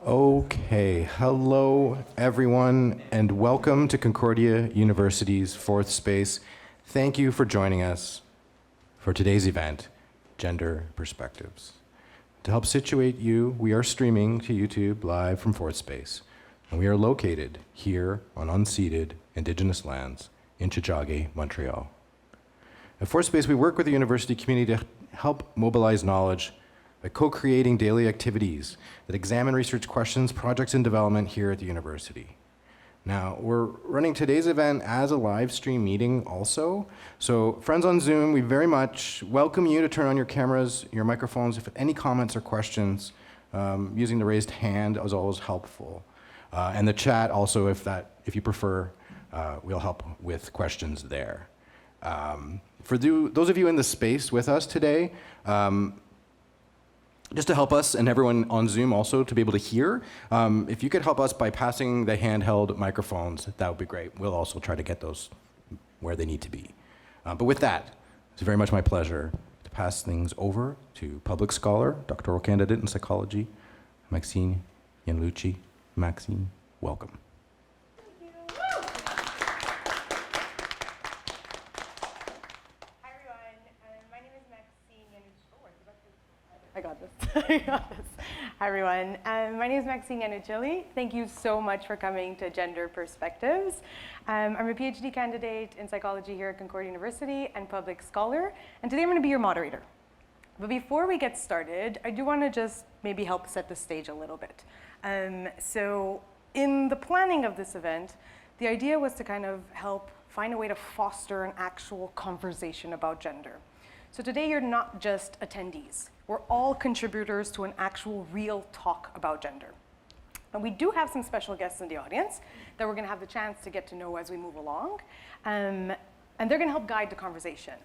Okay, hello everyone, and welcome to Concordia University's fourth space. Thank you for joining us for today's event, Gender Perspectives. To help situate you, we are streaming to YouTube live from fourth space, and we are located here on unceded Indigenous lands in Tiohtià:ke, Montreal. At fourth space, we work with the university community to help mobilize knowledge by co-creating daily activities that examine research questions, projects, and development here at the university. Now, we're running today's event as a live stream meeting also. So friends on Zoom, we very much welcome you to turn on your cameras, your microphones. If any comments or questions, using the raised hand is always helpful. And the chat also, if you prefer, we'll help with questions there. For those of you in the space with us today, just to help us and everyone on Zoom also to be able to hear, if you could help us by passing the handheld microphones, that would be great. We'll also try to get those where they need to be. But with that, it's very much my pleasure to pass things over to public scholar, doctoral candidate in psychology, Maxine Iannuccilli. Maxine, welcome. I got this. I got this. Hi, everyone. My name is Maxine Iannuccilli. Thank you so much for coming to Gender Perspectives. I'm a Ph.D. candidate in psychology here at Concordia University and public scholar. And today I'm going to be your moderator. But before we get started, I do want to just maybe help set the stage a little bit. So in the planning of this event, the idea was to kind of help find a way to foster an actual conversation about gender. So today you're not just attendees. We're all contributors to an actual real talk about gender. And we do have some special guests in the audience that we're gonna have the chance to get to know as we move along. And they're gonna help guide the conversation.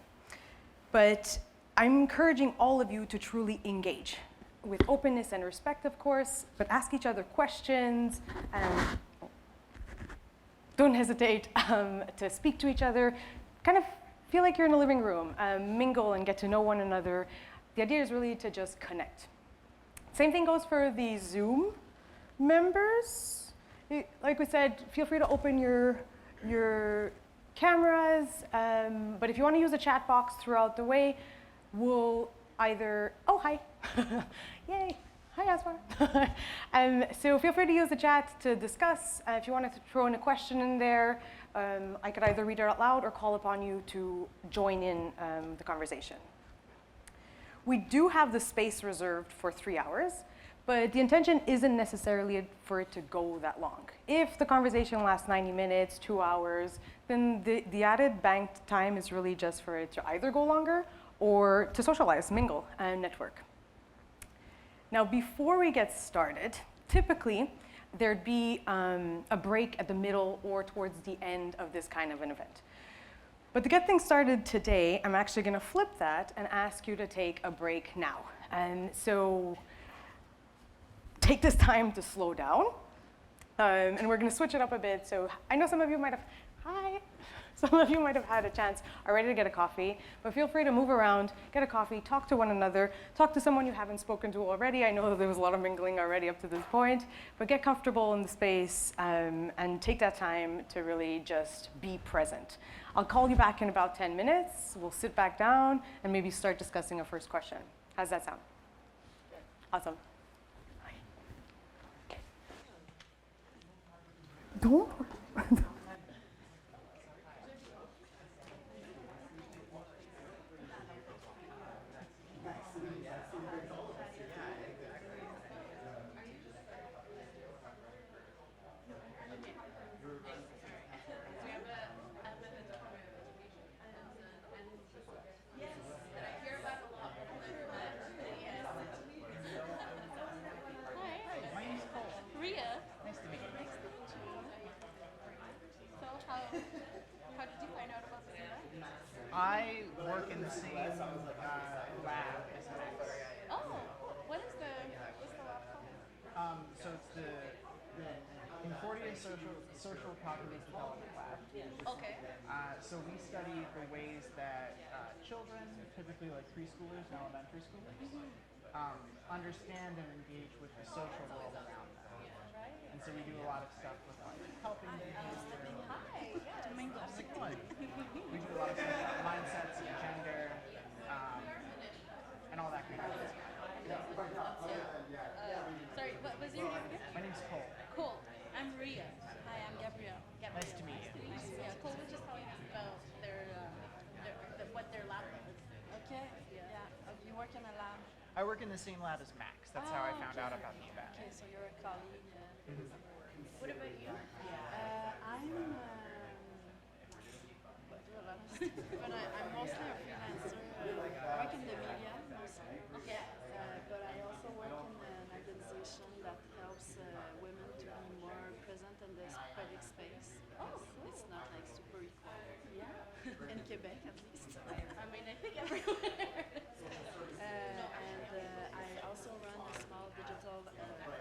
But I'm encouraging all of you to truly engage with openness and respect, of course, but ask each other questions. Don't hesitate to speak to each other. Kind of feel like you're in a living room, mingle and get to know one another. The idea is really to just connect. Same thing goes for the Zoom members. Like we said, feel free to open your cameras, but if you want to use the chat box throughout the way, we'll either, oh, hi. Yay, hi, Asmar. So feel free to use the chat to discuss. If you wanted to throw in a question in there, I could either read it out loud or call upon you to join in the conversation. We do have the space reserved for 3 hours, but the intention isn't necessarily for it to go that long. If the conversation lasts 90 minutes, 2 hours, then the added banked time is really just for it to either go longer or to socialize, mingle, and network. Now, before we get started, typically there'd be a break at the middle or towards the end of this kind of an event. But to get things started today, I'm actually going to flip that and ask you to take a break now. And so take this time to slow down. And we're going to switch it up a bit. So I know some of you might have, some of you might have had a chance already to get a coffee, but feel free to move around, get a coffee, talk to one another, talk to someone you haven't spoken to already. I know that there was a lot of mingling already up to this point, but get comfortable in the space and take that time to really just be present. I'll call you back in about 10 minutes. We'll sit back down and maybe start discussing a first question. How's that sound? Awesome. Don't. I work in the same lab as Max. Oh, what's the lab called? So it's the Concordia Social Cognitive Development Lab. Okay. So we study the ways that children, typically like preschoolers and elementary schoolers, understand and engage with the social world around them. And so we do a lot of stuff with like helping behavior. Hi. Yes. How's it going? We do a lot of stuff about mindsets, gender, and all that kind of stuff. Sorry, what was your name again? My name's Cole. Cool. I'm Ria. Hi, I'm Gabrielle. Nice to meet you. Yeah, Cole was just telling us about what their lab is. Okay. Yeah. You work in a lab. I work in the same lab as Max. That's how I found out about the event. Okay, so you're a colleague. What about you? I'm. I do a lot of stuff, but I'm mostly a freelancer. I work in the media mostly. Okay. But I also work in an organization that helps women to be more present in the public space. Oh, cool. It's not like super equal. Yeah. In Quebec, at least. I mean, I think everywhere. And I also run a small digital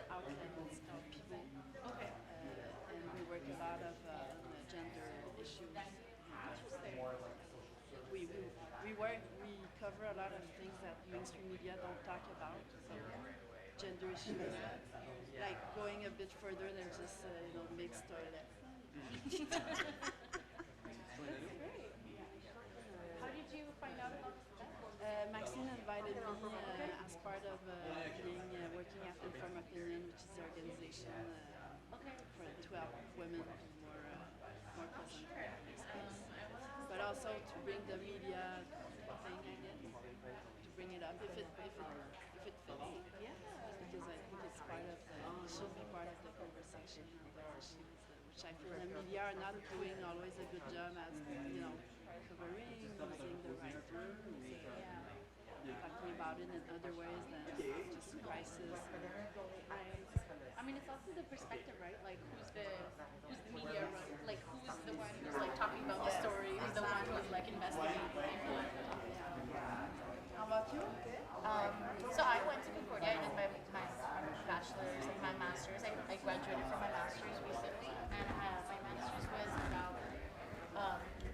outlet. It's called Pivot. Okay. And we work a lot of on gender issues. We cover a lot of things that mainstream media don't talk about. So gender issues, like going a bit further than just mixed toilets. That's great. How did you find out about this event? Maxine invited me as part of working at Inform Opinion, which is the organization to help women be more present in the space. But also to bring the media thing, I guess, to bring it up if it fits. Yeah. Because I think it's part of it should be part of the conversation on those issues, which I feel the media are not doing always a good job as covering, using the right terms, talking about it in other ways than just crisis. I mean, it's also the perspective, right? Like, who's the media, like, who's the one who's like talking about the story, who's the one who's like investigating. How about you? So I went to Concordia. I did my bachelor's and my master's. I graduated from my master's recently, and my master's was about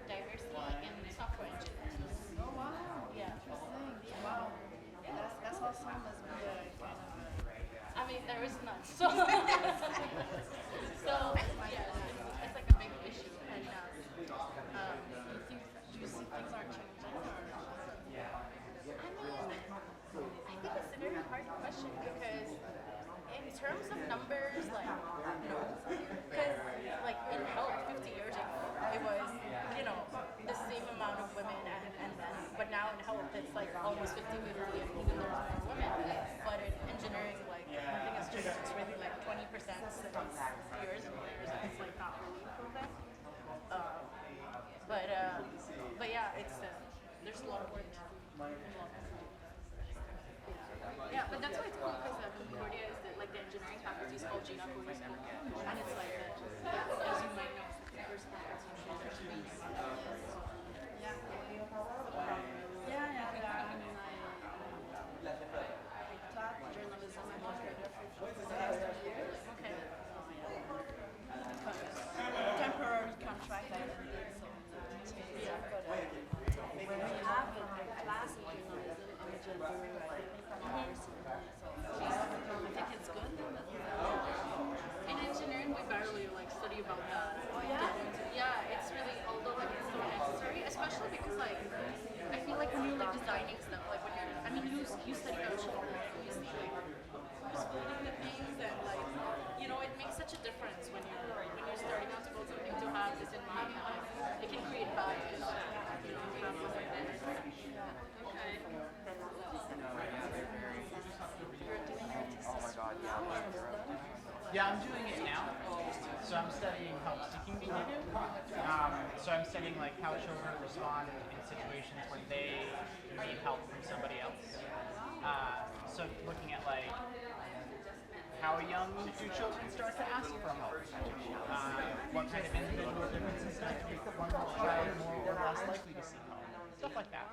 diversity in software engineering. Oh wow! Yeah. Interesting. Wow. That's also must be a kind of. I mean, there is none. So yeah, it's like a big issue. And Do you see things are changing? I think it's a very hard question because in terms of numbers, like, no. Because, like, in health 50 years ago, it was, the same amount of women and men. But now in health, it's like almost 50-50, and even there's more women. But in engineering, like, I think it's changed. It's really like 20% since years and years, and it's like not really improving. But yeah, it's there's a lot of work to do. Yeah, but that's why it's cool because Concordia is like the engineering faculty is called Gina Cooley School, and it's like as you might know, the first faculty in engineering. I taught journalism at Montreal for the last 2 years. Okay. Temporary contract I did, so when we have a class in journalism on gender diversity, so I think it's good. In engineering, we barely like study about that. Yeah, it's really, although like it's so necessary, especially because like I feel like when you're like designing stuff, like when you're, I mean, you study about children, you see like who's building the things, and like it makes such a difference when you're starting out to build something to have this in mind. Like, it can create bias. Okay. Yeah, I'm doing it now. So I'm studying help-seeking behavior. So I'm studying like how children respond in situations when they need help from somebody else. So looking at like how young do children start to ask for help? What kind of individual differences make one child more or less likely to seek help? Stuff like that.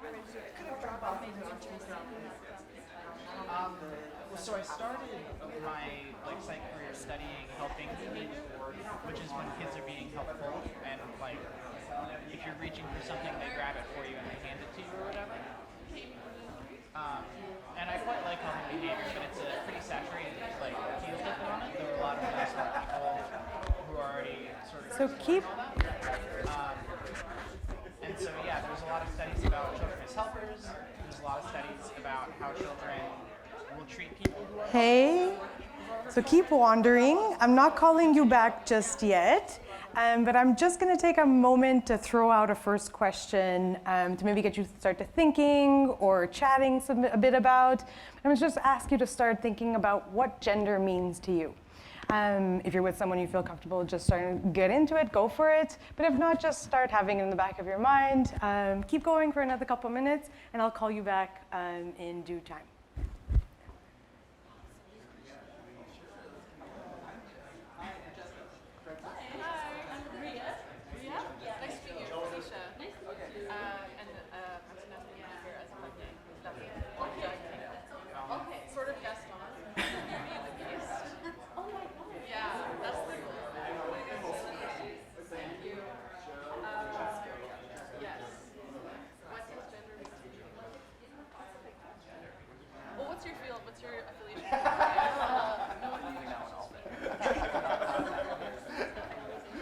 So I started my psych career studying helping behavior, which is when kids are being helpful and like if you're reaching for something, they grab it for you and they hand it to you or whatever. And I quite like helping behavior, but it's a pretty saturated field at the moment. There are a lot of So keep. And so, yeah, there's a lot of studies about children as helpers. There's a lot of studies about how children will treat people who are Hey. So keep wandering. I'm not calling you back just yet, but I'm just going to take a moment to throw out a first question to maybe get you to start to thinking or chatting a bit about. I'm going to just ask you to start thinking about what gender means to you. If you're with someone you feel comfortable just starting to get into it, go for it. But if not, just start having it in the back of your mind. Keep going for another couple minutes, and I'll call you back in due time. Nice to meet you, Felicia. Nice to meet you. And Martinez will be here as a birthday. Okay. Sort of guest on. Be the guest. Oh my god. Yeah, that's the goal. Thank you. Yes. What does gender mean to you? Well, what's your field? What's your affiliation? No one using that one also.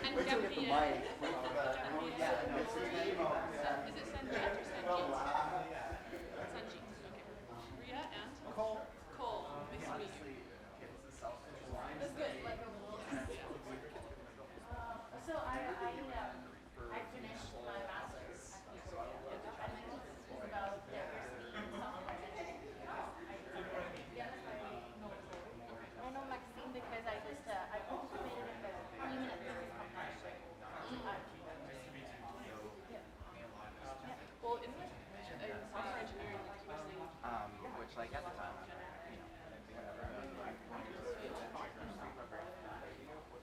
And Gabrielle. Is it Sanjit or Sanjit? Sanjit, okay. Ria and? Cole. Cole, nice to meet you. That's good. So I finished my master's at Concordia. It's about diversity and self-identity. I know Maxine because I participated in the 20-minute thesis competition. Well, in software engineering, you were saying Which, like, at the time, you know,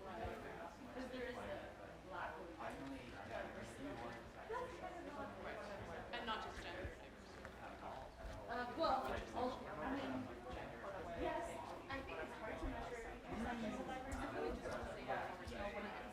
whenever Because there is a lack of diversity. and not just gender. Well, I mean, yes, I think it's hard to measure sexual diversity. But gender diversity.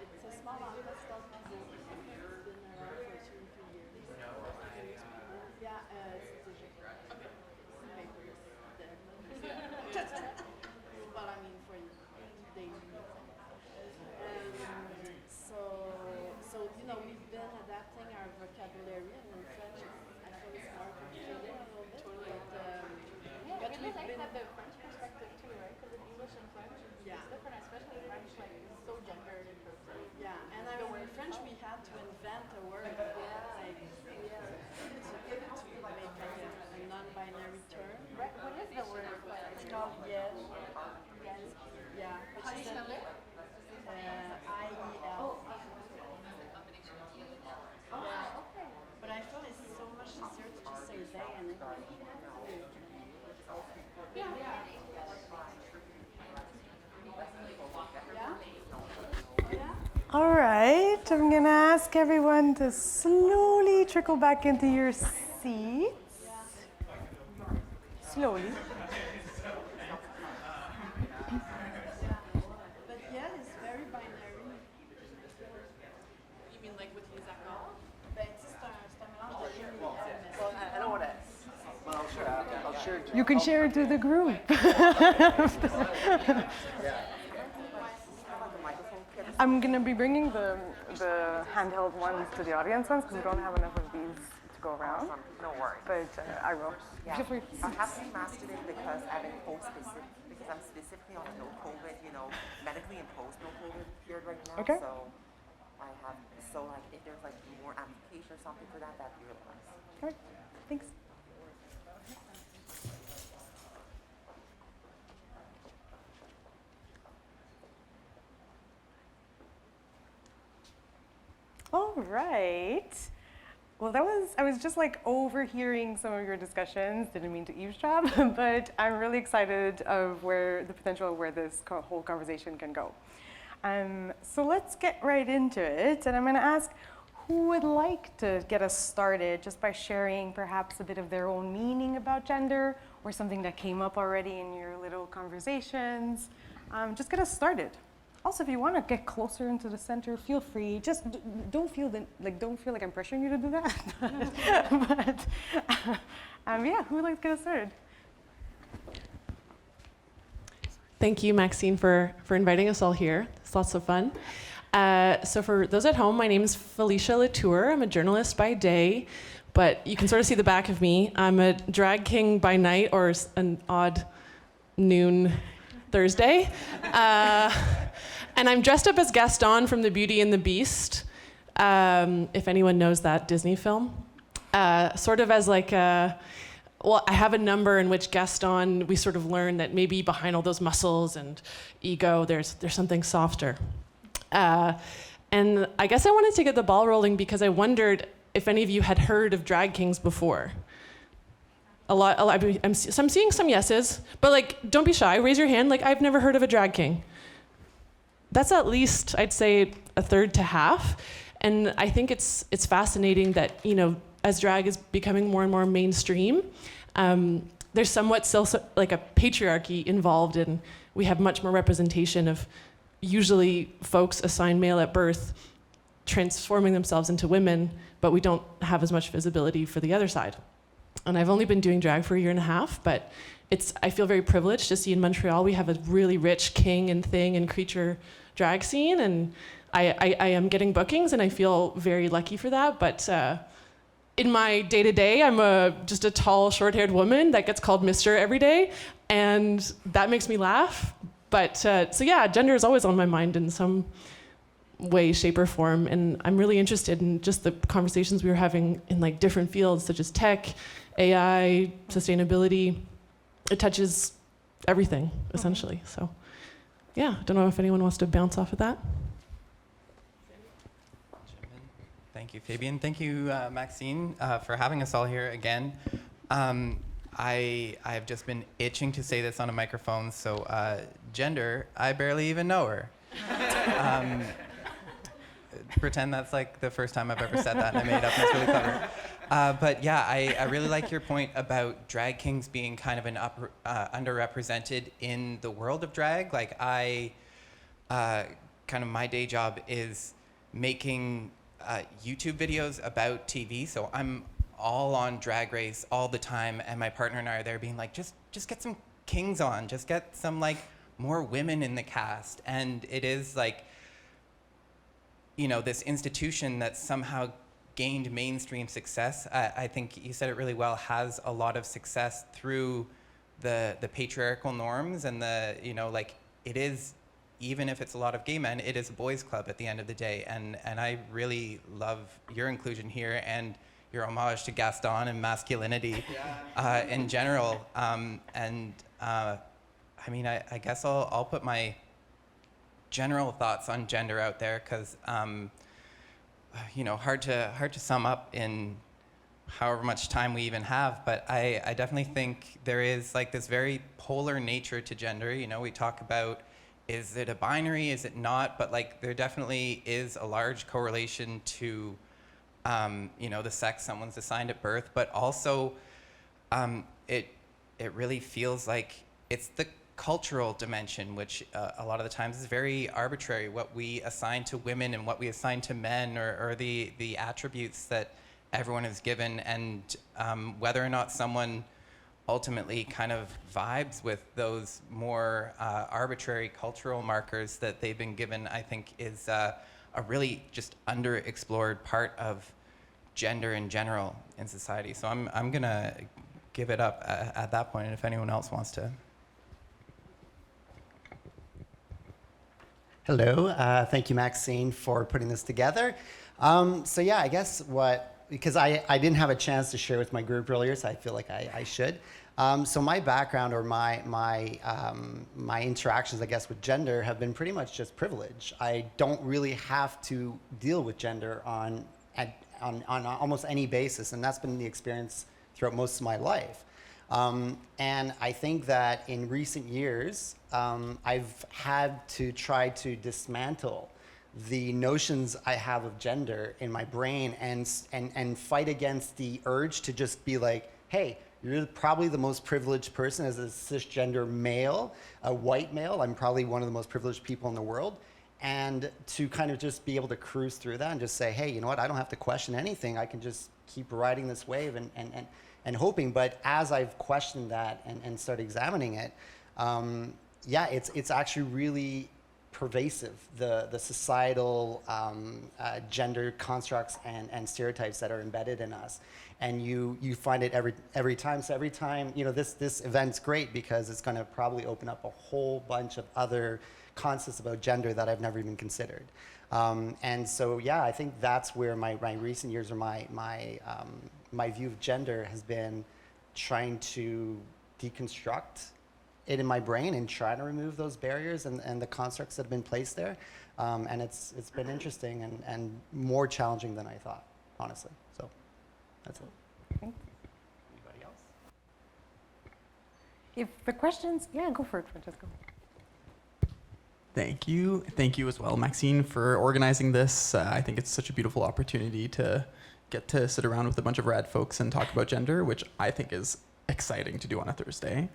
It's a small office, still business. It's been around for 2 or 3 years. Yeah, it's digital. Papers. But I mean, for daily. So you know, we've been adapting our vocabulary, and in French, I feel it's more complicated a little bit. But really like that the French perspective too, right? Because in English and French, it's different, especially French, like, is so gendered in terms of. Yeah, and I mean, in French we had to invent a word, like, to make like a non-binary term. Right, what is the word? It's called yes. Yeah. How do you spell it? IEL. Oh, okay. But I feel it's so much easier to just say they in English. All right, I'm going to ask everyone to slowly trickle back into your seats. Slowly. But yeah, it's very binary. You mean like with les accords? Ben, c'est un mélange de Well, I know what it is. But I'll share it. You can share it to the group. I'm going to be bringing the handheld ones to the audience ones because we don't have enough of these to go around. No worries. But I will. Feel free. I have to be mastered it because I'm in post-specific, because I'm specifically on no COVID, medically imposed no COVID period right now. Okay. So I have, like if there's like more application or something for that, that'd be really nice. All right, thanks. All right. Well, I was just like overhearing some of your discussions. Didn't mean to eavesdrop, but I'm really excited of where the potential of where this whole conversation can go. So let's get right into it. And I'm going to ask who would like to get us started just by sharing perhaps a bit of their own meaning about gender or something that came up already in your little conversations. Just get us started. Also, if you want to get closer into the center, feel free. Just don't feel like I'm pressuring you to do that. But yeah, who would like to get us started? Thank you, Maxine, for inviting us all here. It's lots of fun. So for those at home, my name is Felicia Latour. I'm a journalist by day, but you can sort of see the back of me. I'm a drag king by night, or an odd noon Thursday. And I'm dressed up as Gaston from The Beauty and the Beast, if anyone knows that Disney film. Sort of as like I have a number in which Gaston, we sort of learn that maybe behind all those muscles and ego, there's something softer. And I guess I wanted to get the ball rolling because I wondered if any of you had heard of drag kings before. A lot, I'm seeing some yeses, but like, don't be shy, raise your hand, like, I've never heard of a drag king. That's at least, I'd say, a third to half. And I think it's fascinating that, as drag is becoming more and more mainstream, there's somewhat still like a patriarchy involved, and we have much more representation of usually folks assigned male at birth transforming themselves into women, but we don't have as much visibility for the other side. And I've only been doing drag for a year and a half, but I feel very privileged to see in Montreal we have a really rich king and thing and creature drag scene, and I am getting bookings, and I feel very lucky for that. But in my day-to-day, I'm just a tall, short-haired woman that gets called Mr. every day, and that makes me laugh. But so yeah, gender is always on my mind in some way, shape, or form, and I'm really interested in just the conversations we were having in like different fields such as tech, AI, sustainability. It touches everything, essentially. So yeah, I don't know if anyone wants to bounce off of that. Thank you, Fabien. Thank you, Maxine, for having us all here again. I've just been itching to say this on a microphone, so gender, I barely even know her. Pretend that's like the first time I've ever said that and I made it up and it's really clever. But yeah, I really like your point about drag kings being kind of an underrepresented in the world of drag. Like kind of my day job is making YouTube videos about TV, so I'm all on Drag Race all the time, and my partner and I are there being like, just get some kings on, just get some like more women in the cast. And it is like, this institution that somehow gained mainstream success. I think you said it really well, has a lot of success through the patriarchal norms and the, you know, like it is, even if it's a lot of gay men, it is a boys' club at the end of the day. And I really love your inclusion here and your homage to Gaston and masculinity in general. I mean, I guess I'll put my general thoughts on gender out there because, you know, hard to sum up in however much time we even have, but I definitely think there is like this very polar nature to gender. You know, we talk about, is it a binary, is it not? But like there definitely is a large correlation to, you know, the sex someone's assigned at birth, but also it really feels like it's the cultural dimension, which a lot of the times is very arbitrary, what we assign to women and what we assign to men, or the attributes that everyone is given, and whether or not someone ultimately kind of vibes with those more arbitrary cultural markers that they've been given, I think is a really just underexplored part of gender in general in society. So I'm gonna give it up at that point, and if anyone else wants to. Hello, thank you, Maxine, for putting this together. So yeah, I guess because I didn't have a chance to share with my group earlier, so I feel like I should. So my background or my interactions, I guess, with gender have been pretty much just privilege. I don't really have to deal with gender on almost any basis, and that's been the experience throughout most of my life. And I think that in recent years, I've had to try to dismantle the notions I have of gender in my brain and fight against the urge to just be like, hey, you're probably the most privileged person as a cisgender male, a white male. I'm probably one of the most privileged people in the world. And to kind of just be able to cruise through that and just say, hey, you know what, I don't have to question anything. I can just keep riding this wave and hoping. But as I've questioned that and started examining it, yeah, it's actually really pervasive, the societal gender constructs and stereotypes that are embedded in us. And you find it every time. So every time, you know, this event's great because it's going to probably open up a whole bunch of other concepts about gender that I've never even considered. And so, yeah, I think that's where my recent years or my view of gender has been trying to deconstruct it in my brain and try to remove those barriers and the constructs that have been placed there. And it's been interesting and more challenging than I thought, honestly. So that's it. Anybody else? If the questions, yeah, go for it, Francesco. Thank you. Thank you as well, Maxine, for organizing this. I think it's such a beautiful opportunity to get to sit around with a bunch of rad folks and talk about gender, which I think is exciting to do on a Thursday.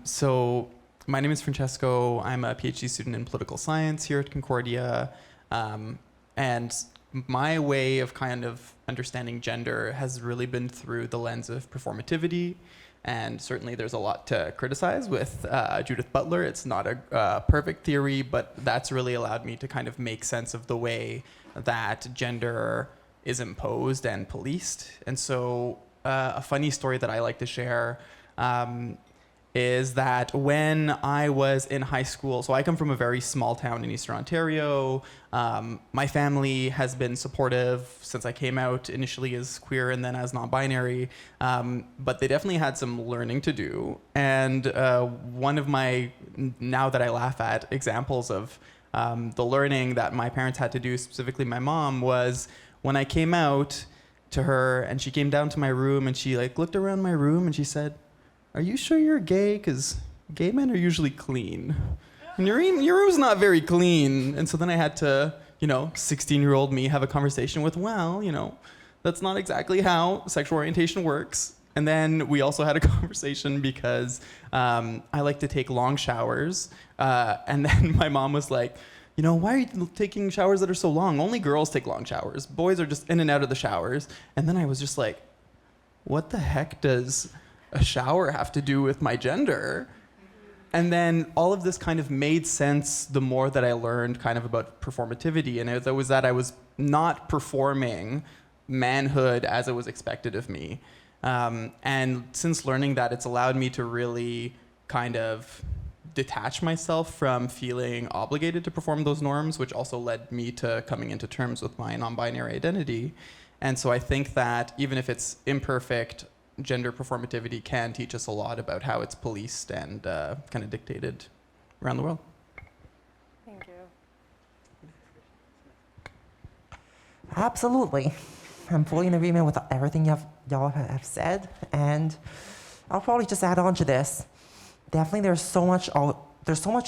So my name is Francesco. I'm a PhD student in political science here at Concordia. And my way of kind of understanding gender has really been through the lens of performativity. And certainly there's a lot to criticize with Judith Butler. It's not a perfect theory, but that's really allowed me to kind of make sense of the way that gender is imposed and policed. And so a funny story that I like to share is that when I was in high school, so I come from a very small town in Eastern Ontario. My family has been supportive since I came out, initially as queer and then as non-binary, but they definitely had some learning to do. And one of my, now that I laugh at, examples of the learning that my parents had to do, specifically my mom, was when I came out to her and she came down to my room and she like looked around my room and she said, "Are you sure you're gay? Because gay men are usually clean. And your room's not very clean." And so then I had to, 16-year-old me have a conversation with, well, that's not exactly how sexual orientation works. And then we also had a conversation because I like to take long showers. And then my mom was like, why are you taking showers that are so long? Only girls take long showers. Boys are just in and out of the showers. And then I was just like, what the heck does a shower have to do with my gender? And then all of this kind of made sense the more that I learned kind of about performativity. And it was that I was not performing manhood as it was expected of me. And since learning that, it's allowed me to really kind of detach myself from feeling obligated to perform those norms, which also led me to coming into terms with my non-binary identity. And so I think that even if it's imperfect, gender performativity can teach us a lot about how it's policed and kind of dictated around the world. Thank you. Absolutely. I'm fully in agreement with everything y'all have said, and I'll probably just add on to this. Definitely there's so much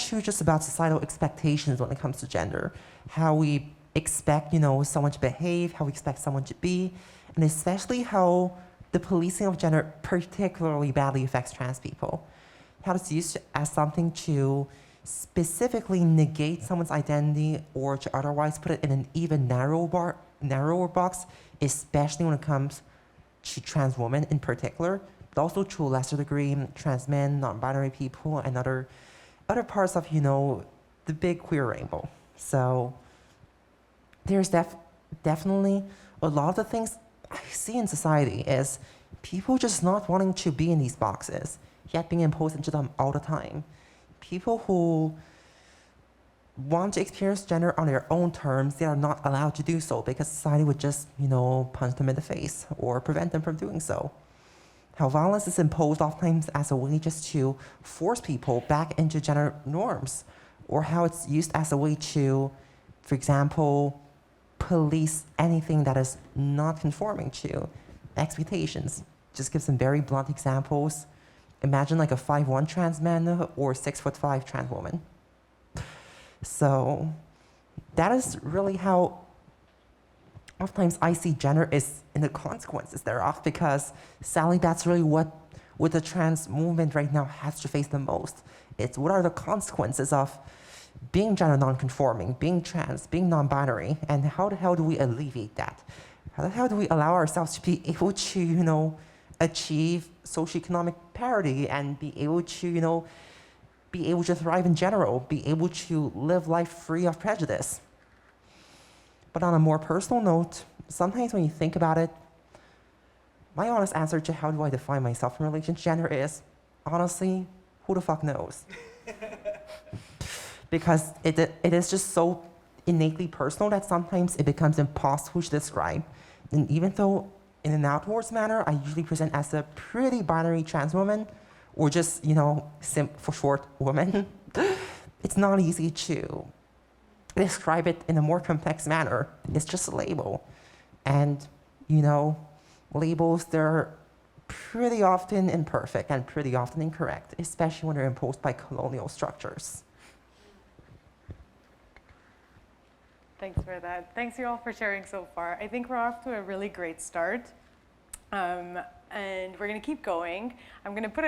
too just about societal expectations when it comes to gender. How we expect, someone to behave, how we expect someone to be, and especially how the policing of gender particularly badly affects trans people. How it's used as something to specifically negate someone's identity or to otherwise put it in an even narrower box, especially when it comes to trans women in particular, but also to a lesser degree, trans men, non-binary people, and other parts of, the big queer rainbow. So there's definitely a lot of the things I see in society is people just not wanting to be in these boxes, yet being imposed into them all the time. People who want to experience gender on their own terms, they are not allowed to do so because society would just, punch them in the face or prevent them from doing so. How violence is imposed oftentimes as a way just to force people back into gender norms, or how it's used as a way to, for example, police anything that is not conforming to expectations. Just give some very blunt examples. Imagine like a 5'1" trans man or 6'5" trans woman. So that is really how oftentimes I see gender is in the consequences thereof, because sadly that's really what the trans movement right now has to face the most. It's what are the consequences of being gender non-conforming, being trans, being non-binary, and how the hell do we alleviate that? How the hell do we allow ourselves to be able to, achieve socioeconomic parity and be able to thrive in general, be able to live life free of prejudice? But on a more personal note, sometimes when you think about it, my honest answer to how do I define myself in relation to gender is, honestly, who the fuck knows? Because it is just so innately personal that sometimes it becomes impossible to describe. And even though in an outwards manner, I usually present as a pretty binary trans woman, or just, simp for short, woman, it's not easy to describe it in a more complex manner. It's just a label. And, labels, they're pretty often imperfect and pretty often incorrect, especially when they're imposed by colonial structures. Thanks for that. Thanks you all for sharing so far. I think we're off to a really great start. And we're going to keep going. I'm going to put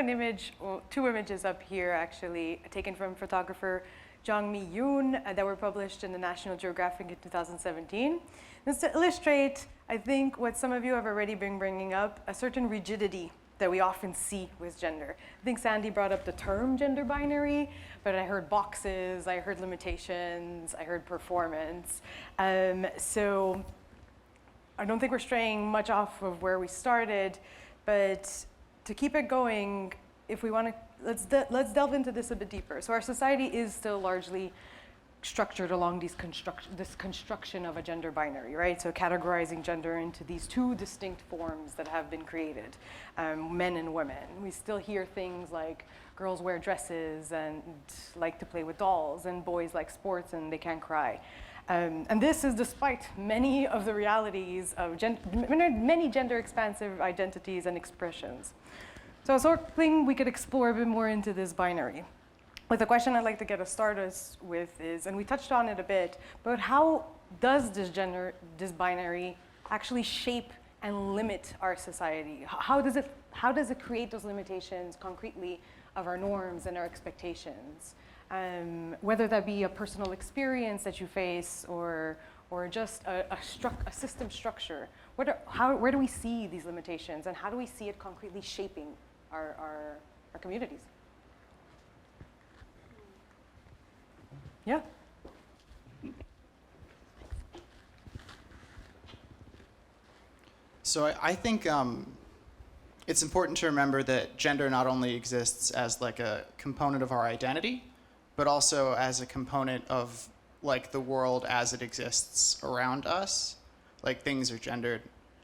two images up here, actually, taken from photographer Jong-mi Yoon that were published in the National Geographic in 2017. This to illustrate, I think, what some of you have already been bringing up, a certain rigidity that we often see with gender. I think Sandy brought up the term gender binary, but I heard boxes, I heard limitations, I heard performance. So I don't think we're straying much off of where we started, but to keep it going, if we want to, let's delve into this a bit deeper. So our society is still largely structured along this construction of a gender binary, right? So categorizing gender into these two distinct forms that have been created, men and women. We still hear things like girls wear dresses and like to play with dolls, and boys like sports and they can't cry. And this is despite many of the realities of many gender expansive identities and expressions. So I was hoping we could explore a bit more into this binary. But the question I'd like to get us started with is, and we touched on it a bit, but how does this binary actually shape and limit our society? How does it create those limitations concretely of our norms and our expectations? Whether that be a personal experience that you face or just a system structure. Where do we see these limitations, and how do we see it concretely shaping our communities? Yeah. So I think it's important to remember that gender not only exists as like a component of our identity, but also as a component of like the world as it exists around us. Like things are gendered.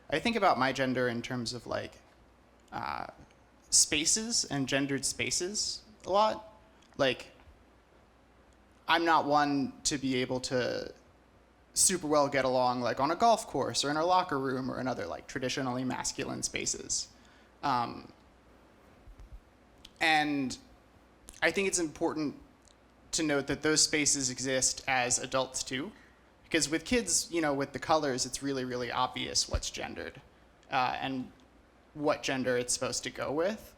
I think about my gender in terms of like spaces and gendered spaces a lot. Like, I'm not one to be able to super well get along like on a golf course or in a locker room or in other like traditionally masculine spaces. And I think it's important to note that those spaces exist as adults too. Because with kids, you know, with the colors, it's really, really obvious what's gendered and what gender it's supposed to go with.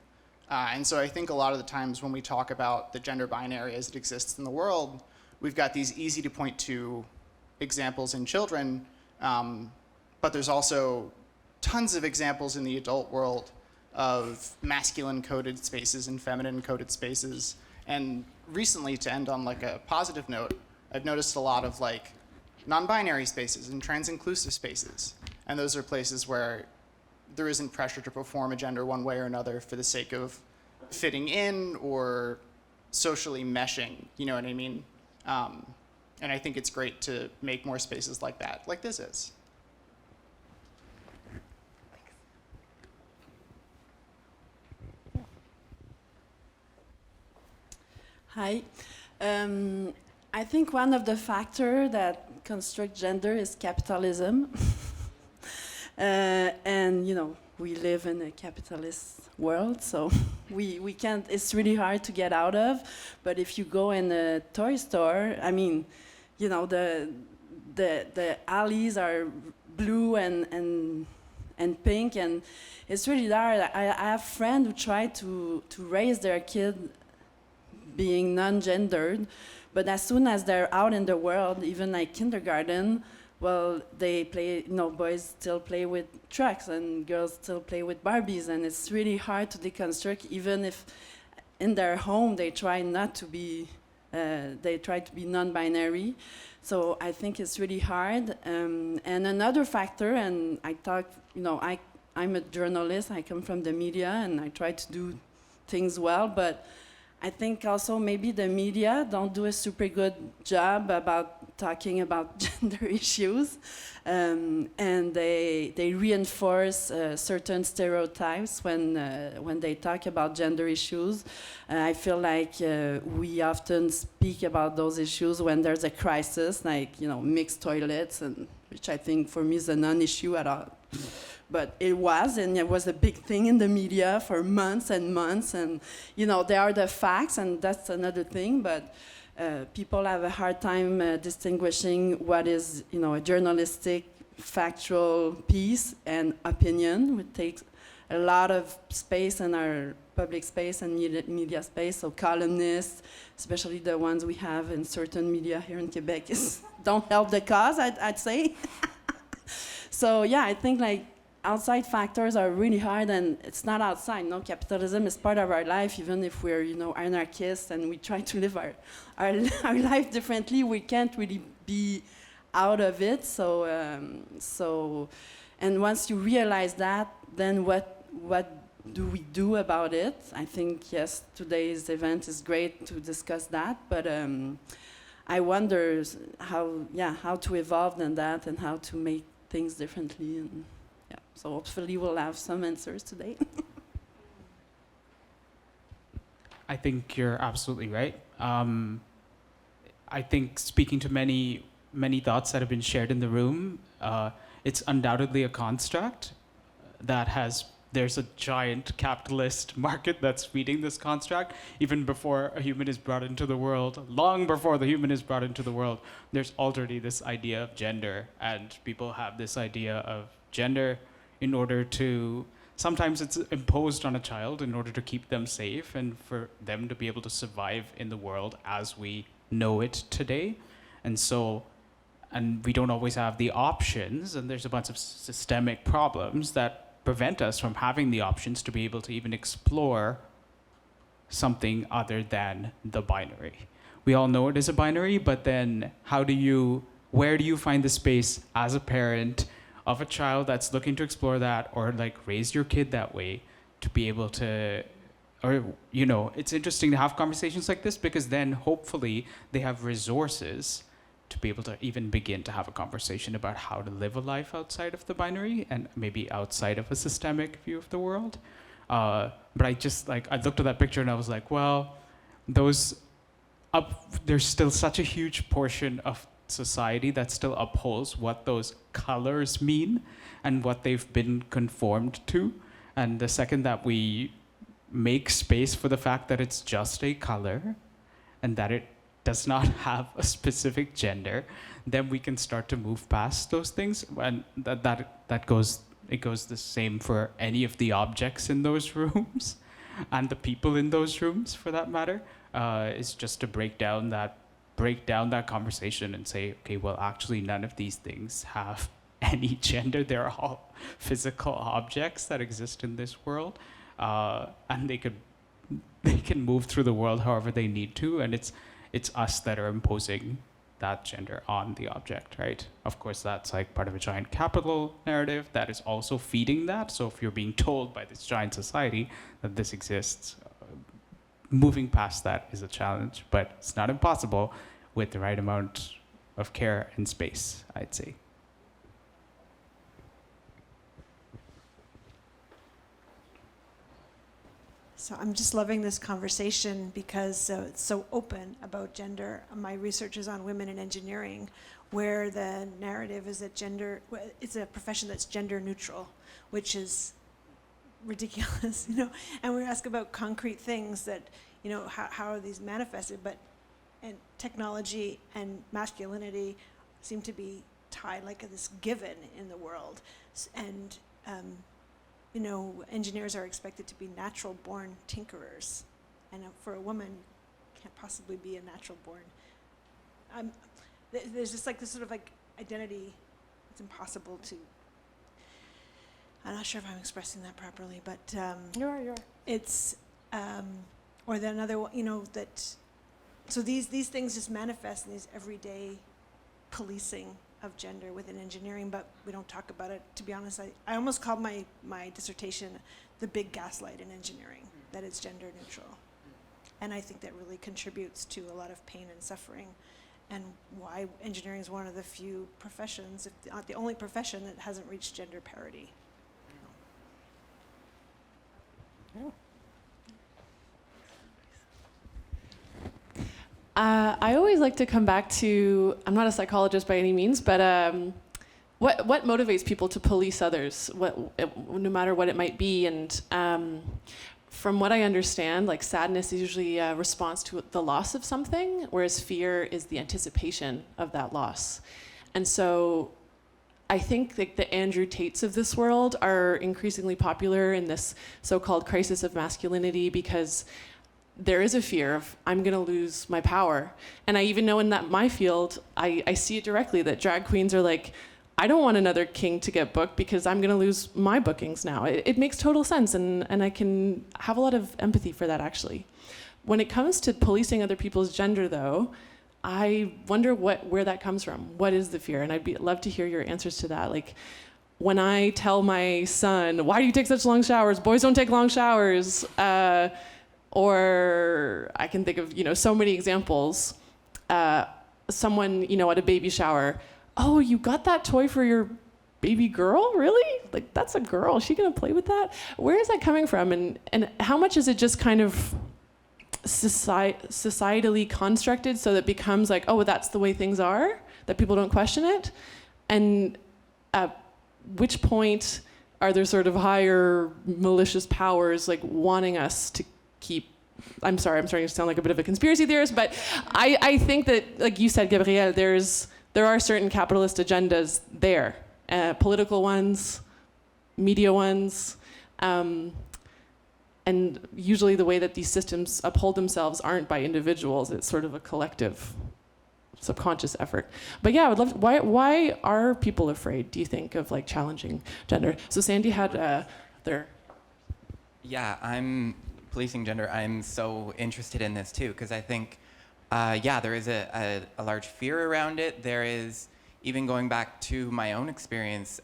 And so I think a lot of the times when we talk about the gender binary as it exists in the world, we've got these easy to point to examples in children, but there's also tons of examples in the adult world of masculine coded spaces and feminine coded spaces. And recently, to end on like a positive note, I've noticed a lot of like non-binary spaces and trans-inclusive spaces. And those are places where there isn't pressure to perform a gender one way or another for the sake of fitting in or socially meshing, you know what I mean? And I think it's great to make more spaces like that, like this is. Hi. I think one of the factors that construct gender is capitalism. And, you know, we live in a capitalist world, so we can't, it's really hard to get out of. But if you go in a toy store, I mean, you know, the alleys are blue and pink, and it's really hard. I have friends who try to raise their kid being non-gendered, but as soon as they're out in the world, even like kindergarten, well, they play, you know, boys still play with trucks and girls still play with Barbies, and it's really hard to deconstruct, even if in their home they try not to be, they try to be non-binary. So I think it's really hard. And another factor, and I talk, you know, I'm a journalist, I come from the media, and I try to do things well, but I think also maybe the media don't do a super good job about talking about gender issues, and they reinforce certain stereotypes when they talk about gender issues. I feel like we often speak about those issues when there's a crisis, like, you know, mixed toilets, and which I think for me is a non-issue at all. But it was, and it was a big thing in the media for months and months. And, you know, there are the facts, and that's another thing, but people have a hard time distinguishing what is, you know, a journalistic, factual piece and opinion, which takes a lot of space in our public space and media space. So columnists, especially the ones we have in certain media here in Quebec, don't help the cause, I'd say. So, yeah, I think, like, outside factors are really hard, and it's not outside. No, capitalism is part of our life, even if we're, you know, anarchists and we try to live our life differently. We can't really be out of it. So, and once you realize that, then what do we do about it? I think, yes, today's event is great to discuss that, but I wonder how to evolve in that and how to make things differently. And, yeah, so hopefully we'll have some answers today. I think you're absolutely right. I think speaking to many thoughts that have been shared in the room, it's undoubtedly a construct that there's a giant capitalist market that's feeding this construct. Even before a human is brought into the world, long before the human is brought into the world, there's already this idea of gender, and people have this idea of gender in order to, sometimes it's imposed on a child in order to keep them safe and for them to be able to survive in the world as we know it today. And we don't always have the options, and there's a bunch of systemic problems that prevent us from having the options to be able to even explore something other than the binary. We all know it is a binary, but then where do you find the space as a parent of a child that's looking to explore that, or like raise your kid that way? to be able to, or, you know, it's interesting to have conversations like this because then hopefully they have resources to be able to even begin to have a conversation about how to live a life outside of the binary and maybe outside of a systemic view of the world. But I just, like, I looked at that picture and I was like, well, there's still such a huge portion of society that still upholds what those colors mean and what they've been conformed to. And the second that we make space for the fact that it's just a color and that it does not have a specific gender, then we can start to move past those things. And that goes the same for any of the objects in those rooms and the people in those rooms, for that matter. Is just to break down that conversation and say, okay, well, actually, none of these things have any gender. They're all physical objects that exist in this world, and they can move through the world however they need to, and it's us that are imposing that gender on the object, right? Of course, that's like part of a giant capital narrative that is also feeding that. So if you're being told by this giant society that this exists, moving past that is a challenge, but it's not impossible with the right amount of care and space, I'd say. So I'm just loving this conversation because it's so open about gender. My research is on women in engineering, where the narrative is that it's a profession that's gender neutral, which is ridiculous, you know. And we ask about concrete things that, you know, how are these manifested? And technology and masculinity seem to be tied like this given in the world, and you know, engineers are expected to be natural-born tinkerers, and for a woman, can't possibly be a natural-born. There's just like this sort of like identity. It's impossible to. I'm not sure if I'm expressing that properly, but you are. It's or then another one, you know, that. So these things just manifest in these everyday policing of gender within engineering, but we don't talk about it. To be honest, I almost called my dissertation the big gaslight in engineering, that it's gender neutral. And I think that really contributes to a lot of pain and suffering, and why engineering is one of the few professions, if not the only profession, that hasn't reached gender parity. I always like to come back to, I'm not a psychologist by any means, but what motivates people to police others, no matter what it might be. And from what I understand, like sadness is usually a response to the loss of something, whereas fear is the anticipation of that loss. And so I think like the Andrew Tates of this world are increasingly popular in this so-called crisis of masculinity because there is a fear of, I'm going to lose my power. And I even know in my field, I see it directly, that drag queens are like, I don't want another king to get booked because I'm going to lose my bookings now. It makes total sense, and I can have a lot of empathy for that, actually. When it comes to policing other people's gender, though, I wonder where that comes from. What is the fear? And I'd love to hear your answers to that. Like, when I tell my son, why do you take such long showers? Boys don't take long showers. Or I can think of, you know, so many examples. Someone, you know, at a baby shower, oh, you got that toy for your baby girl? Really? Like, that's a girl. Is she gonna play with that? Where is that coming from? And how much is it just kind of societally constructed so that it becomes like, oh, that's the way things are, that people don't question it? And at which point are there sort of higher malicious powers like wanting us to keep, I'm sorry, I'm starting to sound like a bit of a conspiracy theorist, but I think that, like you said, Gabrielle, there are certain capitalist agendas there, political ones, media ones, and usually the way that these systems uphold themselves aren't by individuals, it's sort of a collective, subconscious effort. But yeah, I would love to, why are people afraid, do you think, of like challenging gender? So Sandy had their... Yeah, I'm policing gender. I'm so interested in this too, because I think, there is a large fear around it. There is, even going back to my own experience,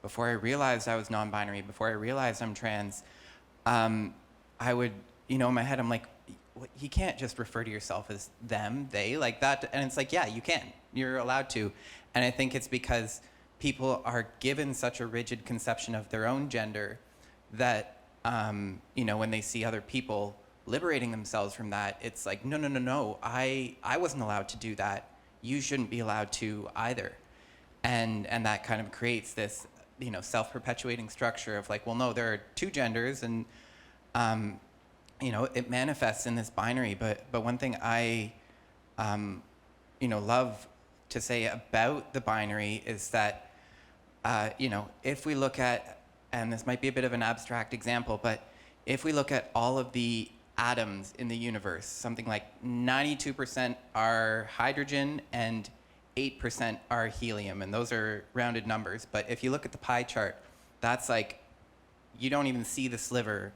before I realized I was non-binary, before I realized I'm trans, I would, in my head, I'm like, you can't just refer to yourself as them, they, like that. And it's like, yeah, you can. You're allowed to. And I think it's because people are given such a rigid conception of their own gender that, when they see other people liberating themselves from that, it's like, no, I wasn't allowed to do that. You shouldn't be allowed to either. And that kind of creates this, self-perpetuating structure of like, well, no, there are two genders, and it manifests in this binary. But one thing I, love to say about the binary is that, if we look at, and this might be a bit of an abstract example, but if we look at all of the atoms in the universe, something like 92% are hydrogen and 8% are helium, and those are rounded numbers. But if you look at the pie chart, that's like, you don't even see the sliver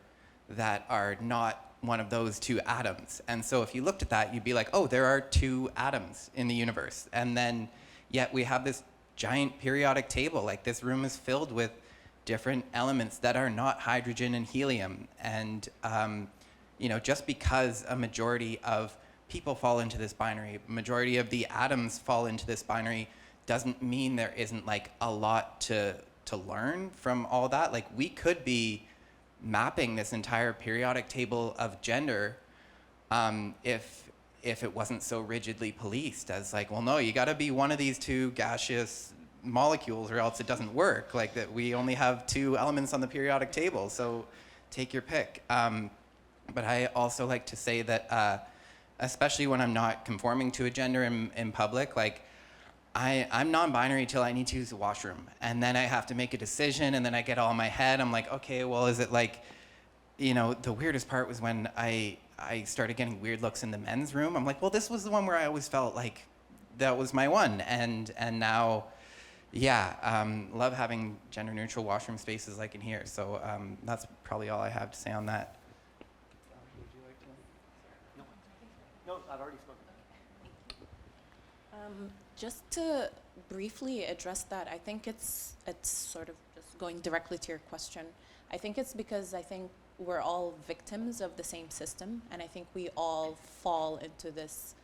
that are not one of those two atoms. And so if you looked at that, you'd be like, oh, there are two atoms in the universe. And then yet we have this giant periodic table. Like, this room is filled with different elements that are not hydrogen and helium. And just because a majority of people fall into this binary, majority of the atoms fall into this binary, doesn't mean there isn't like a lot to learn from all that. Like, we could be mapping this entire periodic table of gender if it wasn't so rigidly policed as like, well, no, you got to be one of these two gaseous molecules or else it doesn't work. Like, that we only have two elements on the periodic table, so take your pick. But I also like to say that especially when I'm not conforming to a gender in public, like, I'm non-binary till I need to use the washroom, and then I have to make a decision, and then I get all in my head. I'm like, okay, well, is it like, the weirdest part was when I started getting weird looks in the men's room. I'm like, well, this was the one where I always felt like that was my one, and now, love having gender-neutral washroom spaces like in here. So that's probably all I have to say on that. Would you like to? No, I've already spoken. Just to briefly address that, I think it's sort of just going directly to your question. I think it's because I think we're all victims of the same system, and I think we all fall into this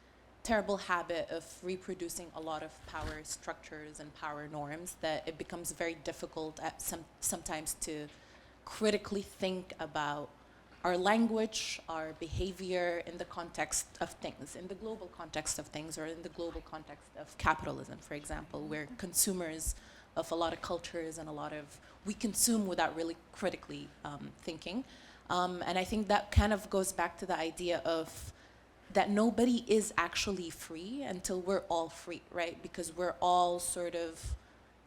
terrible habit of reproducing a lot of power structures and power norms that it becomes very difficult at sometimes to critically think about our language, our behavior in the context of things, in the global context of things, or in the global context of capitalism, for example, we're consumers of a lot of cultures and we consume without really critically thinking. And I think that kind of goes back to the idea of that nobody is actually free until we're all free, right? Because we're all sort of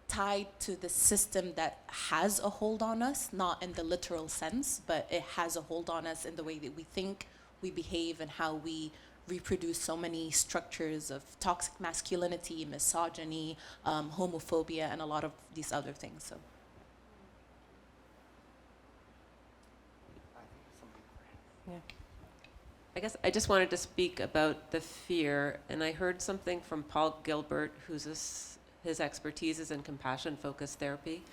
tied to the system that has a hold on us, not in the literal sense, but it has a hold on us in the way that we think, we behave, and how we reproduce so many structures of toxic masculinity, misogyny, homophobia, and a lot of these other things. So. Yeah. I guess I just wanted to speak about the fear, and I heard something from Paul Gilbert, his expertise is in compassion-focused therapy,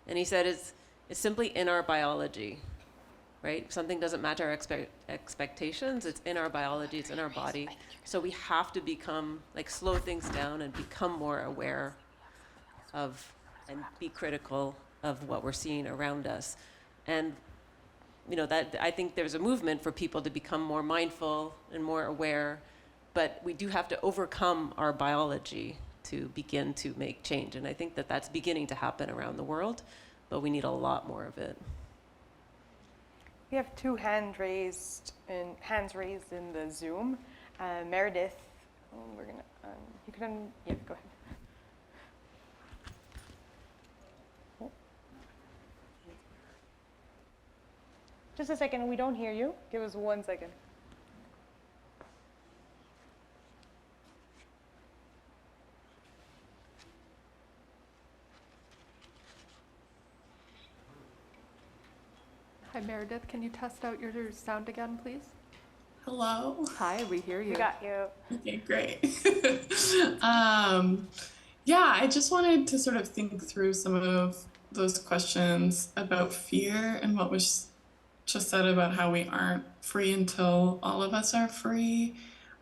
and he said it's simply in our biology, right? Something doesn't match our expectations, it's in our biology, it's in our body, so we have to slow things down and become more aware of and be critical of what we're seeing around us. And that I think there's a movement for people to become more mindful and more aware, but we do have to overcome our biology to begin to make change. And I think that that's beginning to happen around the world, but we need a lot more of it. We have two hands raised in the Zoom. Meredith, we're gonna, you can, yeah, go ahead. Just a second, we don't hear you. Give us 1 second. Hi, Meredith. Can you test out your sound again, please? Hello. Hi, we hear you. We got you. Okay, great. I just wanted to sort of think through some of those questions about fear and what was just said about how we aren't free until all of us are free.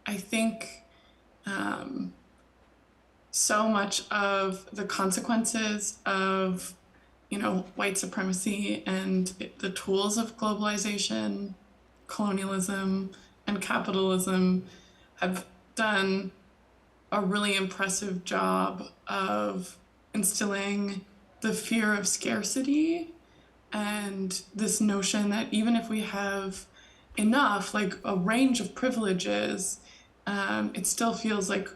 I think so much of the consequences of, white supremacy and the tools of globalization, colonialism, and capitalism have done a really impressive job of instilling the fear of scarcity and this notion that even if we have enough, like a range of privileges, it still feels like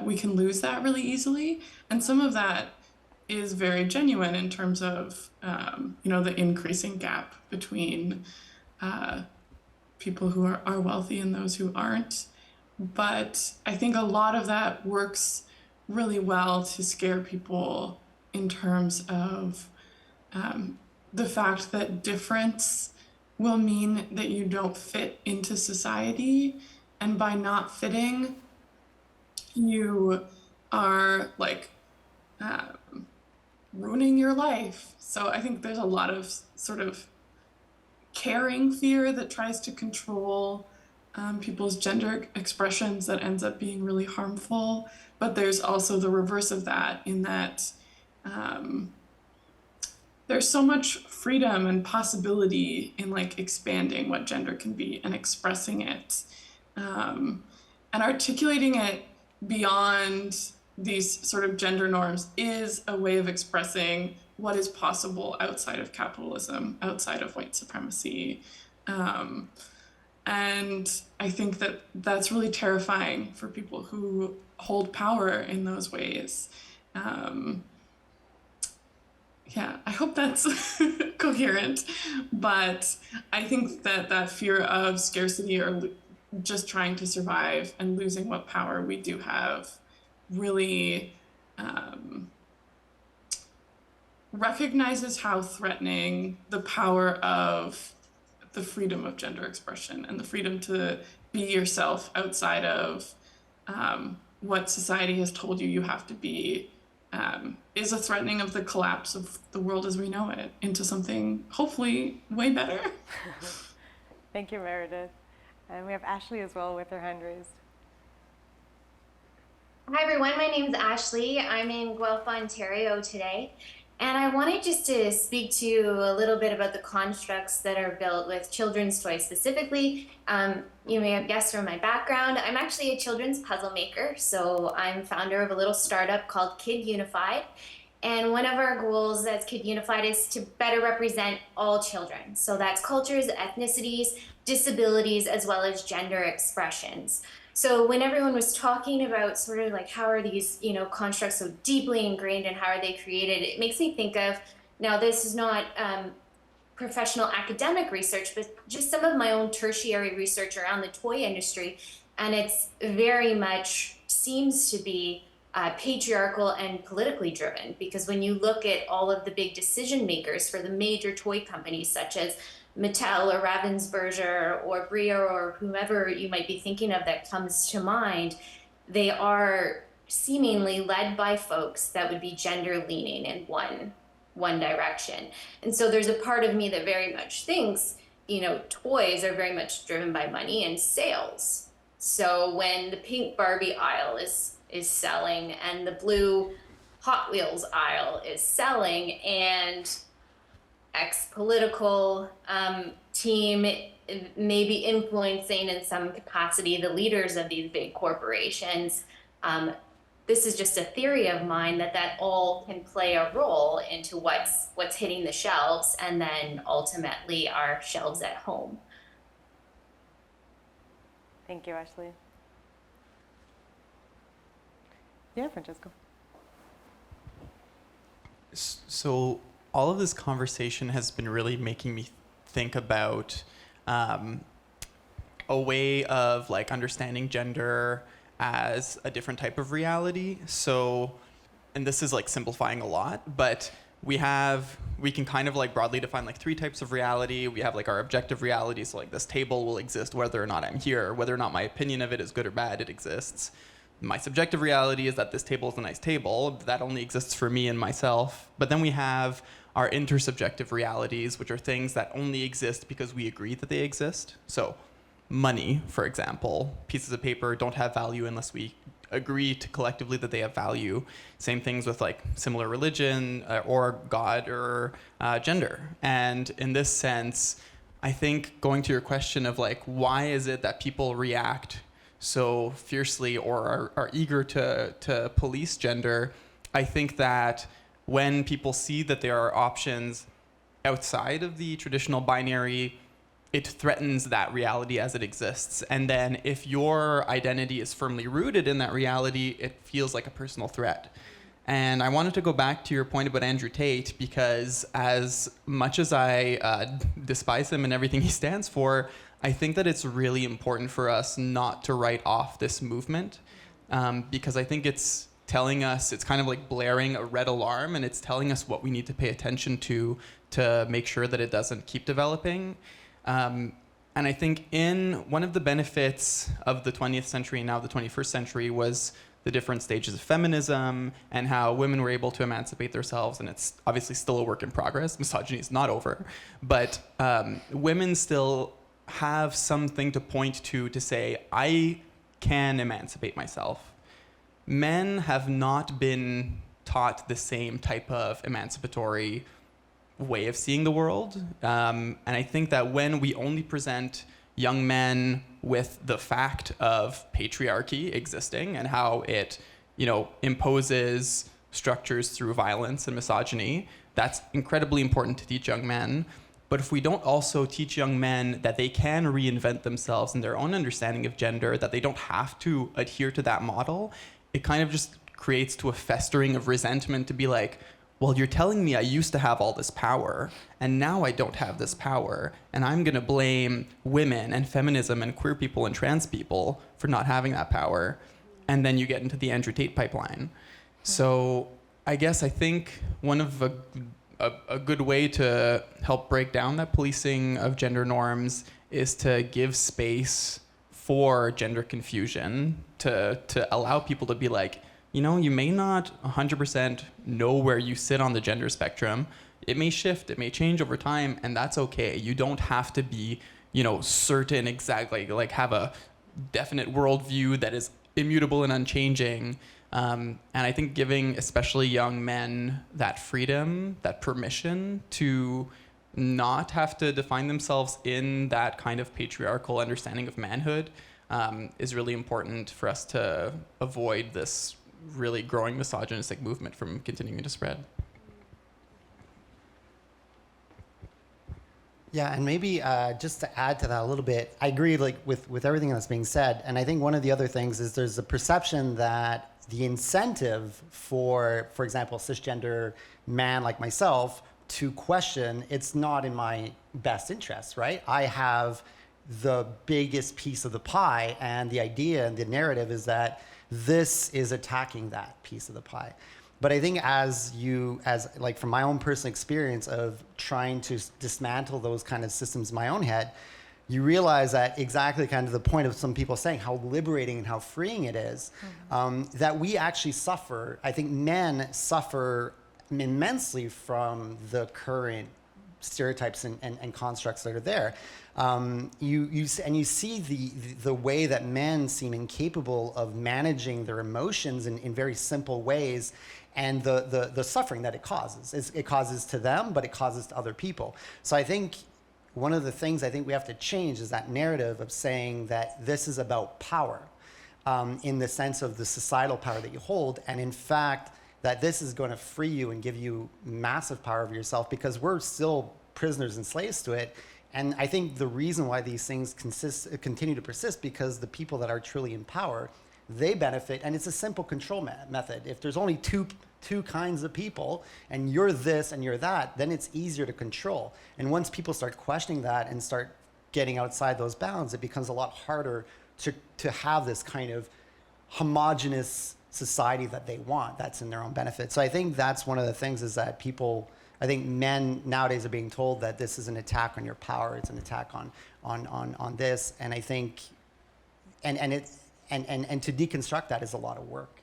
we can lose that really easily. And some of that is very genuine in terms of, the increasing gap between people who are wealthy and those who aren't. But I think a lot of that works really well to scare people in terms of the fact that difference will mean that you don't fit into society. And by not fitting, you are ruining your life. So I think there's a lot of sort of caring fear that tries to control people's gender expressions that ends up being really harmful. But there's also the reverse of that, in that there's so much freedom and possibility in expanding what gender can be and expressing it, and articulating it beyond these sort of gender norms is a way of expressing what is possible outside of capitalism, outside of white supremacy. And I think that that's really terrifying for people who hold power in those ways. I hope that's coherent, but I think that fear of scarcity or just trying to survive and losing what power we do have really recognizes how threatening the power of the freedom of gender expression and the freedom to be yourself outside of what society has told you have to be is a threatening of the collapse of the world as we know it into something hopefully way better. Thank you, Meredith. And we have Ashley as well with her hand raised. Hi everyone, my name is Ashley. I'm in Guelph, Ontario today. And I wanted just to speak to you a little bit about the constructs that are built with children's toys specifically. You may have guessed from my background, I'm actually a children's puzzle maker. So I'm founder of a little startup called Kid Unified. And one of our goals as Kid Unified is to better represent all children. So that's cultures, ethnicities, disabilities, as well as gender expressions. So when everyone was talking about sort of how are these, constructs so deeply ingrained and how are they created, it makes me think of, now this is not professional academic research, but just some of my own tertiary research around the toy industry. And it's very much seems to be patriarchal and politically driven, because when you look at all of the big decision makers for the major toy companies, such as Mattel or Ravensburger or Brio or whomever you might be thinking of that comes to mind, they are seemingly led by folks that would be gender leaning in one direction. And so there's a part of me that very much thinks, toys are very much driven by money and sales. So when the pink Barbie aisle is selling and the blue Hot Wheels aisle is selling, and ex-political team may be influencing in some capacity the leaders of these big corporations. This is just a theory of mine that all can play a role into what's hitting the shelves and then ultimately our shelves at home. Thank you, Ashley. Yeah, Francesco. So all of this conversation has been really making me think about a way of understanding gender as a different type of reality. So, and this is simplifying a lot, but we can kind of broadly define 3 types of reality. We have our objective reality, so this table will exist whether or not I'm here, whether or not my opinion of it is good or bad, it exists. my subjective reality is that this table is a nice table. That only exists for me and myself. But then we have our intersubjective realities, which are things that only exist because we agree that they exist. So money, for example, pieces of paper don't have value unless we agree to collectively that they have value. Same things with like similar religion or God or gender. And in this sense, I think going to your question of like, why is it that people react so fiercely or are eager to police gender, I think that when people see that there are options outside of the traditional binary, it threatens that reality as it exists. And then if your identity is firmly rooted in that reality, it feels like a personal threat. And I wanted to go back to your point about Andrew Tate, because as much as I despise him and everything he stands for, I think that it's really important for us not to write off this movement, because I think it's telling us, it's kind of like blaring a red alarm, and it's telling us what we need to pay attention to make sure that it doesn't keep developing. And I think in one of the benefits of the 20th century and now the 21st century was the different stages of feminism and how women were able to emancipate themselves. And it's obviously still a work in progress. Misogyny is not over. But women still have something to point to say, I can emancipate myself. Men have not been taught the same type of emancipatory way of seeing the world. And I think that when we only present young men with the fact of patriarchy existing and how it, imposes structures through violence and misogyny, that's incredibly important to teach young men. But if we don't also teach young men that they can reinvent themselves in their own understanding of gender, that they don't have to adhere to that model, it kind of just creates to a festering of resentment to be like, well, you're telling me I used to have all this power, and now I don't have this power, and I'm going to blame women and feminism and queer people and trans people for not having that power. And then you get into the Andrew Tate pipeline. So I think one of a good way to help break down that policing of gender norms is to give space for gender confusion, to allow people to be like, you may not 100% know where you sit on the gender spectrum. It may shift, it may change over time, and that's okay. You don't have to be, certain exactly, like have a definite worldview that is immutable and unchanging. And I think giving especially young men that freedom, that permission to not have to define themselves in that kind of patriarchal understanding of manhood is really important for us to avoid this really growing misogynistic movement from continuing to spread. Yeah, and maybe just to add to that a little bit, I agree with everything that's being said. And I think one of the other things is there's a perception that the incentive for example, cisgender man like myself to question, it's not in my best interest, right? I have the biggest piece of the pie, and the idea and the narrative is that this is attacking that piece of the pie. But I think from my own personal experience of trying to dismantle those kind of systems in my own head, you realize that exactly kind of the point of some people saying how liberating and how freeing it is, that we actually suffer. I think men suffer immensely from the current stereotypes and constructs that are there. You see the way that men seem incapable of managing their emotions in very simple ways, and the suffering that it causes. It causes to them, but it causes to other people. So I think one of the things I think we have to change is that narrative of saying that this is about power, in the sense of the societal power that you hold, and in fact, that this is going to free you and give you massive power over yourself, because we're still prisoners and slaves to it. And I think the reason why these things continue to persist, because the people that are truly in power, they benefit, and it's a simple control method. If there's only two kinds of people, and you're this and you're that, then it's easier to control. And once people start questioning that and start getting outside those bounds, it becomes a lot harder to have this kind of homogenous society that they want, that's in their own benefit. So I think that's one of the things, is that I think men nowadays are being told that this is an attack on your power, it's an attack on this, and I think, and and to deconstruct that is a lot of work.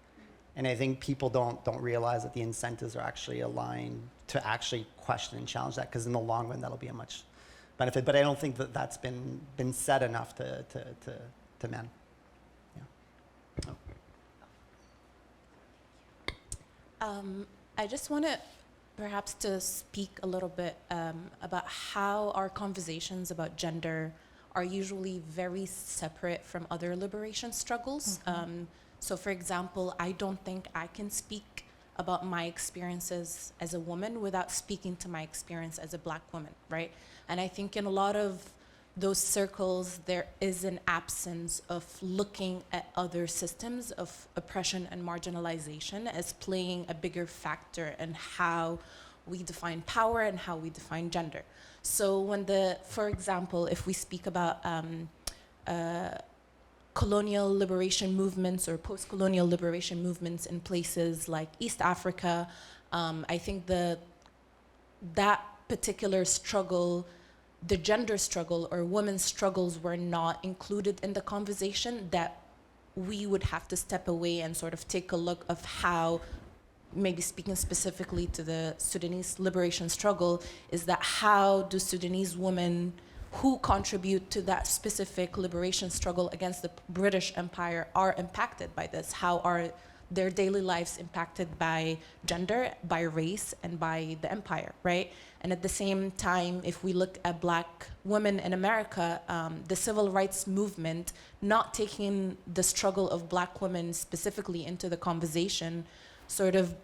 And I think people don't realize that the incentives are actually aligned to actually question and challenge that, because in the long run that'll be a much benefit. But I don't think that that's been said enough to men. Yeah. Oh. I just want to perhaps to speak a little bit about how our conversations about gender are usually very separate from other liberation struggles. So for example, I don't think I can speak about my experiences as a woman without speaking to my experience as a Black woman, right? And I think in a lot of those circles, there is an absence of looking at other systems of oppression and marginalization as playing a bigger factor in how we define power and how we define gender. So when for example, if we speak about colonial liberation movements or post-colonial liberation movements in places like East Africa, I think that particular struggle, the gender struggle or women's struggles, were not included in the conversation, that we would have to step away and sort of take a look of how, maybe speaking specifically to the Sudanese liberation struggle, is that how do Sudanese women who contribute to that specific liberation struggle against the British Empire are impacted by this? How are their daily lives impacted by gender, by race, and by the empire, right? And at the same time, if we look at Black women in America, the civil rights movement, not taking the struggle of Black women specifically into the conversation, sort of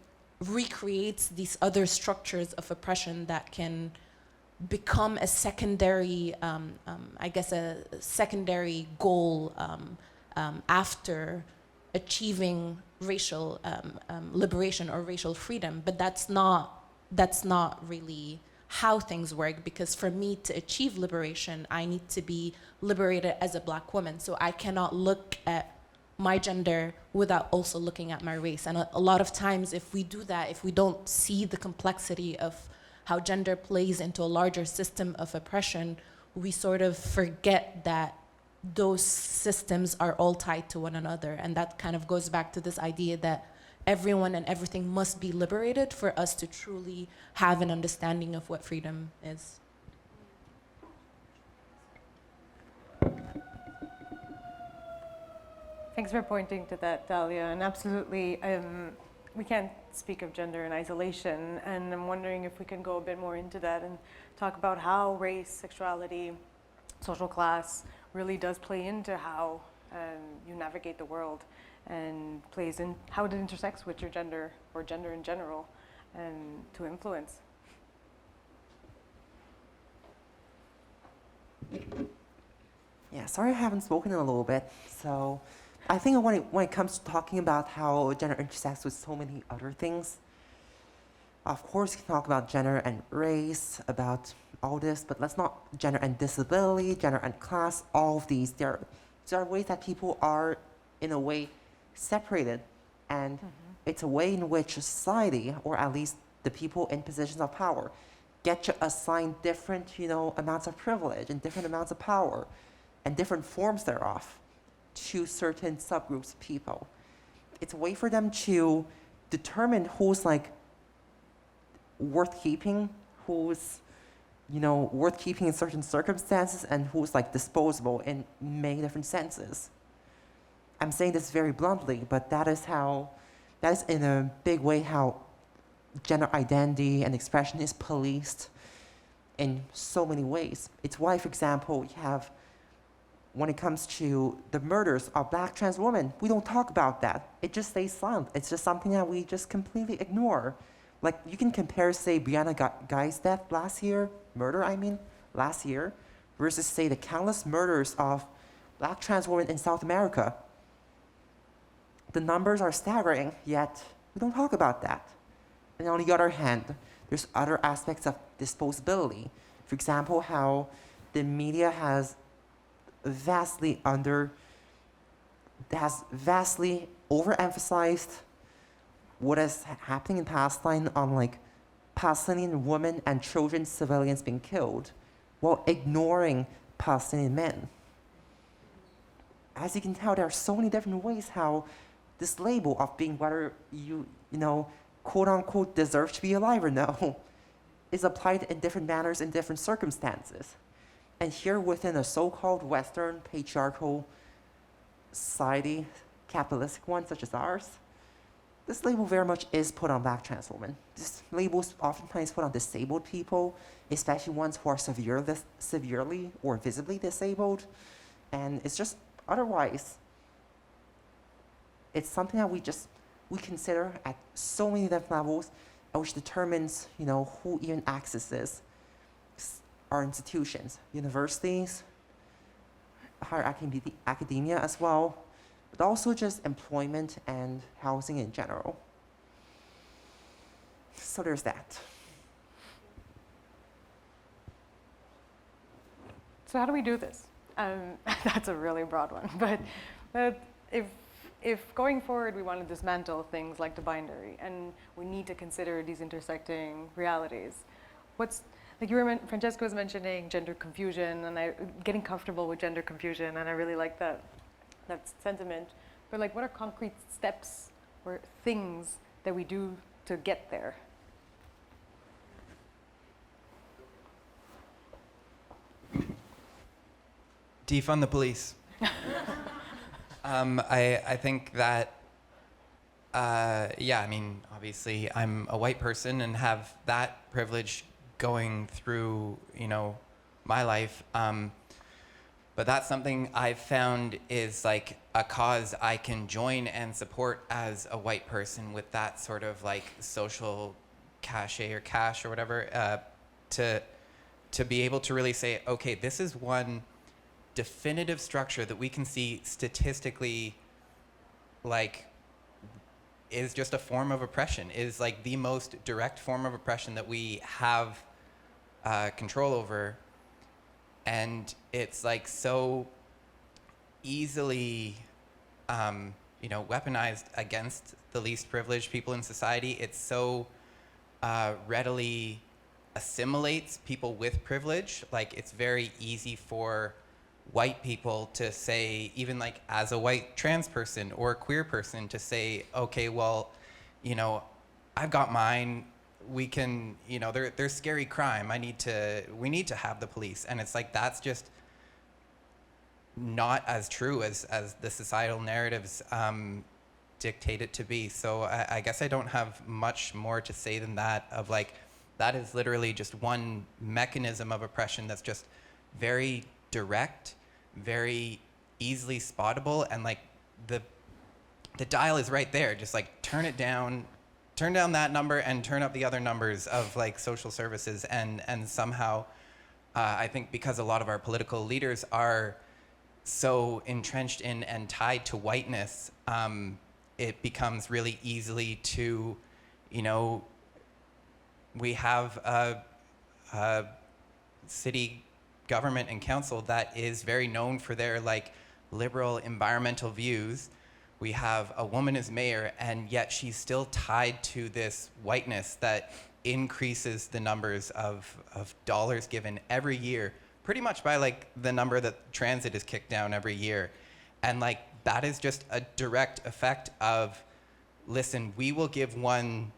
recreates these other structures of oppression that can become a secondary, I guess a secondary goal after achieving racial liberation or racial freedom. But that's not really how things work, because for me to achieve liberation, I need to be liberated as a Black woman. So I cannot look at my gender without also looking at my race. And a lot of times, if we do that, if we don't see the complexity of how gender plays into a larger system of oppression, we sort of forget that those systems are all tied to one another. And that kind of goes back to this idea that everyone and everything must be liberated for us to truly have an understanding of what freedom is. Thanks for pointing to that, Dalia. And absolutely, we can't speak of gender in isolation. And I'm wondering if we can go a bit more into that and talk about how race, sexuality, social class really does play into how you navigate the world, and plays in how it intersects with your gender or gender in general, and to influence. Yeah, sorry I haven't spoken in a little bit. So I think when it comes to talking about how gender intersects with so many other things, of course you can talk about gender and race, about all this, but let's not gender and disability, gender and class, all of these. There are ways that people are, in a way, separated, and it's a way in which society, or at least the people in positions of power, get to assign different, amounts of privilege and different amounts of power and different forms thereof to certain subgroups of people. It's a way for them to determine who's worth keeping, who's worth keeping in certain circumstances, and who's disposable in many different senses. I'm saying this very bluntly, but that is in a big way how gender identity and expression is policed in so many ways. It's why, for example, you have, when it comes to the murders of Black trans women, we don't talk about that. It just stays silent. It's just something that we just completely ignore. You can compare, say, Brianna Guy's death last year, last year, versus, say, the countless murders of Black trans women in South America. The numbers are staggering, yet we don't talk about that. And on the other hand, there's other aspects of disposability. For example, how the media has vastly overemphasized what is happening in Palestine on Palestinian women and children, civilians being killed, while ignoring Palestinian men. as you can tell, there are so many different ways how this label of being whether you know, quote unquote, deserve to be alive or no, is applied in different manners in different circumstances. And here within a so-called Western patriarchal society, capitalistic one such as ours, this label very much is put on Black trans women. This label is oftentimes put on disabled people, especially ones who are severely or visibly disabled. And it's just otherwise, it's something that we consider at so many different levels, which determines, you know, who even accesses our institutions, universities, higher academia as well, but also just employment and housing in general. So there's that. So how do we do this? That's a really broad one, but if going forward we want to dismantle things like the binary and we need to consider these intersecting realities, like Francesco was mentioning gender confusion and getting comfortable with gender confusion, and I really like that sentiment. But like, what are concrete steps or things that we do to get there? Defund the police. I think that, yeah, I mean, obviously I'm a white person and have that privilege going through, you know, my life. But that's something I've found is like a cause I can join and support as a white person with that sort of like social cachet or cash or whatever, to be able to really say, okay, this is one definitive structure that we can see statistically like is just a form of oppression, is like the most direct form of oppression that we have control over. And it's like so easily, you know, weaponized against the least privileged people in society. It's so readily assimilates people with privilege. Like, it's very easy for white people to say, even like as a white trans person or queer person, to say, okay, well, you know, I've got mine. We can, you know, there's scary crime. We need to have the police. And it's like, that's just not as true as the societal narratives dictate it to be. So I guess I don't have much more to say than that, of like, that is literally just one mechanism of oppression that's just very direct, very easily spottable, and like the dial is right there. Just like turn down that number and turn up the other numbers of like social services, and somehow I think because a lot of our political leaders are so entrenched in and tied to whiteness, it becomes really easily to, you know, we have a city government and council that is very known for their like liberal environmental views. We have a woman as mayor, and yet she's still tied to this whiteness that increases the numbers of dollars given every year, pretty much by like the number that transit is kicked down every year. And like, that is just a direct effect of, listen, we will give one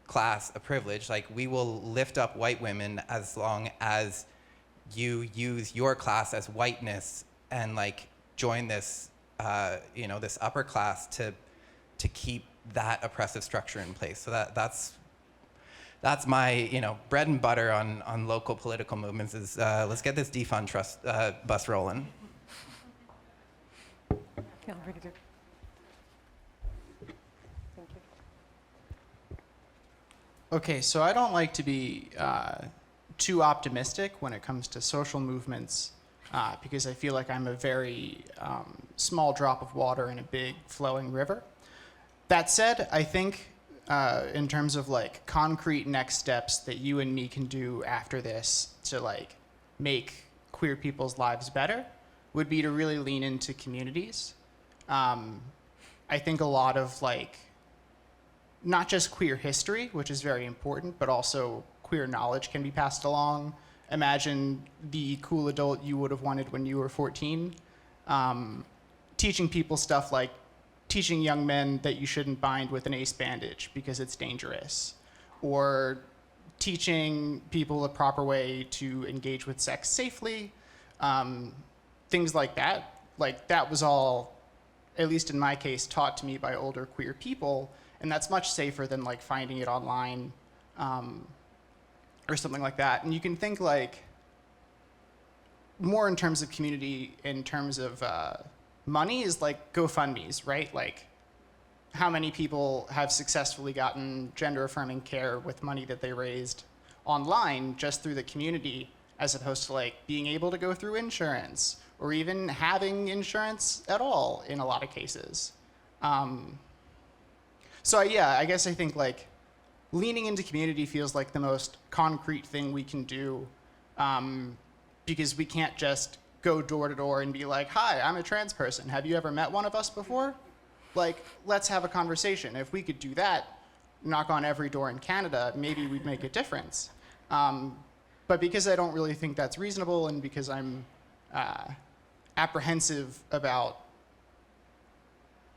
class a privilege, like we will lift up white women as long as you use your class as whiteness and like join this you know, this upper class to keep that oppressive structure in place. So that's my, you know, bread and butter on local political movements is let's get this defund trust bus rolling. Yeah, I'm ready to. Thank you. Okay, so I don't like to be too optimistic when it comes to social movements, because I feel like I'm a very small drop of water in a big flowing river. That said, I think in terms of like concrete next steps that you and me can do after this to like make queer people's lives better would be to really lean into communities. I think a lot of like, not just queer history, which is very important, but also queer knowledge can be passed along. Imagine the cool adult you would have wanted when you were 14. teaching people stuff like teaching young men that you shouldn't bind with an ace bandage because it's dangerous, or teaching people the proper way to engage with sex safely, things like that. Like, that was all, at least in my case, taught to me by older queer people, and that's much safer than like finding it online or something like that. And you can think like more in terms of community, in terms of money, is like GoFundMes, right? Like, how many people have successfully gotten gender affirming care with money that they raised online just through the community, as opposed to like being able to go through insurance or even having insurance at all in a lot of cases. So yeah, I guess I think like leaning into community feels like the most concrete thing we can do, because we can't just go door to door and be like, hi, I'm a trans person. Have you ever met one of us before? Like, let's have a conversation. If we could do that, knock on every door in Canada, maybe we'd make a difference. But because I don't really think that's reasonable, and because I'm apprehensive about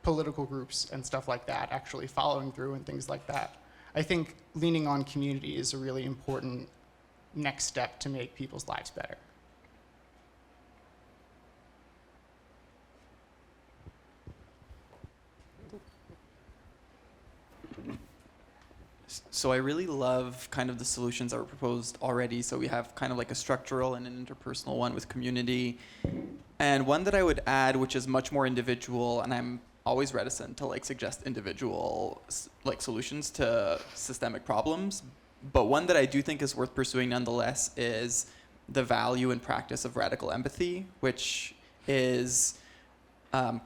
political groups and stuff like that actually following through and things like that, I think leaning on community is a really important next step to make people's lives better. So I really love kind of the solutions that were proposed already. So we have kind of like a structural and an interpersonal one with community. And one that I would add, which is much more individual, and I'm always reticent to like suggest individual like solutions to systemic problems, but one that I do think is worth pursuing nonetheless is the value and practice of radical empathy, which is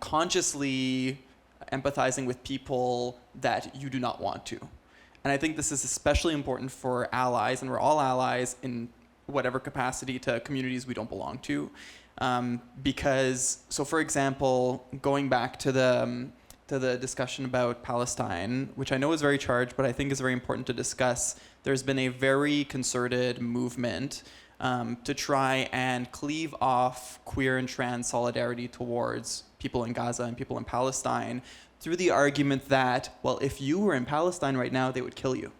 consciously empathizing with people that you do not want to. And I think this is especially important for allies, and we're all allies in whatever capacity to communities we don't belong to. Because, so for example, going back to the discussion about Palestine, which I know is very charged, but I think is very important to discuss, there's been a very concerted movement to try and cleave off queer and trans solidarity towards people in Gaza and people in Palestine, through the argument that, well, if you were in Palestine right now, they would kill you.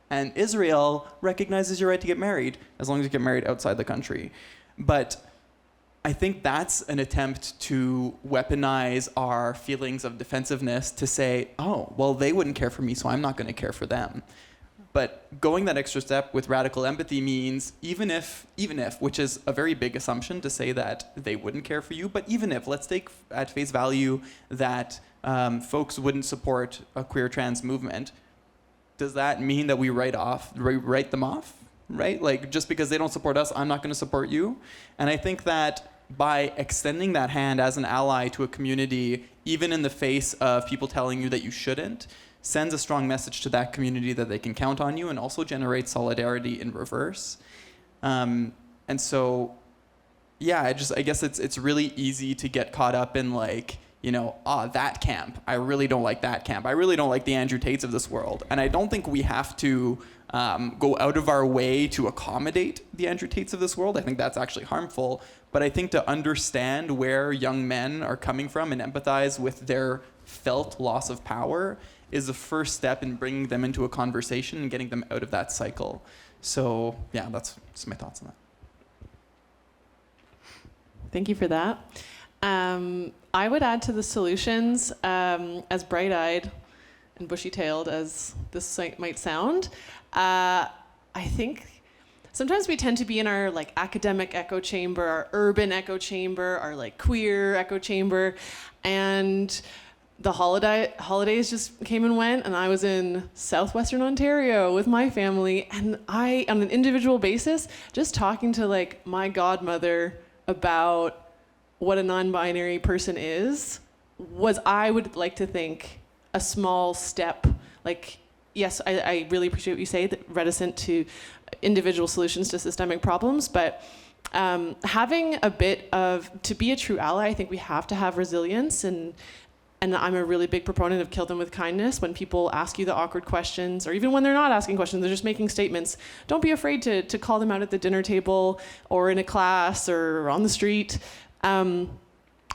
And Israel recognizes your right to get married, as long as you get married outside the country. But I think that's an attempt to weaponize our feelings of defensiveness to say, oh, well, they wouldn't care for me, so I'm not going to care for them. But going that extra step with radical empathy means even if, which is a very big assumption to say that they wouldn't care for you, but even if, let's take at face value that folks wouldn't support a queer trans movement, does that mean that we write them off, right? Like, just because they don't support us, I'm not going to support you? And I think that by extending that hand as an ally to a community, even in the face of people telling you that you shouldn't, sends a strong message to that community that they can count on you, and also generates solidarity in reverse. And so, yeah, I guess it's really easy to get caught up in like, that camp. I really don't like that camp. I really don't like the Andrew Tates of this world. And I don't think we have to go out of our way to accommodate the Andrew Tates of this world. I think that's actually harmful. But I think to understand where young men are coming from and empathize with their felt loss of power is the first step in bringing them into a conversation and getting them out of that cycle. So yeah, that's my thoughts on that. Thank you for that. I would add to the solutions, as bright-eyed and bushy-tailed as this might sound, I think sometimes we tend to be in our like academic echo chamber, our urban echo chamber, our like queer echo chamber, and the holidays just came and went, and I was in southwestern Ontario with my family, and I, on an individual basis, just talking to like my godmother about what a non-binary person is, was, I would like to think, a small step. Like, yes, I really appreciate what you say, that reticent to individual solutions to systemic problems, but having a bit of, to be a true ally, I think we have to have resilience, and I'm a really big proponent of kill them with kindness. When people ask you the awkward questions, or even when they're not asking questions, they're just making statements, don't be afraid to call them out at the dinner table or in a class or on the street.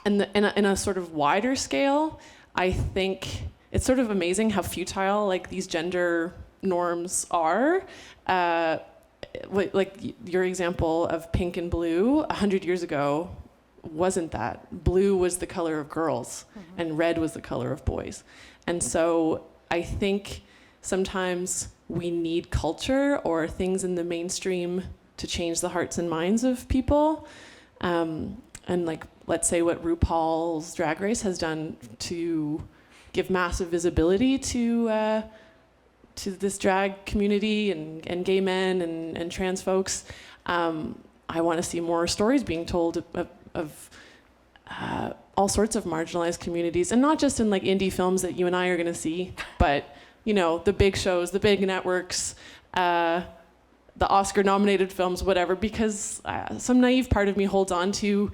in a sort of wider scale, I think it's sort of amazing how futile like these gender norms are. Like your example of pink and blue, 100 years ago wasn't that. Blue was the color of girls, and red was the color of boys. And so I think sometimes we need culture or things in the mainstream to change the hearts and minds of people. And like, let's say what RuPaul's Drag Race has done to give massive visibility to this drag community and gay men and trans folks. I want to see more stories being told of all sorts of marginalized communities, and not just in like indie films that you and I are going to see, but you know, the big shows, the big networks, the Oscar-nominated films, whatever. Because some naive part of me holds on to,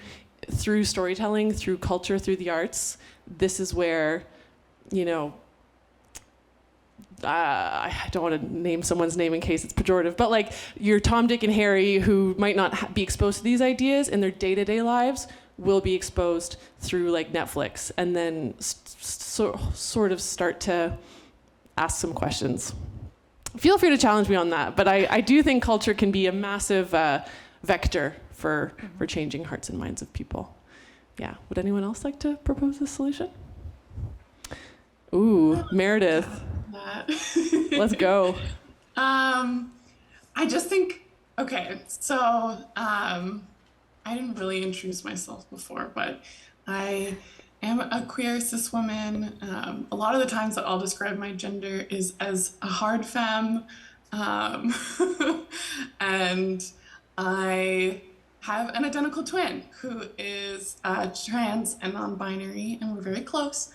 through storytelling, through culture, through the arts, this is where, you know, I don't want to name someone's name in case it's pejorative, but like your Tom, Dick, and Harry who might not be exposed to these ideas in their day-to-day lives will be exposed through like Netflix, and then sort of start to ask some questions. Feel free to challenge me on that, but I do think culture can be a massive vector for changing hearts and minds of people. Yeah, would anyone else like to propose a solution? Ooh, Meredith. Let's go. I just think, okay, so I didn't really introduce myself before, but I am a queer cis woman. A lot of the times that I'll describe my gender is as a hard femme. And I have an identical twin who is trans and non-binary, and we're very close.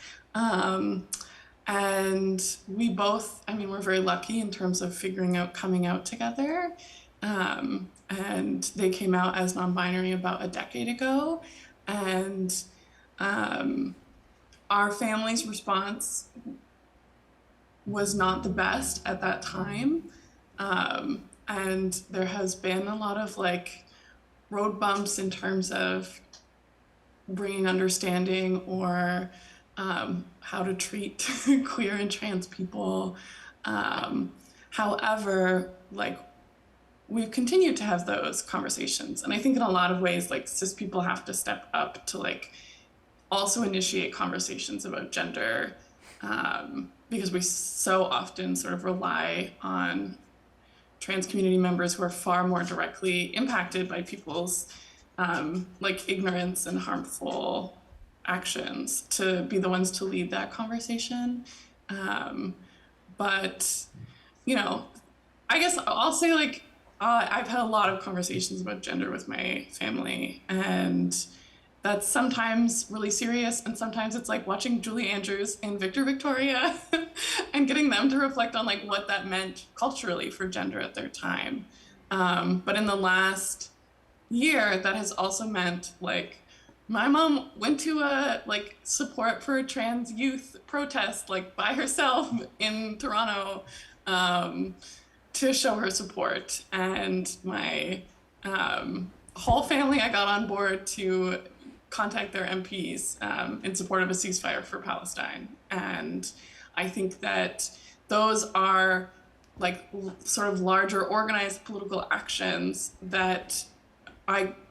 And we both, I mean, we're very lucky in terms of figuring out coming out together. And they came out as non-binary about a decade ago. And our family's response was not the best at that time. And there has been a lot of like road bumps in terms of bringing understanding or how to treat queer and trans people. However, like, we've continued to have those conversations. And I think in a lot of ways, like, cis people have to step up to like also initiate conversations about gender, because we so often sort of rely on trans community members who are far more directly impacted by people's like ignorance and harmful actions to be the ones to lead that conversation. But, you know, I guess I'll say like, I've had a lot of conversations about gender with my family, and that's sometimes really serious, and sometimes it's like watching Julie Andrews and Victor Victoria and getting them to reflect on like what that meant culturally for gender at their time. But in the last year, that has also meant like, my mom went to a like support for a trans youth protest like by herself in Toronto to show her support. And my whole family, I got on board to contact their MPs in support of a ceasefire for Palestine. And I think that those are like sort of larger organized political actions that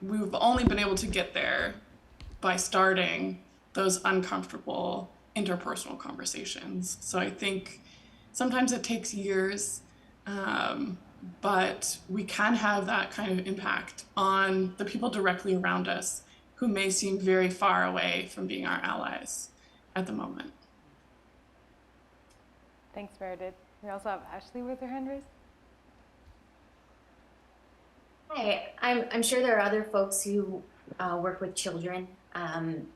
we've only been able to get there by starting those uncomfortable interpersonal conversations. So I think sometimes it takes years, but we can have that kind of impact on the people directly around us who may seem very far away from being our allies at the moment. Thanks, Meredith. We also have Ashley with her hand raised. Hi, I'm sure there are other folks who work with children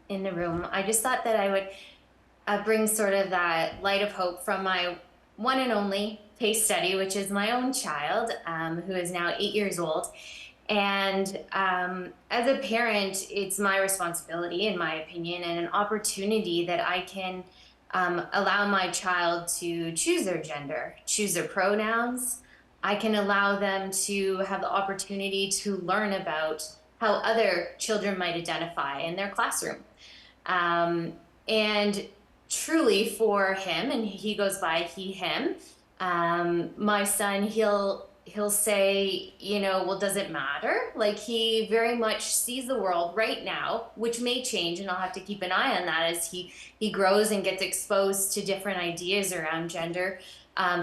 in the room. I just thought that I would bring sort of that light of hope from my one and only case study, which is my own child, who is now 8 years old. And as a parent, it's my responsibility, in my opinion, and an opportunity that I can allow my child to choose their gender, choose their pronouns. I can allow them to have the opportunity to learn about how other children might identify in their classroom. And truly for him, and he goes by he, him, my son, he'll say, you know, well, does it matter? Like, he very much sees the world right now, which may change, and I'll have to keep an eye on that as he grows and gets exposed to different ideas around gender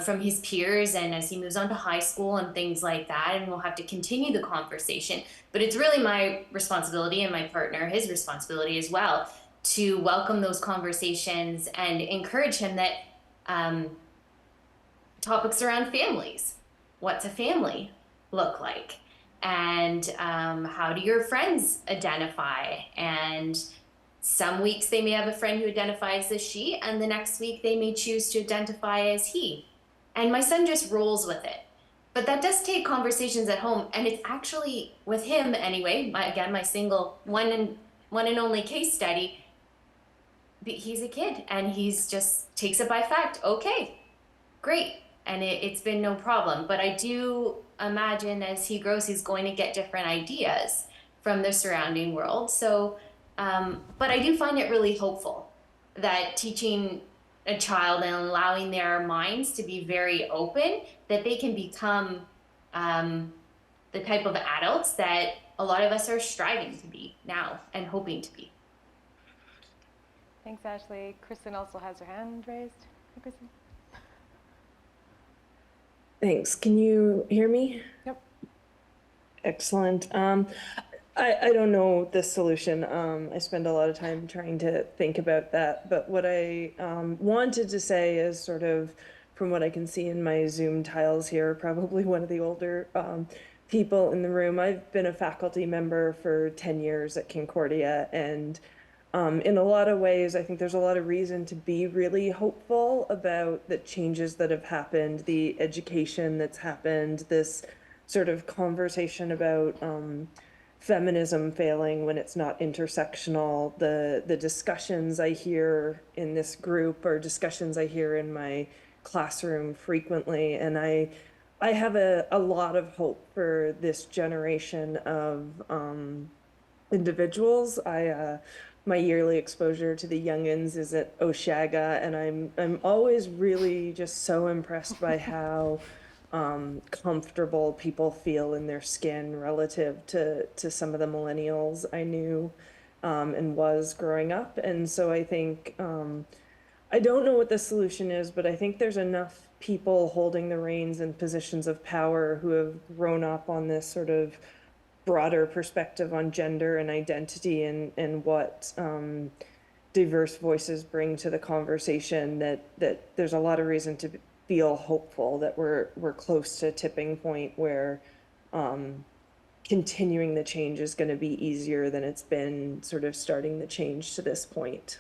from his peers, and as he moves on to high school and things like that, and we'll have to continue the conversation. But it's really my responsibility, and my partner, his responsibility as well, to welcome those conversations and encourage him that topics around families. What's a family look like? And how do your friends identify? And some weeks they may have a friend who identifies as she, and the next week they may choose to identify as he. And my son just rolls with it. But that does take conversations at home, and it's actually, with him anyway, my single one and only case study, he's a kid, and he's just takes it by fact. Okay, great. And it's been no problem. But I do imagine as he grows, he's going to get different ideas from the surrounding world. So, but I do find it really hopeful that teaching a child and allowing their minds to be very open, that they can become the type of adults that a lot of us are striving to be now and hoping to be. Thanks, Ashley. Kristen also has her hand raised. Hi, Kristen. Thanks. Can you hear me? Yep. Excellent. I don't know the solution. I spend a lot of time trying to think about that. But what I wanted to say is sort of, from what I can see in my Zoom tiles here, probably one of the older people in the room. I've been a faculty member for 10 years at Concordia, and in a lot of ways, I think there's a lot of reason to be really hopeful about the changes that have happened, the education that's happened, this sort of conversation about feminism failing when it's not intersectional, the discussions I hear in this group or discussions I hear in my classroom frequently. And I have a lot of hope for this generation of individuals. My yearly exposure to the youngins is at Oshaga, and I'm always really just so impressed by how comfortable people feel in their skin relative to some of the millennials I knew and was growing up. And so I think, I don't know what the solution is, but I think there's enough people holding the reins in positions of power who have grown up on this sort of broader perspective on gender and identity and what diverse voices bring to the conversation, that there's a lot of reason to feel hopeful that we're close to a tipping point where continuing the change is going to be easier than it's been sort of starting the change to this point.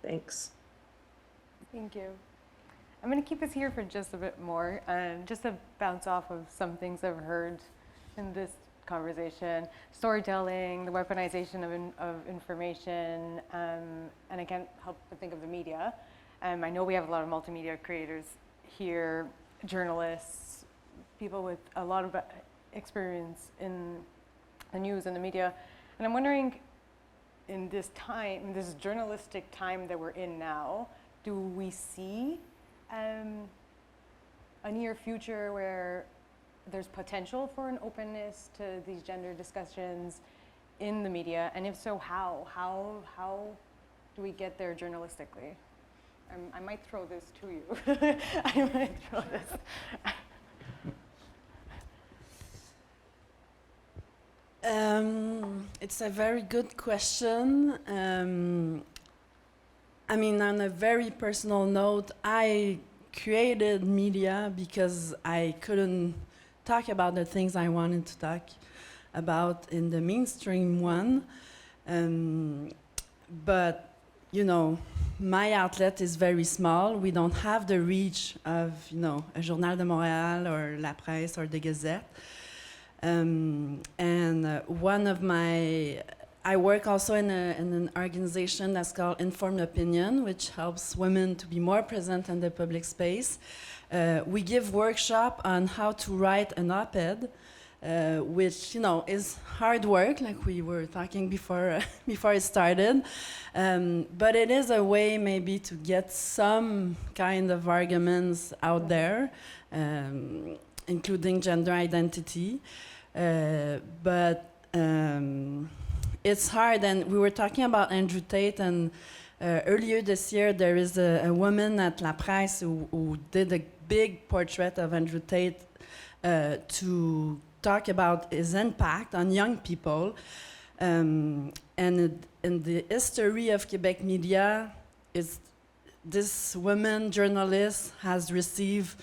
Thanks. Thank you. I'm going to keep us here for just a bit more, just to bounce off of some things I've heard in this conversation. Storytelling, the weaponization of information, and I can't help but think of the media. I know we have a lot of multimedia creators here, journalists, people with a lot of experience in the news and the media. And I'm wondering, in this time, this journalistic time that we're in now, do we see a near future where there's potential for an openness to these gender discussions in the media? And if so, how? How do we get there journalistically? I might throw this to you. I might throw this. It's a very good question. I mean, on a very personal note, I created media because I couldn't talk about the things I wanted to talk about in the mainstream one. But, you know, my outlet is very small. We don't have the reach of, you know, a Journal de Montréal or La Presse or the Gazette. One of my, I work also in an organization that's called Informed Opinion, which helps women to be more present in the public space. We give workshop on how to write an op-ed which is hard work, like we were talking before before it started. But it is a way maybe to get some kind of arguments out there, including gender identity. But it's hard, and we were talking about Andrew Tate, and earlier this year there is a woman at La Presse who did a big portrait of Andrew Tate to talk about his impact on young people. And in the history of Quebec media, this woman journalist has received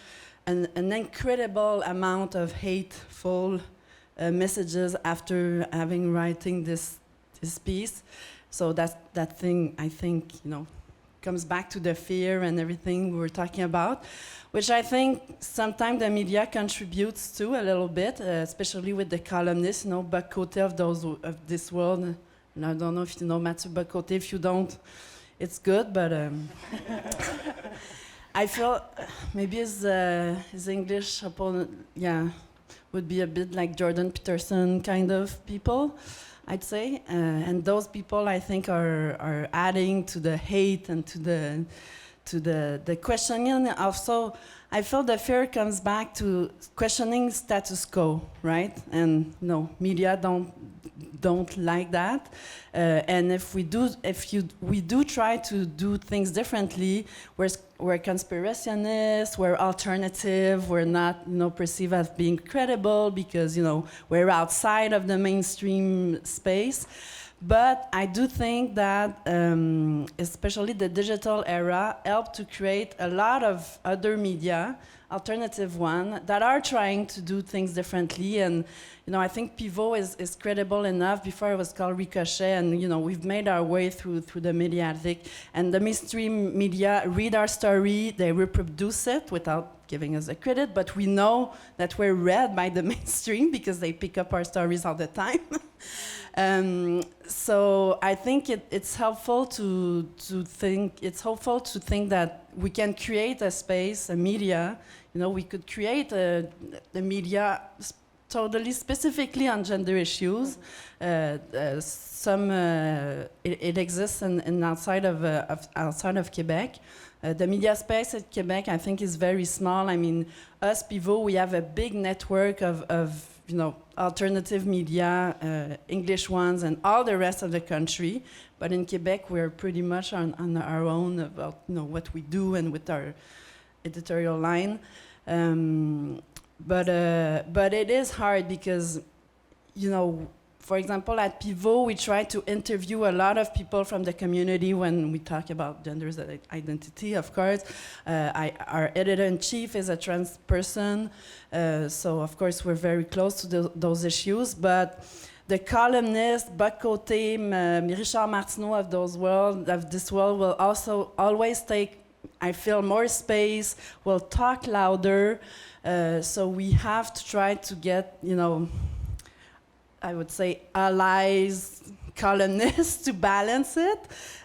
an incredible amount of hateful messages after having writing this piece. So that thing, I think, comes back to the fear and everything we were talking about, which I think sometimes the media contributes to a little bit, especially with the columnists, Buck Côté of this world. And I don't know if you know Mathieu Buck Côté. If you don't, it's good, but I feel maybe his English would be a bit like Jordan Peterson kind of people, I'd say. And those people, I think, are adding to the hate and to the questioning. Also, I feel the fear comes back to questioning status quo, right? And media don't like that. And if we do try to do things differently, we're conspiracionists, we're alternative, we're not perceived as being credible because we're outside of the mainstream space. But I do think that especially the digital era helped to create a lot of other media, alternative one, that are trying to do things differently. And I think Pivot is credible enough. Before it was called Ricochet, and we've made our way through the Mediatic. And the mainstream media read our story, they reproduce it without giving us the credit, but we know that we're read by the mainstream because they pick up our stories all the time. So I think it's helpful to think that we can create a space, a media. We could create a media totally specifically on gender issues. It exists in outside of Quebec. The media space at Quebec, I think, is very small. I mean, us, Pivot, we have a big network of alternative media, English ones, and all the rest of the country. But in Quebec, we're pretty much on our own about what we do and with our editorial line. But it is hard because, for example, at Pivot, we try to interview a lot of people from the community when we talk about gender identity, of course. Our editor-in-chief is a trans person, so of course we're very close to those issues. But the columnists, Buck Côté, Richard Martineau of this world will also always take, I feel, more space, will talk louder. So we have to try to get, I would say, allies, columnists to balance it.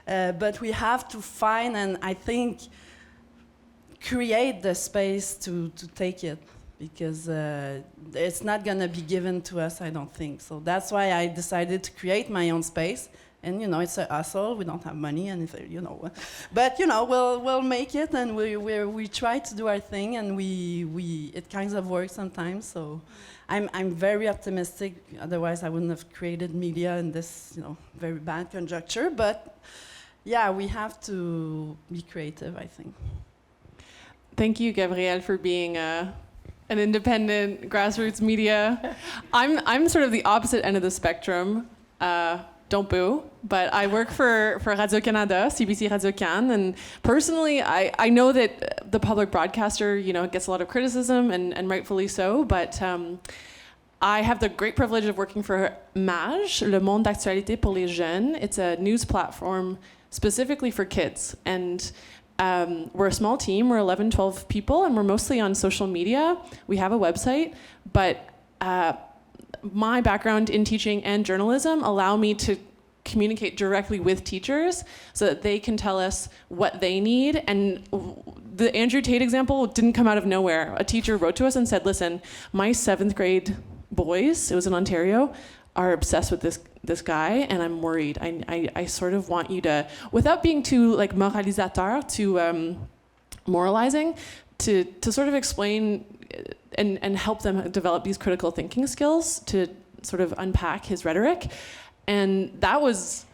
But we have to find and, I think, create the space to take it. Because it's not going to be given to us, I don't think. So that's why I decided to create my own space. And, it's a hustle. We don't have money, and but we'll make it, and we try to do our thing, and it kind of works sometimes. So I'm very optimistic. Otherwise, I wouldn't have created media in this very bad conjuncture. But yeah, we have to be creative, I think. Thank you, Gabrielle, for being an independent grassroots media. I'm sort of the opposite end of the spectrum. Don't boo, but I work for Radio-Canada, CBC Radio-Can, and personally, I know that the public broadcaster, gets a lot of criticism, and rightfully so, but I have the great privilege of working for MAJ, Le Monde d'Actualité pour les Jeunes. It's a news platform specifically for kids, and we're a small team, we're 11, 12 people, and we're mostly on social media. We have a website, but my background in teaching and journalism allow me to communicate directly with teachers so that they can tell us what they need. And the Andrew Tate example didn't come out of nowhere. A teacher wrote to us and said, listen, my 7th grade boys, it was in Ontario, are obsessed with this guy, and I'm worried. I sort of want you to, without being too like moralisateur, too moralizing, to sort of explain and help them develop these critical thinking skills to sort of unpack his rhetoric. And that was,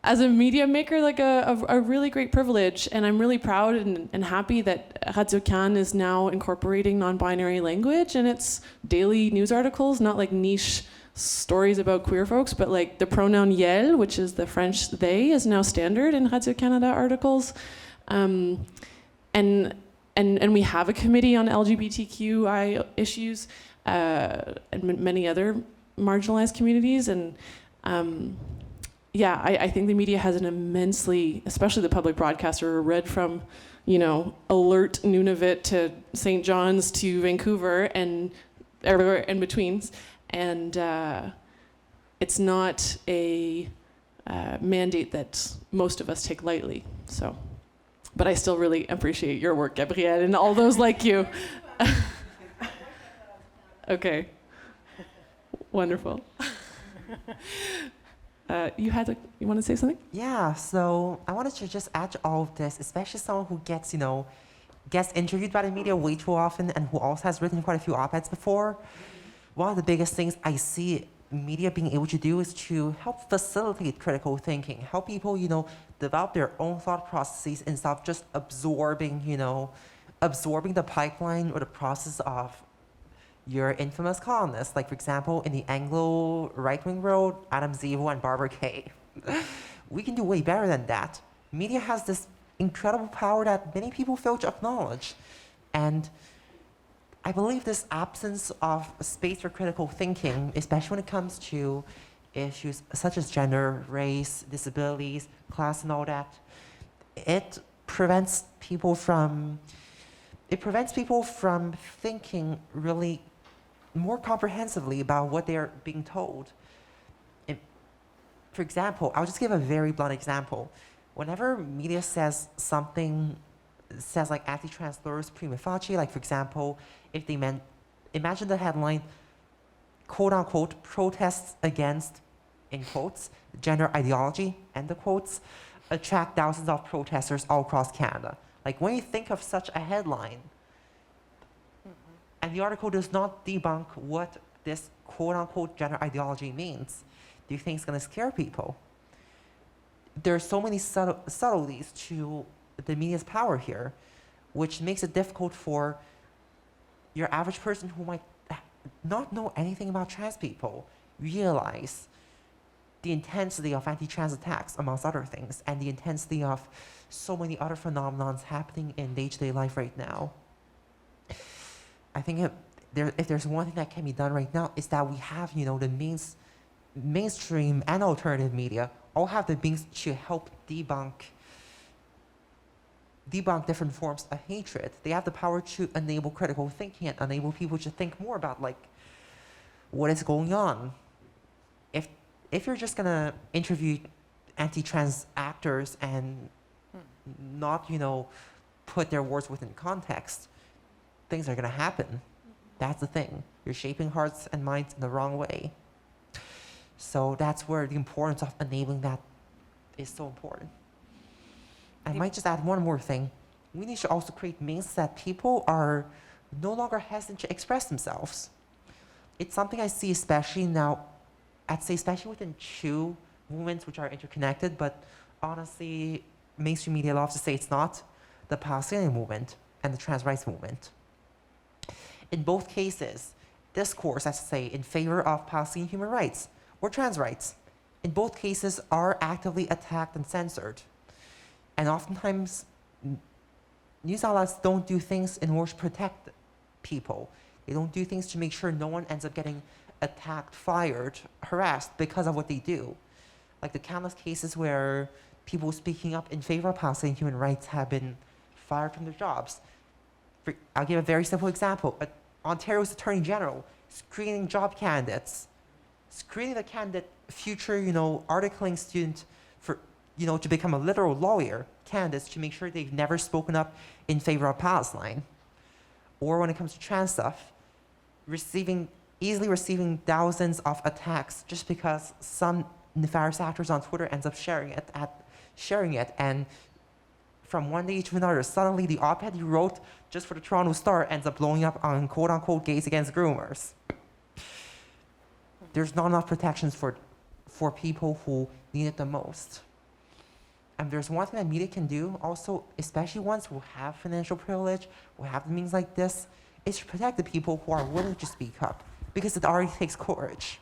as a media maker, like a really great privilege. And I'm really proud and happy that Radio Can is now incorporating non-binary language in its daily news articles, not like niche stories about queer folks, but like the pronoun yel, which is the French they, is now standard in Radio Canada articles. And we have a committee on LGBTQI issues and many other marginalized communities. And I think the media has an immensely, especially the public broadcaster, read from, Alert, Nunavut to St. John's to Vancouver and everywhere in between. And it's not a mandate that most of us take lightly. So. But I still really appreciate your work, Gabrielle, and all those like you. Okay. Wonderful. You want to say something? Yeah, so I wanted to just add to all of this, especially someone who gets interviewed by the media way too often and who also has written quite a few op-eds before. One of the biggest things I see media being able to do is to help facilitate critical thinking, help people, develop their own thought processes instead of just absorbing the pipeline or the process of your infamous columnists. Like, for example, in the Anglo right-wing world, Adam Zivo and Barbara Kay. We can do way better than that. Media has this incredible power that many people fail to acknowledge. And I believe this absence of space for critical thinking, especially when it comes to issues such as gender, race, disabilities, class, and all that, it prevents people from thinking really more comprehensively about what they're being told. For example, I'll just give a very blunt example. Whenever media says like anti-trans slurs prima facie, like for example, if they imagine the headline, quote unquote, protests against, in quotes, gender ideology, end the quotes, attract thousands of protesters all across Canada. Like, when you think of such a headline, and the article does not debunk what this quote unquote gender ideology means, do you think it's going to scare people? There are so many subtleties to the media's power here, which makes it difficult for your average person who might not know anything about trans people realize the intensity of anti-trans attacks, amongst other things, and the intensity of so many other phenomenons happening in day-to-day life right now. I think if there's one thing that can be done right now, is that we have, the mainstream and alternative media all have the means to help debunk different forms of hatred. They have the power to enable critical thinking and enable people to think more about, like, what is going on. If you're just gonna interview anti-trans actors and not, put their words within context, things are gonna happen. That's the thing. You're shaping hearts and minds in the wrong way. So that's where the importance of enabling that is so important. I might just add one more thing. We need to also create means that people are no longer hesitant to express themselves. It's something I see especially now, I'd say especially within two movements which are interconnected, but honestly, mainstream media loves to say it's not, the Palestinian movement and the trans rights movement. In both cases, discourse, let's say, in favor of Palestinian human rights or trans rights, in both cases are actively attacked and censored. And oftentimes, news outlets don't do things in order to protect people. They don't do things to make sure no one ends up getting attacked, fired, harassed because of what they do. Like the countless cases where people speaking up in favor of Palestinian human rights have been fired from their jobs. I'll give a very simple example. Ontario's Attorney General screening job candidates, screening the candidate future, articling student for, to become a literal lawyer, candidates to make sure they've never spoken up in favor of Palestine. Or when it comes to trans stuff, receiving easily receiving thousands of attacks just because some nefarious actors on Twitter ends up sharing it, and from one day to another, suddenly the op-ed you wrote just for the Toronto Star ends up blowing up on quote-unquote gays against groomers. There's not enough protections for people who need it the most. And there's one thing that media can do also, especially ones who have financial privilege, who have means like this, is to protect the people who are willing to speak up, because it already takes courage,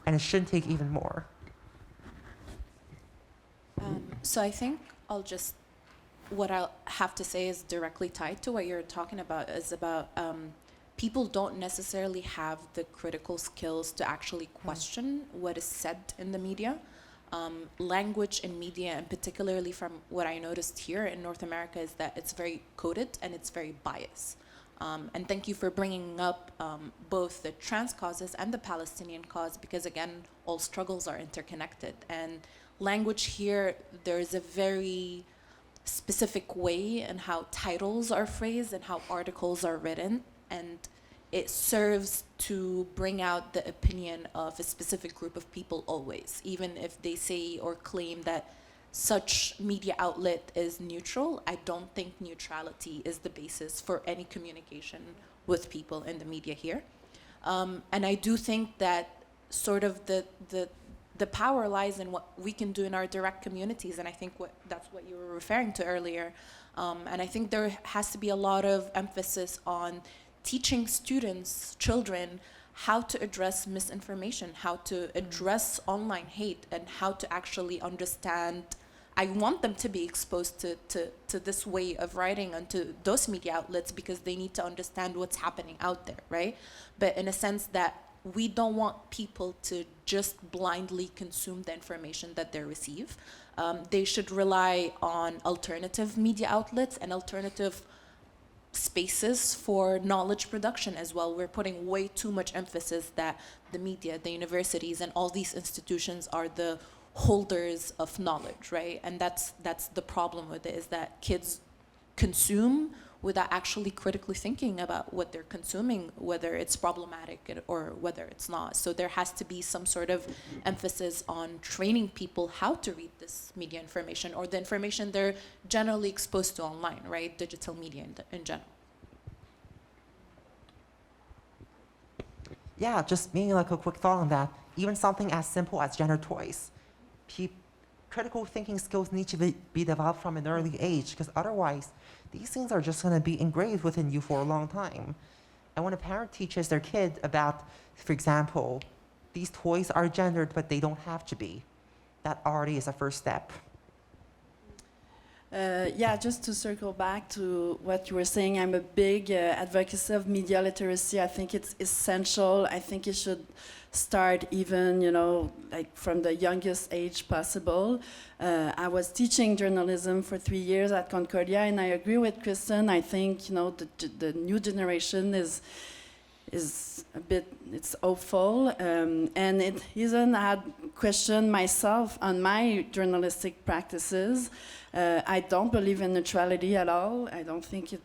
and it shouldn't take even more. So I think what I'll have to say is directly tied to what you're talking about, is about people don't necessarily have the critical skills to actually question what is said in the media. Language in media, and particularly from what I noticed here in North America, is that it's very coded and it's very biased. And thank you for bringing up both the trans causes and the Palestinian cause, because again, all struggles are interconnected. And language here, there's a very specific way in how titles are phrased and how articles are written, and it serves to bring out the opinion of a specific group of people always, even if they say or claim that such media outlet is neutral. I don't think neutrality is the basis for any communication with people in the media here. And I do think that sort of the power lies in what we can do in our direct communities, and I think that's what you were referring to earlier. And I think there has to be a lot of emphasis on teaching students, children, how to address misinformation, how to address online hate, and how to actually understand. I want them to be exposed to this way of writing and to those media outlets, because they need to understand what's happening out there, right? But in a sense that we don't want people to just blindly consume the information that they receive. They should rely on alternative media outlets and alternative spaces for knowledge production as well. We're putting way too much emphasis that the media, the universities, and all these institutions are the holders of knowledge, right? And that's the problem with it, is that kids consume without actually critically thinking about what they're consuming, whether it's problematic or whether it's not. So there has to be some sort of emphasis on training people how to read this media information, or the information they're generally exposed to online, right? Digital media in general. Yeah, just maybe like a quick thought on that. Even something as simple as gender toys. Critical thinking skills need to be developed from an early age, because otherwise, these things are just going to be engraved within you for a long time. And when a parent teaches their kid about, for example, these toys are gendered, but they don't have to be, that already is a first step. Yeah, just to circle back to what you were saying, I'm a big advocate of media literacy. I think it's essential. I think it should start even, like from the youngest age possible. I was teaching journalism for 3 years at Concordia, and I agree with Kristen. I think, the new generation is a bit, it's hopeful, and it isn't. I had questioned myself on my journalistic practices. I don't believe in neutrality at all. I don't think it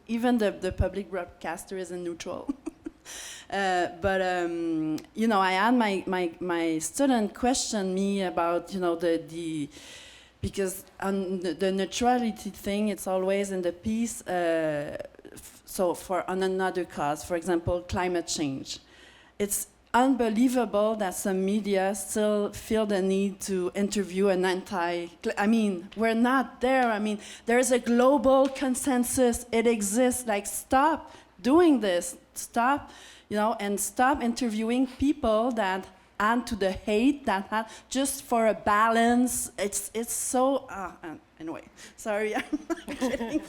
even the public broadcaster isn't neutral. But I had my student question me about because on the neutrality thing, it's always in the piece. So on another cause, for example, climate change, it's unbelievable that some media still feel the need to interview we're not there. There's a global consensus. It exists. Like, stop doing this. Stop, and stop interviewing people that add to the hate, just for a balance. It's so, anyway, sorry, I'm not kidding.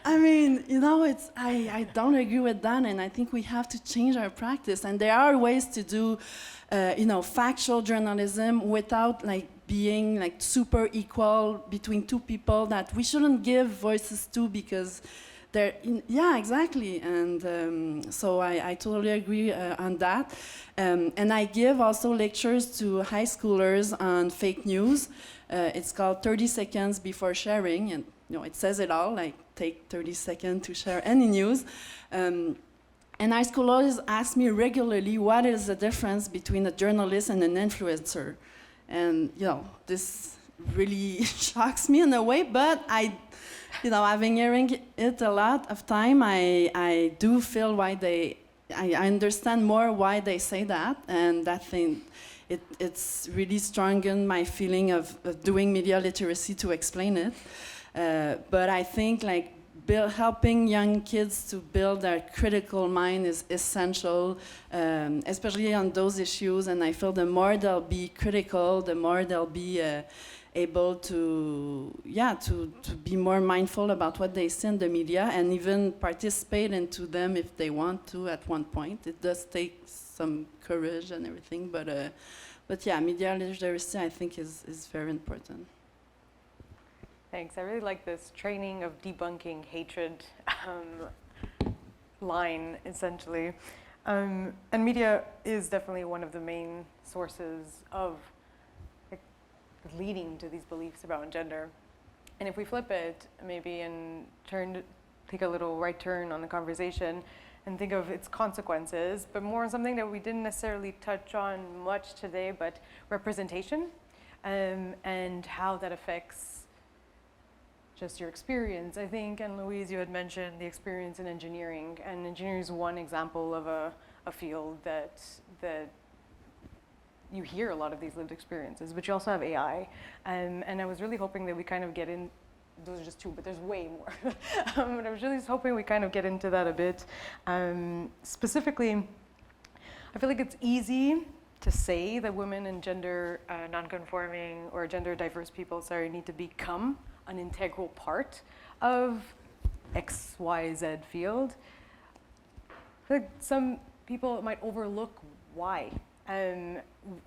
I don't agree with that, and I think we have to change our practice. And there are ways to do, factual journalism without being super equal between two people that we shouldn't give voices to, because yeah, exactly. And so I totally agree on that. And I give also lectures to high schoolers on fake news. It's called 30 Seconds Before Sharing, and it says it all, take 30 seconds to share any news. And high school always ask me regularly, what is the difference between a journalist and an influencer? And, this really shocks me in a way, but having hearing it a lot of time, I do feel I understand more why they say that, and that thing, it's really strengthened my feeling of doing media literacy to explain it. But I think helping young kids to build their critical mind is essential, especially on those issues. And I feel the more they'll be critical, the more they'll be able to be more mindful about what they see in the media and even participate into them if they want to at one point. It does take some courage and everything, but yeah, media literacy I think is very important. Thanks. I really like this training of debunking hatred line, essentially. And media is definitely one of the main sources of leading to these beliefs about gender. And if we flip it, maybe, and take a little right turn on the conversation and think of its consequences, but more on something that we didn't necessarily touch on much today, but representation, and how that affects just your experience. I think, and Louise, you had mentioned the experience in engineering, and engineering is one example of a field that you hear a lot of these lived experiences, but you also have AI, and I was really hoping that we kind of get in, those are just two, but there's way more. But I was really hoping we kind of get into that a bit. Specifically, I feel like it's easy to say that women and gender non-conforming or gender diverse people, need to become an integral part of XYZ field. I feel like some people might overlook why.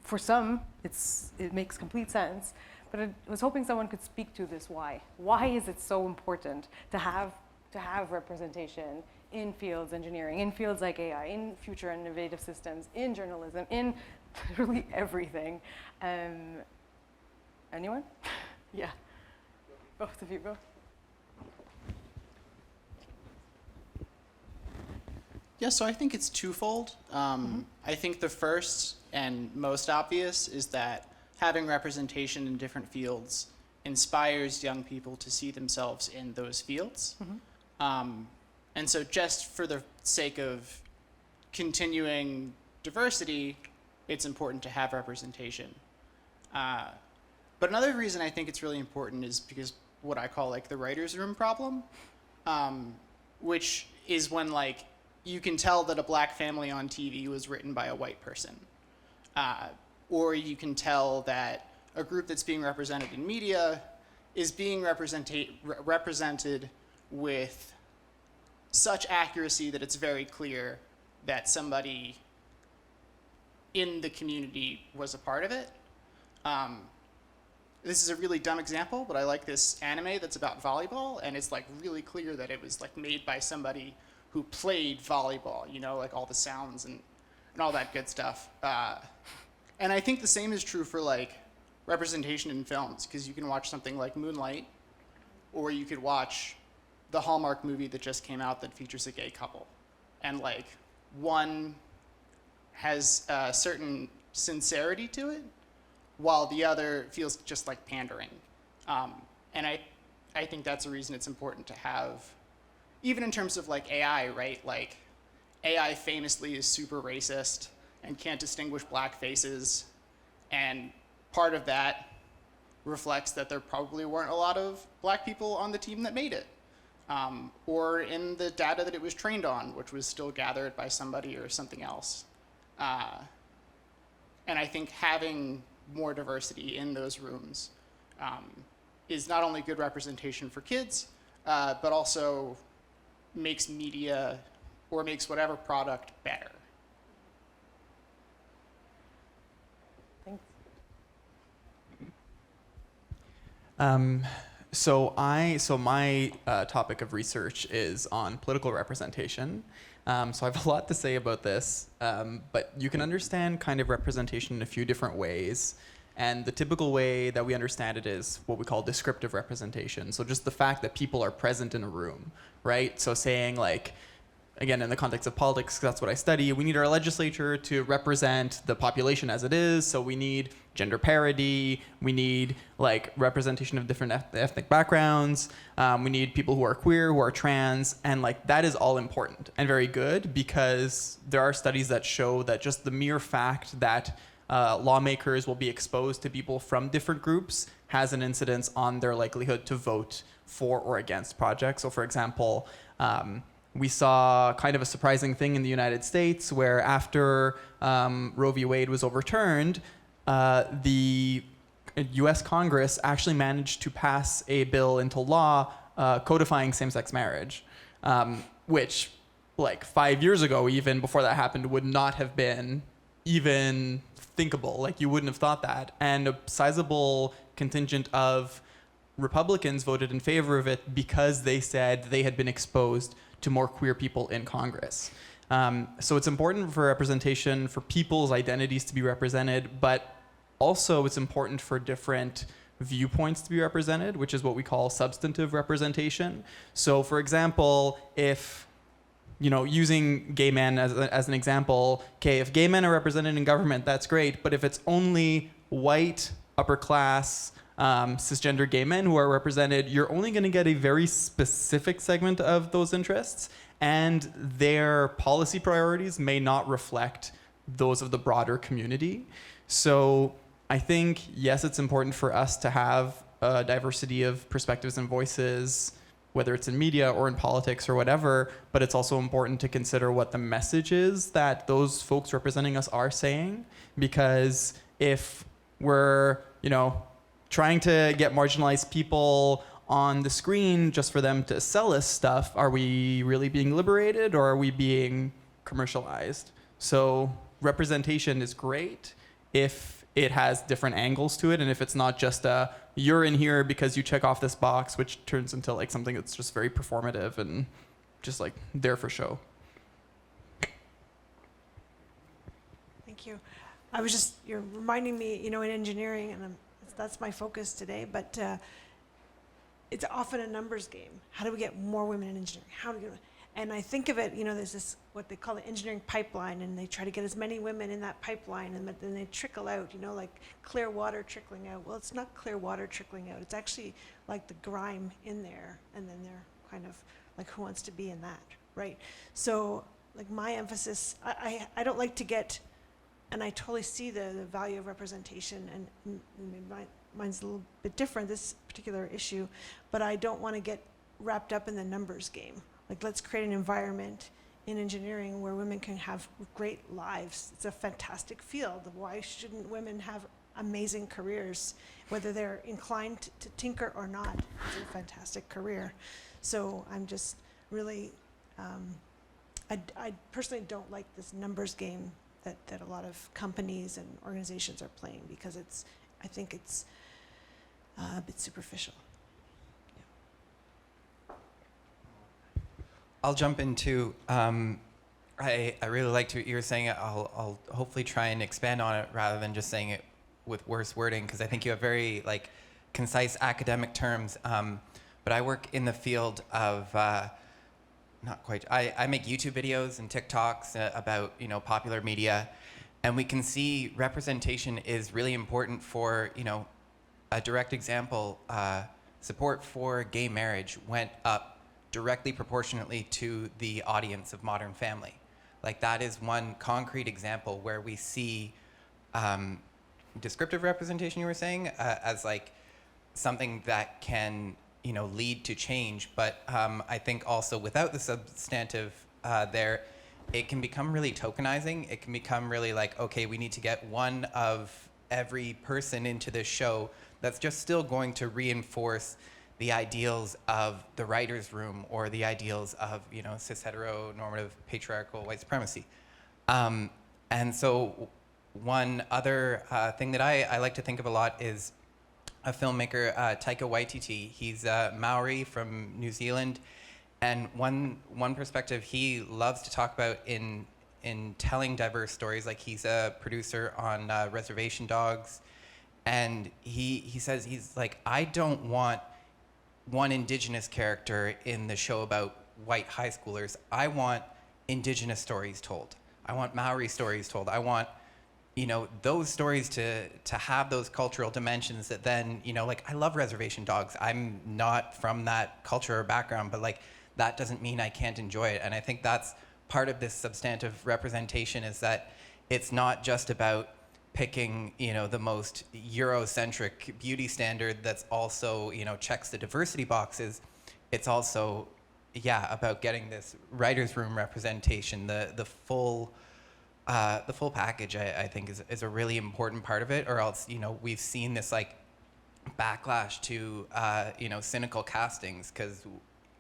For some, it makes complete sense, but I was hoping someone could speak to this why. Why is it so important to have representation in fields engineering, in fields like AI, in future innovative systems, in journalism, in literally everything? Anyone? Yeah. Both of you, go. Yeah, so I think it's twofold. I think the first and most obvious is that having representation in different fields inspires young people to see themselves in those fields. And so just for the sake of continuing diversity, it's important to have representation. But another reason I think it's really important is because what I call the writer's room problem, which is when you can tell that a black family on TV was written by a white person. Or you can tell that a group that's being represented in media is being represented with such accuracy that it's very clear that somebody in the community was a part of it. This is a really dumb example, but I like this anime that's about volleyball, and it's really clear that it was made by somebody who played volleyball, all the sounds and all that good stuff. And I think the same is true for representation in films, because you can watch something like Moonlight, or you could watch the Hallmark movie that just came out that features a gay couple. And one has a certain sincerity to it, while the other feels just like pandering. And I think that's a reason it's important to have, even in terms of AI, right? AI famously is super racist and can't distinguish black faces. And part of that reflects that there probably weren't a lot of black people on the team that made it. Or in the data that it was trained on, which was still gathered by somebody or something else. And I think having more diversity in those rooms is not only good representation for kids, but also makes media or makes whatever product better. Thanks. So my topic of research is on political representation. So I have a lot to say about this, but you can understand kind of representation in a few different ways. And the typical way that we understand it is what we call descriptive representation. So just the fact that people are present in a room, right? So saying again, in the context of politics, that's what I study, we need our legislature to represent the population as it is. So we need gender parity, we need like representation of different ethnic backgrounds, we need people who are queer, who are trans, and like that is all important and very good, because there are studies that show that just the mere fact that lawmakers will be exposed to people from different groups has an incidence on their likelihood to vote for or against projects. So for example, we saw kind of a surprising thing in the United States where after Roe v. Wade was overturned, the US Congress actually managed to pass a bill into law codifying same-sex marriage, which like 5 years ago, even before that happened, would not have been even thinkable. Like you wouldn't have thought that. And a sizable contingent of Republicans voted in favor of it because they said they had been exposed to more queer people in Congress. So it's important for representation, for people's identities to be represented, but also it's important for different viewpoints to be represented, which is what we call substantive representation. So for example, if, you know, using gay men as an example, okay, if gay men are represented in government, that's great, but if it's only white, upper class, cisgender gay men who are represented, you're only going to get a very specific segment of those interests, and their policy priorities may not reflect those of the broader community. So I think, yes, it's important for us to have a diversity of perspectives and voices, whether it's in media or in politics or whatever, but it's also important to consider what the message is that those folks representing us are saying, because if we're, you know, trying to get marginalized people on the screen just for them to sell us stuff, are we really being liberated or are we being commercialized? So representation is great if it has different angles to it, and if it's not just a, you're in here because you check off this box, which turns into like something that's just very performative and just like there for show. Thank you. I was just, you're reminding me, you know, in engineering, and that's my focus today, but it's often a numbers game. How do we get more women in engineering? How do we get, and I think of it, you know, there's this, what they call the engineering pipeline, and they try to get as many women in that pipeline, and then they trickle out, you know, like clear water trickling out. Well, it's not clear water trickling out. It's actually like the grime in there, and then they're kind of like, who wants to be in that, right? So, like my emphasis, I don't like to get, and I totally see the value of representation, and mine's a little bit different, this particular issue, but I don't want to get wrapped up in the numbers game. Like, let's create an environment in engineering where women can have great lives. It's a fantastic field. Why shouldn't women have amazing careers? Whether they're inclined to tinker or not, it's a fantastic career. So I'm just really, I personally don't like this numbers game that a lot of companies and organizations are playing, because I think it's a bit superficial. I'll jump into, I really liked what you were saying. I'll hopefully try and expand on it rather than just saying it with worse wording, because I think you have very like concise academic terms. But I work in the field of, not quite, I make YouTube videos and TikToks about, you know, popular media, and we can see representation is really important for, you know, a direct example, support for gay marriage went up directly proportionately to the audience of Modern Family. Like, that is one concrete example where we see descriptive representation, you were saying, as like something that can, you know, lead to change. But I think also without the substantive there, it can become really tokenizing. It can become really like, okay, we need to get one of every person into this show. That's just still going to reinforce the ideals of the writer's room or the ideals of, you know, cis heteronormative patriarchal white supremacy. And so one other thing that I like to think of a lot is a filmmaker, Taika Waititi. He's Maori from New Zealand. And one perspective he loves to talk about in telling diverse stories, like he's a producer on Reservation Dogs. And he says, he's like, I don't want one Indigenous character in the show about white high schoolers. I want Indigenous stories told. I want Maori stories told. I want, those stories to have those cultural dimensions that then, like, I love reservation dogs. I'm not from that culture or background, but like, that doesn't mean I can't enjoy it. And I think that's part of this substantive representation, is that it's not just about picking, the most Eurocentric beauty standard that's also, checks the diversity boxes. It's also, about getting this writer's room representation, the full package. I think is a really important part of it. Or else, we've seen this like backlash to, cynical castings, because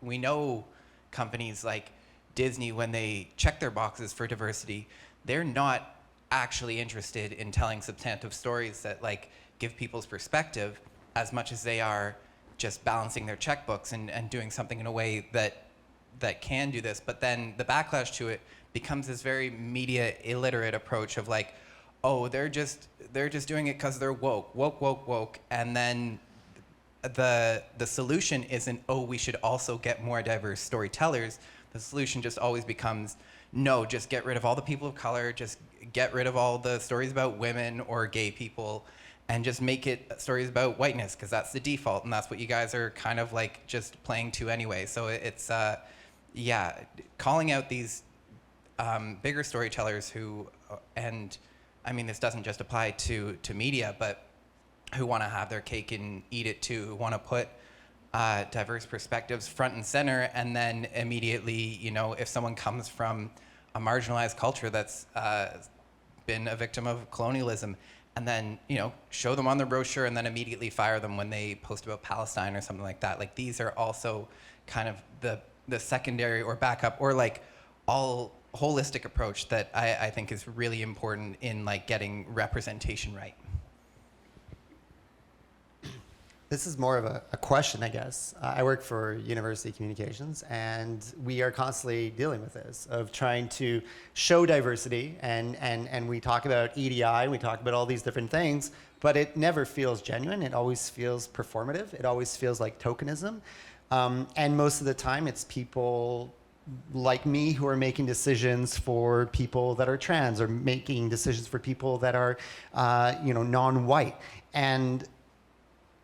we know companies like Disney, when they check their boxes for diversity, they're not actually interested in telling substantive stories that like give people's perspective as much as they are just balancing their checkbooks and doing something in a way that can do this. But then the backlash to it becomes this very media illiterate approach of like, oh, they're just doing it because they're woke, and then the solution isn't, oh, we should also get more diverse storytellers. The solution just always becomes, no, just get rid of all the people of color, just get rid of all the stories about women or gay people, and just make it stories about whiteness, because that's the default, and that's what you guys are kind of like just playing to anyway. So it's, calling out these bigger storytellers who, and I mean, this doesn't just apply to media, but who want to have their cake and eat it too, who want to put diverse perspectives front and center, and then immediately, if someone comes from a marginalized culture that's been a victim of colonialism, and then, show them on their brochure and then immediately fire them when they post about Palestine or something like that. Like, these are also kind of the secondary or backup or like all holistic approach that I think is really important in like getting representation right. This is more of a question, I guess. I work for University Communications, and we are constantly dealing with this, of trying to show diversity, and we talk about EDI, we talk about all these different things, but it never feels genuine. It always feels performative. It always feels like tokenism. And most of the time, it's people like me who are making decisions for people that are trans, or making decisions for people that are, non-white. And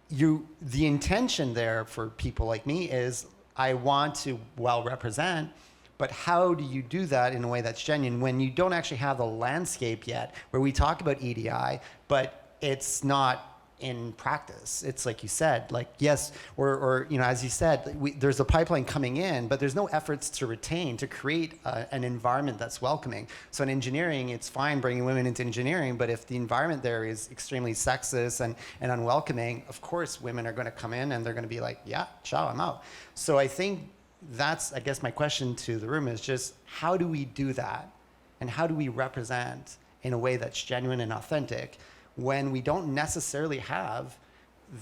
the intention there for people like me is, I want to well represent, but how do you do that in a way that's genuine when you don't actually have the landscape yet, where we talk about EDI, but it's not in practice? It's like you said, like, yes, or as you said, there's a pipeline coming in, but there's no efforts to create an environment that's welcoming. So in engineering, it's fine bringing women into engineering, but if the environment there is extremely sexist and unwelcoming, of course women are going to come in and they're going to be like, yeah, ciao, I'm out. So I think that's, I guess my question to the room is just, how do we do that? And how do we represent in a way that's genuine and authentic, when we don't necessarily have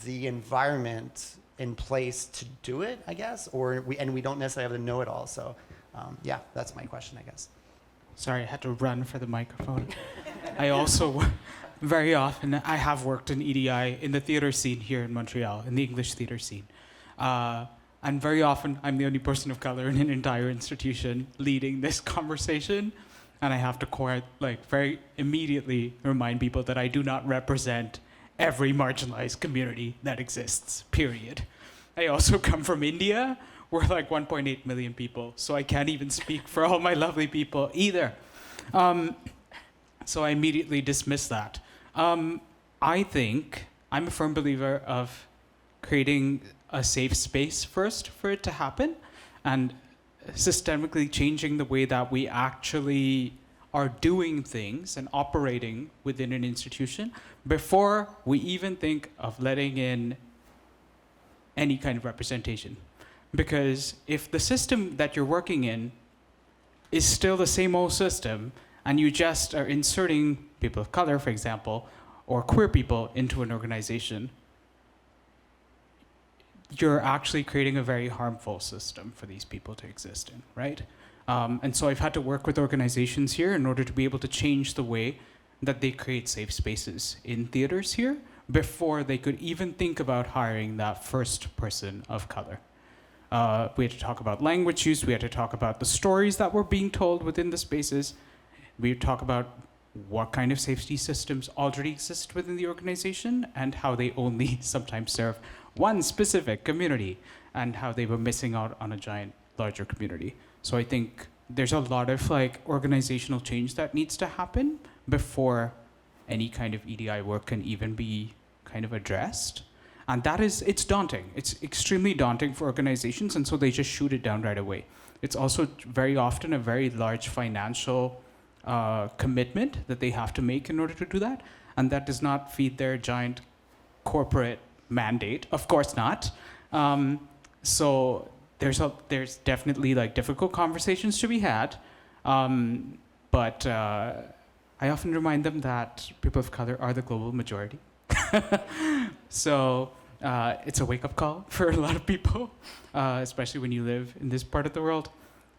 the environment in place to do it, I guess, and we don't necessarily have the know-it-all. So, that's my question, I guess. Sorry, I had to run for the microphone. I also, very often, I have worked in EDI in the theater scene here in Montreal, in the English theater scene. And very often, I'm the only person of color in an entire institution leading this conversation. And I have to very immediately remind people that I do not represent every marginalized community that exists, period. I also come from India. We're like 1.8 million people, so I can't even speak for all my lovely people either. So I immediately dismiss that. I think I'm a firm believer of creating a safe space first for it to happen, and systemically changing the way that we actually are doing things and operating within an institution before we even think of letting in any kind of representation. Because if the system that you're working in is still the same old system, and you just are inserting people of color, for example, or queer people into an organization, you're actually creating a very harmful system for these people to exist in, right? And so I've had to work with organizations here in order to be able to change the way that they create safe spaces in theaters here before they could even think about hiring that first person of color. We had to talk about language use. We had to talk about the stories that were being told within the spaces. We had to talk about what kind of safety systems already exist within the organization and how they only sometimes serve one specific community and how they were missing out on a giant, larger community. So I think there's a lot of like organizational change that needs to happen before any kind of EDI work can even be kind of addressed. And that is, it's daunting. It's extremely daunting for organizations, and so they just shoot it down right away. It's also very often a very large financial commitment that they have to make in order to do that, and that does not feed their giant corporate mandate. Of course not. So there's definitely like difficult conversations to be had, but I often remind them that people of color are the global majority. So it's a wake-up call for a lot of people, especially when you live in this part of the world.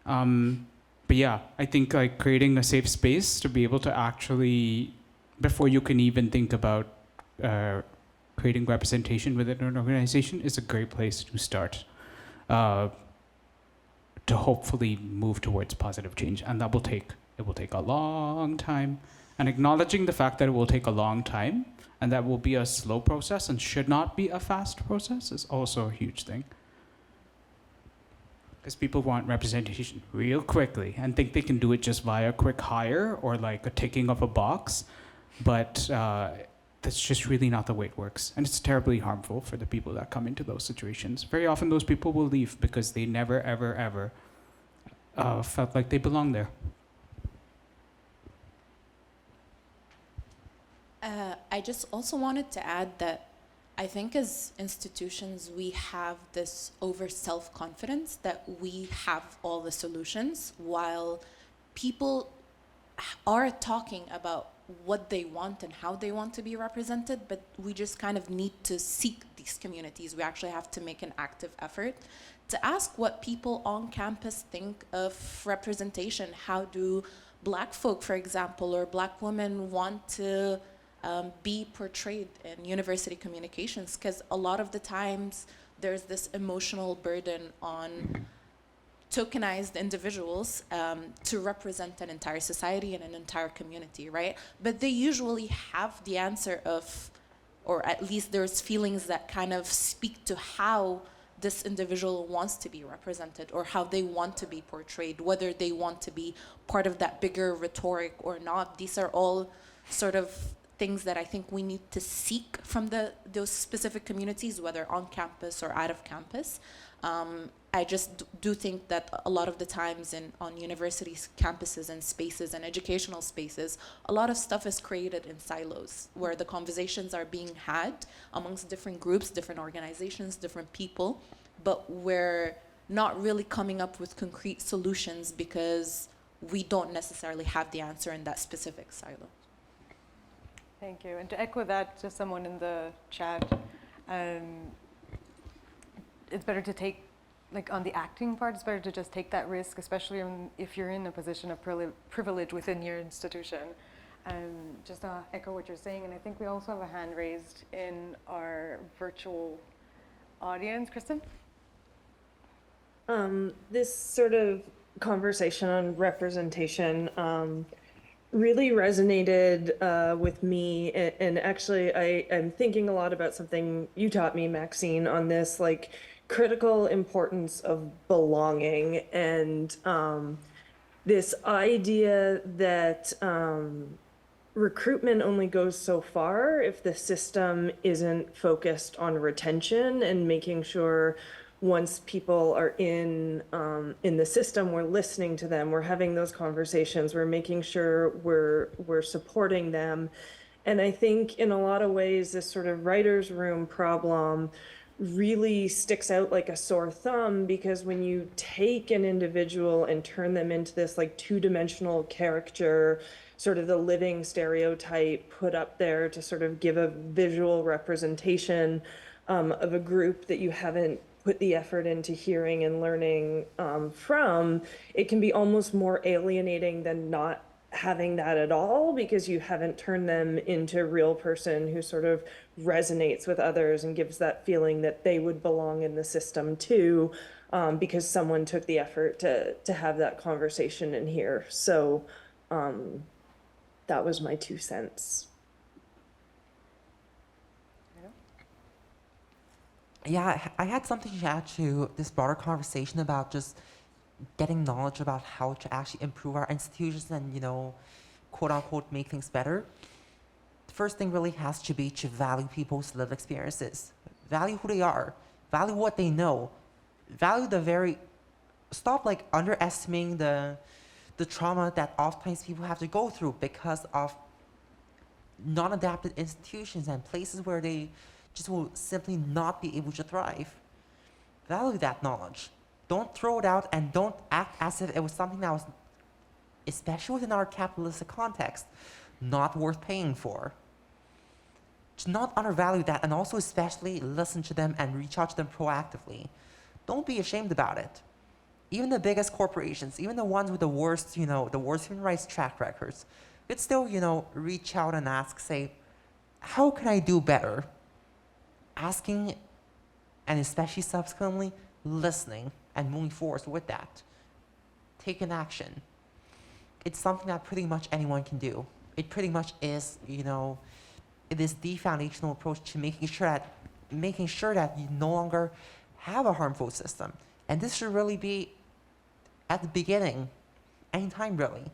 But yeah, I think like creating a safe space to be able to actually, before you can even think about creating representation within an organization, is a great place to start to hopefully move towards positive change. And that will take a long time. And acknowledging the fact that it will take a long time and that will be a slow process and should not be a fast process is also a huge thing. Because people want representation real quickly and think they can do it just via a quick hire or like a ticking of a box, but that's just really not the way it works. And it's terribly harmful for the people that come into those situations. Very often those people will leave because they never, ever, ever felt like they belonged there. I just also wanted to add that I think as institutions, we have this over self-confidence that we have all the solutions, while people are talking about what they want and how they want to be represented, but we just kind of need to seek these communities. We actually have to make an active effort to ask what people on campus think of representation. How do Black folk, for example, or Black women want to be portrayed in university communications? Because a lot of the times there's this emotional burden on tokenized individuals to represent an entire society and an entire community, right? But they usually have the answer of, or at least there's feelings that kind of speak to how this individual wants to be represented or how they want to be portrayed, whether they want to be part of that bigger rhetoric or not. These are all sort of things that I think we need to seek from those specific communities, whether on campus or out of campus. I just do think that a lot of the times on universities, campuses, and spaces and educational spaces, a lot of stuff is created in silos where the conversations are being had amongst different groups, different organizations, different people, but we're not really coming up with concrete solutions because we don't necessarily have the answer in that specific silo. Thank you. And to echo that to someone in the chat, it's better to take, like on the acting part, it's better to just take that risk, especially if you're in a position of privilege within your institution. Just to echo what you're saying, and I think we also have a hand raised in our virtual audience. Kristen? This sort of conversation on representation really resonated with me, and actually I'm thinking a lot about something you taught me, Maxine, on this like critical importance of belonging, and this idea that recruitment only goes so far if the system isn't focused on retention and making sure once people are in the system, we're listening to them, we're having those conversations, we're making sure we're supporting them. And I think in a lot of ways, this sort of writer's room problem really sticks out like a sore thumb, because when you take an individual and turn them into this like two-dimensional caricature, sort of the living stereotype put up there to sort of give a visual representation of a group that you haven't put the effort into hearing and learning from, it can be almost more alienating than not having that at all because you haven't turned them into a real person who sort of resonates with others and gives that feeling that they would belong in the system too, because someone took the effort to have that conversation in here. So that was my 2 cents. Yeah, I had something to add to this broader conversation about just getting knowledge about how to actually improve our institutions and, you know, quote unquote, make things better. The first thing really has to be to value people's lived experiences. Value who they are, value what they know, value stop like underestimating the trauma that oftentimes people have to go through because of non-adapted institutions and places where they just will simply not be able to thrive. Value that knowledge. Don't throw it out and don't act as if it was something that was, especially within our capitalistic context, not worth paying for. To not undervalue that and also especially listen to them and reach out to them proactively. Don't be ashamed about it. Even the biggest corporations, even the ones with the worst, you know, the worst human rights track records, could still, you know, reach out and ask, say, how can I do better? Asking, and especially subsequently, listening and moving forward with that. Taking action. It's something that pretty much anyone can do. It pretty much is, you know, it is the foundational approach to making sure that you no longer have a harmful system. And this should really be at the beginning, anytime really.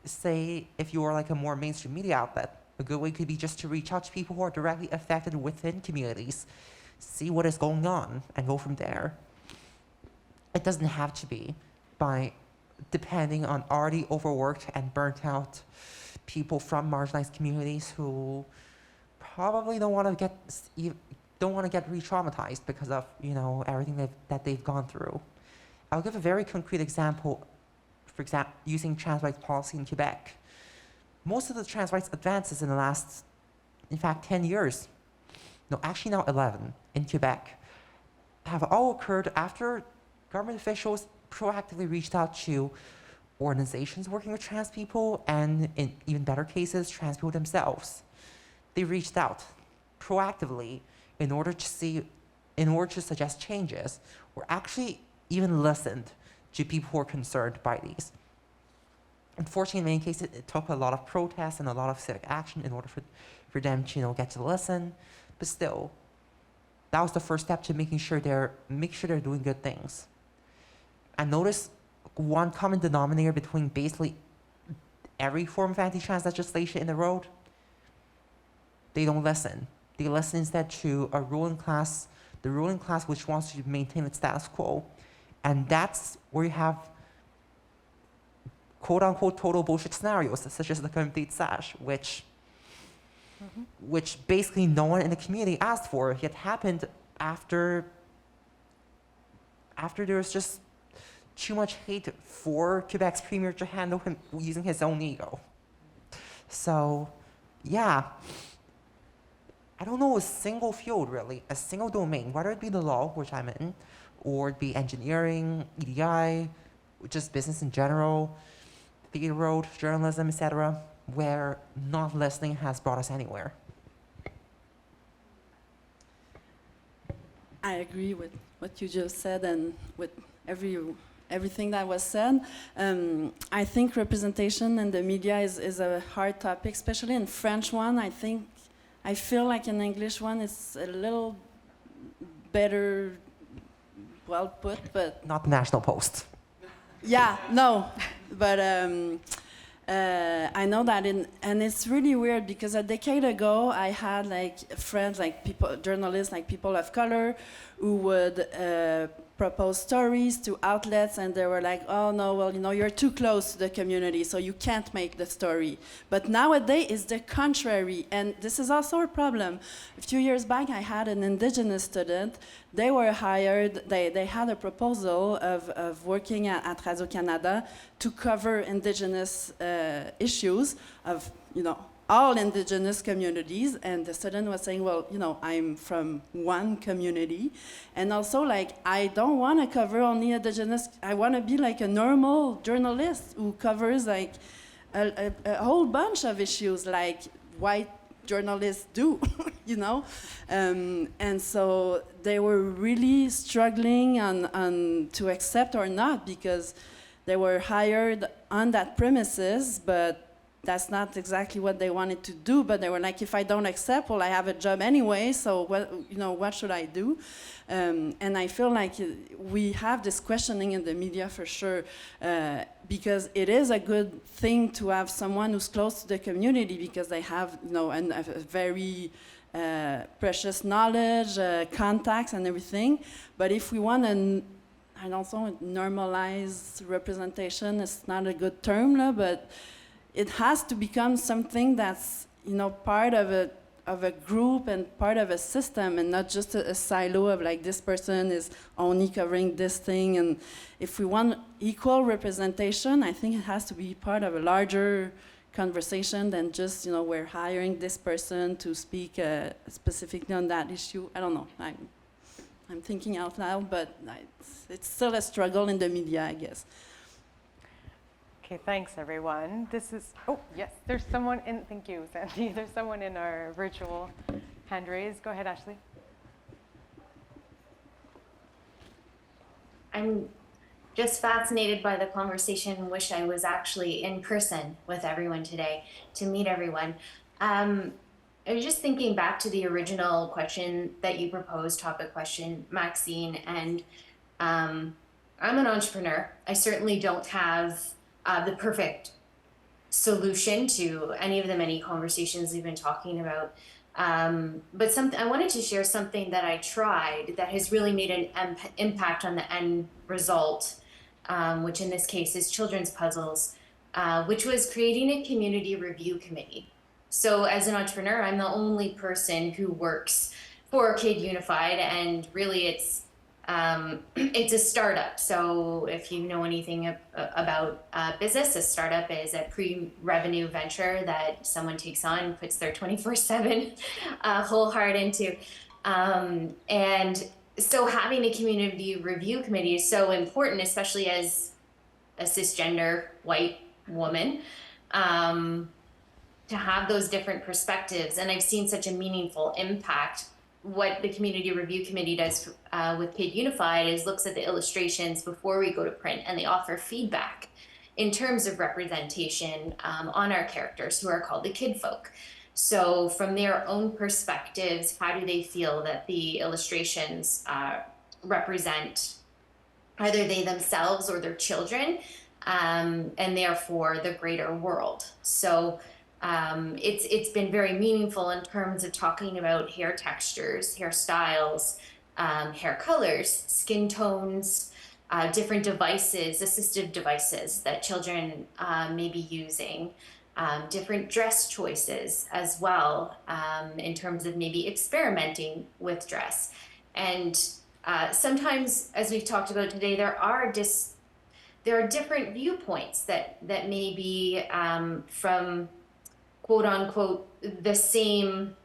Say, if you are like a more mainstream media outlet, a good way could be just to reach out to people who are directly affected within communities, see what is going on, and go from there. It doesn't have to be by depending on already overworked and burnt out people from marginalized communities who probably don't want to get re-traumatized because of, you know, everything that they've gone through. I'll give a very concrete example. For example, using trans rights policy in Quebec. Most of the trans rights advances in the last, in fact, 10 years, no, actually now 11 in Quebec, have all occurred after government officials proactively reached out to organizations working with trans people and, in even better cases, trans people themselves. They reached out proactively in order to suggest changes, or actually even listened to people who are concerned by these. Unfortunately, in many cases, it took a lot of protests and a lot of civic action in order for them to, you know, get to listen. But still, that was the first step to making sure they're doing good things. And notice one common denominator between basically every form of anti-trans legislation in the road. They don't listen. They listen instead to the ruling class which wants to maintain its status quo. And that's where you have quote-unquote total bullshit scenarios, such as the complete sash, which basically no one in the community asked for. It happened after there was just too much hate for Quebec's premier to handle him using his own ego. So, yeah. I don't know a single field, really, a single domain, whether it be the law, which I'm in, or it be engineering, EDI, just business in general, theater road, journalism, etc., where not listening has brought us anywhere. I agree with what you just said and with everything that was said. I think representation in the media is a hard topic, especially in French one. I feel like in English one it's a little better well put, but... Not the National Post. Yeah, no, but I know that and it's really weird because a decade ago I had like friends, like people, journalists, like people of color who would propose stories to outlets and they were like, oh no, well, you know, you're too close to the community, so you can't make the story. But nowadays it's the contrary, and this is also a problem. A few years back I had an indigenous student. They were hired, they had a proposal of working at Radio-Canada to cover indigenous issues of, you know, all indigenous communities, and the student was saying, well, you know, I'm from one community, and also like I don't want to cover only indigenous. I want to be like a normal journalist who covers like a whole bunch of issues like white journalists do, you know, and so they were really struggling on to accept or not, because they were hired on that premises, but that's not exactly what they wanted to do. But they were like, if I don't accept, well, I have a job anyway, so what, you know, what should I do? And I feel like we have this questioning in the media for sure, because it is a good thing to have someone who's close to the community, because they have, you know, a very precious knowledge, contacts and everything. But if we want to, I don't know, normalize representation, it's not a good term, but it has to become something that's, you know, part of a group and part of a system, and not just a silo of like this person is only covering this thing. And if we want equal representation, I think it has to be part of a larger conversation than just, you know, we're hiring this person to speak specifically on that issue. I don't know. I'm thinking out loud, but it's still a struggle in the media, I guess. Okay, thanks everyone. This is, oh yes, there's someone in, thank you, Sandy. There's someone in our virtual hand raised. Go ahead, Ashley. I'm just fascinated by the conversation. Wish I was actually in person with everyone today to meet everyone. I was just thinking back to the original question that you proposed, topic question, Maxine, and I'm an entrepreneur. I certainly don't have the perfect solution to any of the many conversations we've been talking about. But I wanted to share something that I tried that has really made an impact on the end result, which in this case is children's puzzles, which was creating a community review committee. So as an entrepreneur, I'm the only person who works for Kid Unified, and really it's a startup. So if you know anything about business, a startup is a pre-revenue venture that someone takes on, puts their 24/7 whole heart into. And so having a community review committee is so important, especially as a cisgender white woman, to have those different perspectives. And I've seen such a meaningful impact. What the Community Review Committee does with Kid Unified is looks at the illustrations before we go to print, and they offer feedback in terms of representation on our characters, who are called the kid folk. So from their own perspectives, how do they feel that the illustrations represent either they themselves or their children, and therefore the greater world. So it's been very meaningful in terms of talking about hair textures, hairstyles, hair colors, skin tones, different devices, assistive devices that children may be using, different dress choices as well, in terms of maybe experimenting with dress. And sometimes, as we've talked about today, there are different viewpoints that may be from quote unquote the same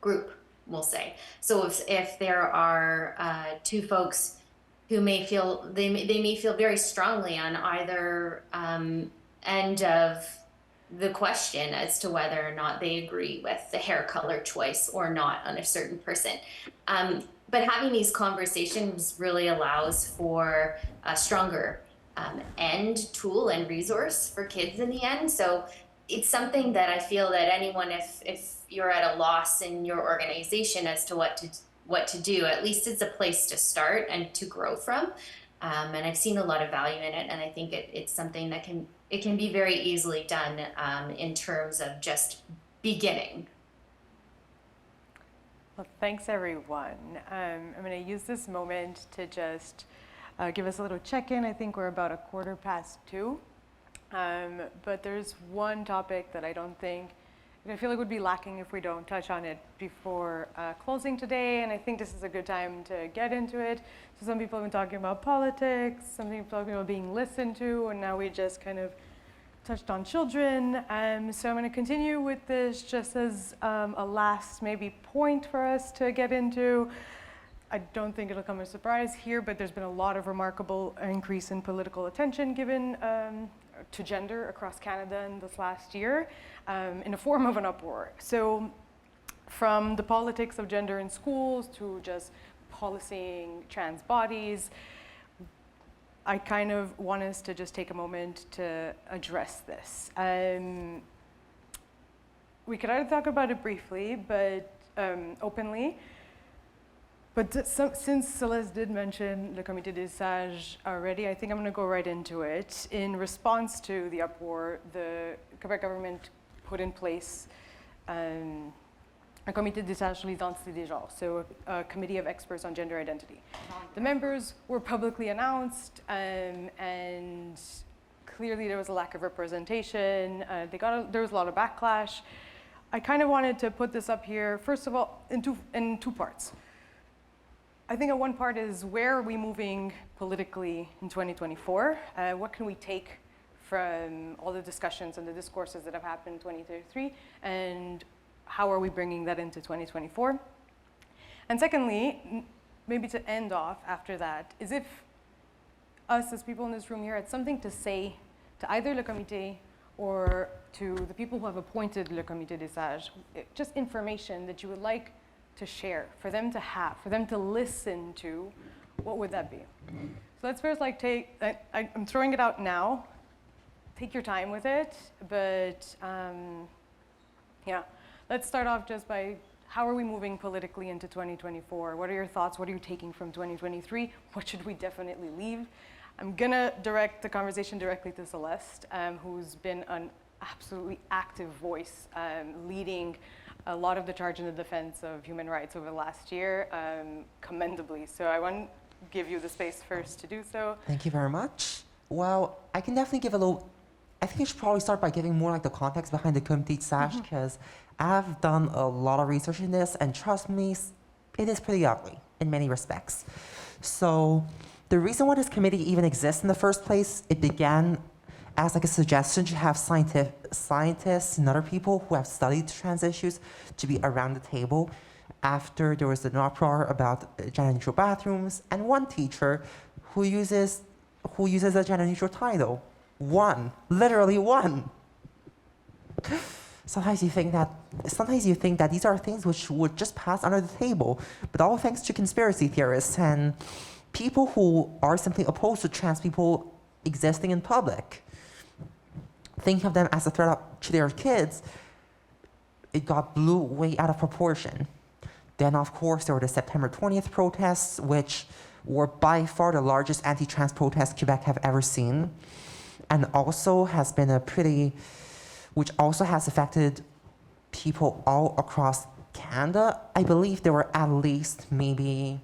group, we'll say. So if there are two folks who may feel they may feel very strongly on either end of the question as to whether or not they agree with the hair color choice or not on a certain person. But having these conversations really allows for a stronger end tool and resource for kids in the end. So it's something that I feel that anyone, if you're at a loss in your organization as to what to do, at least it's a place to start and to grow from. And I've seen a lot of value in it, and I think it's something that can be very easily done in terms of just beginning. Well, thanks everyone. I'm going to use this moment to just give us a little check-in. I think we're about 2:15. But there's one topic that I feel like would be lacking if we don't touch on it before closing today, and I think this is a good time to get into it. So some people have been talking about politics, some people talking about being listened to, and now we just kind of touched on children. So I'm going to continue with this just as a last maybe point for us to get into. I don't think it'll come as a surprise here, but there's been a lot of remarkable increase in political attention given to gender across Canada in this last year in the form of an uproar. So from the politics of gender in schools to just policing trans bodies, I kind of want us to just take a moment to address this. We could either talk about it briefly, but openly. But since Celeste did mention Le Comité des Sages already, I think I'm going to go right into it. In response to the uproar, the Quebec government put in place un Comité des Sages sur l'identité des genres, so a committee of experts on gender identity. The members were publicly announced, and clearly there was a lack of representation. There was a lot of backlash. I kind of wanted to put this up here, first of all, in two parts. I think one part is, where are we moving politically in 2024? What can we take from all the discussions and the discourses that have happened in 2023? And how are we bringing that into 2024? And secondly, maybe to end off after that, is if us as people in this room here had something to say to either Le Comité or to the people who have appointed Le Comité des Sages, just information that you would like to share, for them to have, for them to listen to, what would that be? So let's first I'm throwing it out now. Take your time with it, but yeah. Let's start off just by, how are we moving politically into 2024? What are your thoughts? What are you taking from 2023? What should we definitely leave? I'm gonna direct the conversation directly to Celeste, who's been an absolutely active voice, leading a lot of the charge in the defense of human rights over the last year, commendably. So I want to give you the space first to do so. Thank you very much. Well, I can definitely give a little, I think I should probably start by giving more like the context behind the Comité des Sages, because I've done a lot of research in this, and trust me, it is pretty ugly in many respects. So the reason why this committee even exists in the first place, it began as like a suggestion to have scientists and other people who have studied trans issues to be around the table after there was an uproar about gender-neutral bathrooms, and one teacher who uses a gender-neutral title. One, literally one. Sometimes you think that these are things which would just pass under the table, but all thanks to conspiracy theorists and people who are simply opposed to trans people existing in public. Thinking of them as a threat to their kids, it got blew way out of proportion. Then, of course, there were the September 20th protests, which were by far the largest anti-trans protests Quebec have ever seen, and also has been which also has affected people all across Canada. I believe there were at least I'd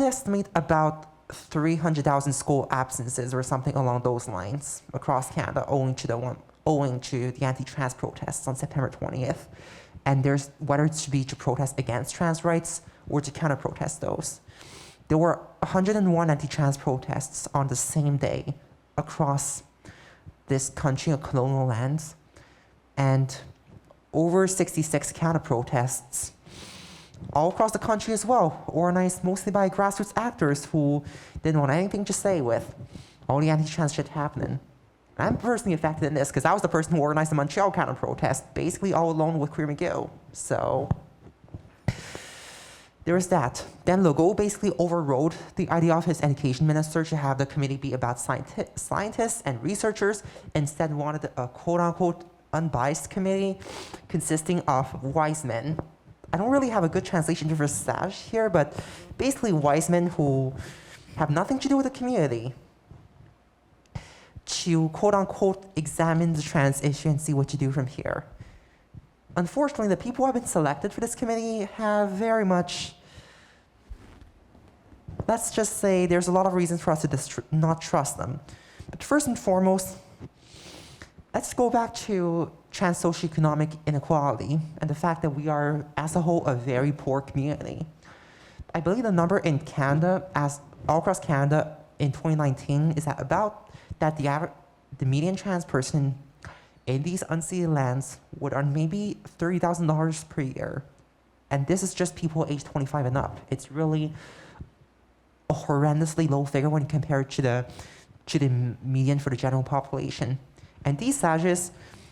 estimate about 300,000 school absences or something along those lines across Canada owing to the anti-trans protests on September 20th. And there's whether it should be to protest against trans rights or to counter-protest those. There were 101 anti-trans protests on the same day across this country of colonial lands, and over 66 counter-protests all across the country as well, organized mostly by grassroots actors who didn't want anything to say with all the anti-trans shit happening. I'm personally affected in this because I was the person who organized the Montreal counter-protest, basically all alone with Queer McGill. So there was that. Then Legault basically overrode the idea of his education minister to have the committee be about scientists and researchers, instead wanted a quote-unquote unbiased committee consisting of wise men. I don't really have a good translation for sage here, but basically wise men who have nothing to do with the community, to quote-unquote examine the trans issue and see what to do from here. Unfortunately, the people who have been selected for this committee have very much, let's just say there's a lot of reasons for us to not trust them. But first and foremost, let's go back to trans socioeconomic inequality and the fact that we are, as a whole, a very poor community. I believe the number in Canada, all across Canada in 2019, is at about that the median trans person in these unceded lands would earn maybe $30,000 per year. And this is just people aged 25 and up. It's really a horrendously low figure when compared to the median for the general population. And these SAGs,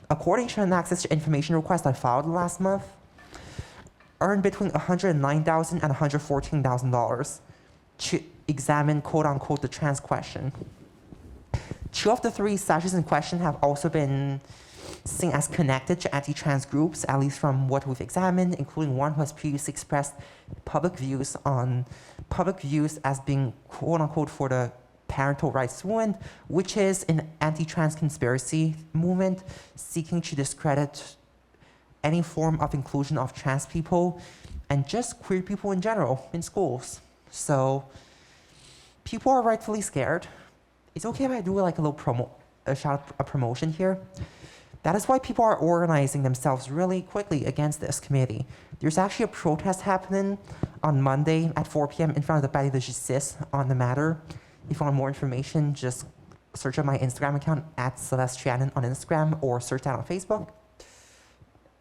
according to an access to information request I filed last month, earn between $109,000 and $114,000 to examine, quote unquote, the trans question. 2 of the 3 SAGs in question have also been seen as connected to anti-trans groups, at least from what we've examined, including one who has previously expressed public views as being, quote unquote, for the parental rights movement, which is an anti-trans conspiracy movement seeking to discredit any form of inclusion of trans people and just queer people in general in schools. So people are rightfully scared. It's okay if I do like a little promotion here. That is why people are organizing themselves really quickly against this committee. There's actually a protest happening on Monday at 4 p.m. in front of the Palais de Justice on the matter. If you want more information, just search up my Instagram account at Celeste Trianon on Instagram or search that on Facebook.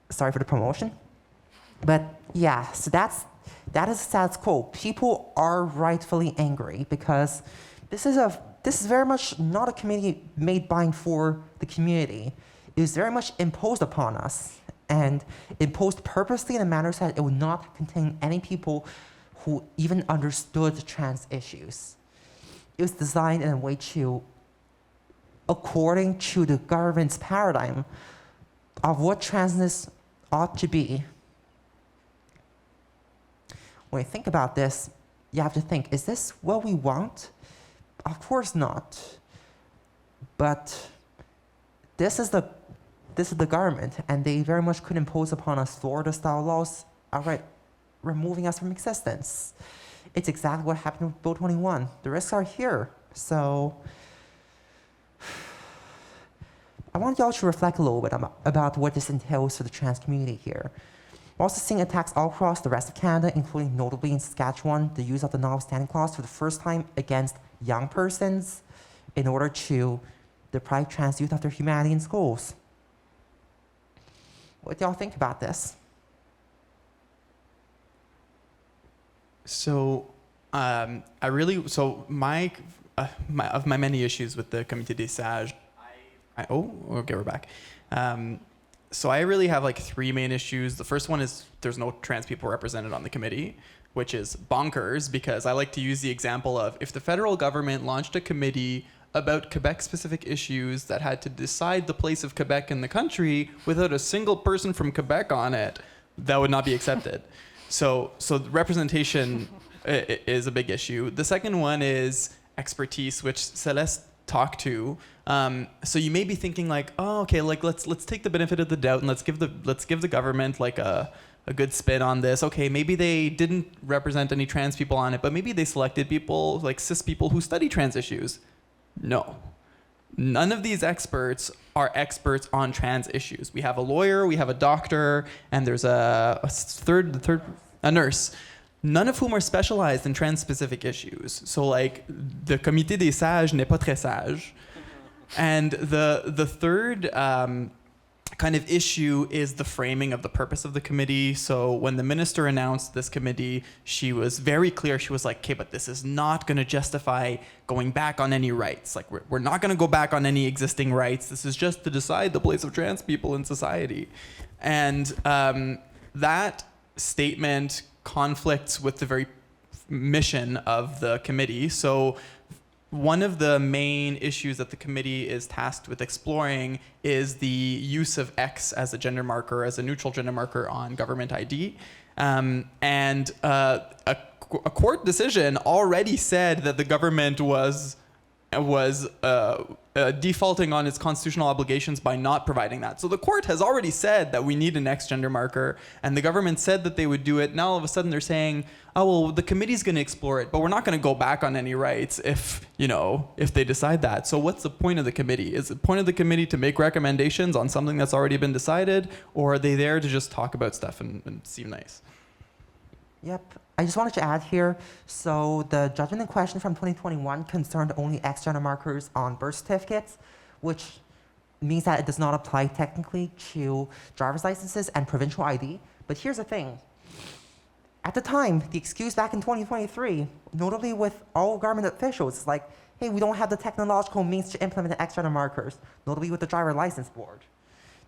Sorry for the promotion. But yeah, so that is the status quo. People are rightfully angry because this is very much not a committee made by and for the community. It was very much imposed upon us and imposed purposely in a manner so that it would not contain any people who even understood trans issues. It was designed in a way to, according to the government's paradigm of what transness ought to be. When you think about this, you have to think, is this what we want? Of course not. But this is the government, and they very much could impose upon us Florida-style laws, outright removing us from existence. It's exactly what happened with Bill 21. The risks are here. So I want y'all to reflect a little bit about what this entails for the trans community here. We're also seeing attacks all across the rest of Canada, including notably in Saskatchewan, the use of the notwithstanding clause for the first time against young persons in order to deprive trans youth of their humanity in schools. What do y'all think about this? So, my many issues with the Comité des Sages, okay, we're back. So I really have like 3 main issues. The first one is there's no trans people represented on the committee, which is bonkers because I like to use the example of if the federal government launched a committee about Quebec-specific issues that had to decide the place of Quebec in the country without a single person from Quebec on it, that would not be accepted. So representation is a big issue. The second one is expertise, which Celeste talked to. So you may be thinking like, oh, okay, like let's take the benefit of the doubt and let's give the government like a good spin on this. Okay, maybe they didn't represent any trans people on it, but maybe they selected people like cis people who study trans issues. No. None of these experts are experts on trans issues. We have a lawyer, we have a doctor, and there's a nurse, none of whom are specialized in trans-specific issues. So like the Comité des Sages n'est pas très sage. And the third kind of issue is the framing of the purpose of the committee. So when the minister announced this committee, she was very clear. She was like, okay, but this is not going to justify going back on any rights. Like we're not going to go back on any existing rights. This is just to decide the place of trans people in society. And that statement conflicts with the very mission of the committee. So one of the main issues that the committee is tasked with exploring is the use of X as a gender marker, as a neutral gender marker on government ID. And a court decision already said that the government was defaulting on its constitutional obligations by not providing that. So the court has already said that we need an X gender marker, and the government said that they would do it. Now all of a sudden they're saying, oh, well, the committee's going to explore it, but we're not going to go back on any rights if they decide that. So what's the point of the committee? Is the point of the committee to make recommendations on something that's already been decided, or are they there to just talk about stuff and seem nice? Yep. I just wanted to add here, so the judgment in question from 2021 concerned only external markers on birth certificates, which means that it does not apply technically to driver's licenses and provincial ID. But here's the thing. At the time, the excuse back in 2023, notably with all government officials, is like, hey, we don't have the technological means to implement the external markers, notably with the driver license board.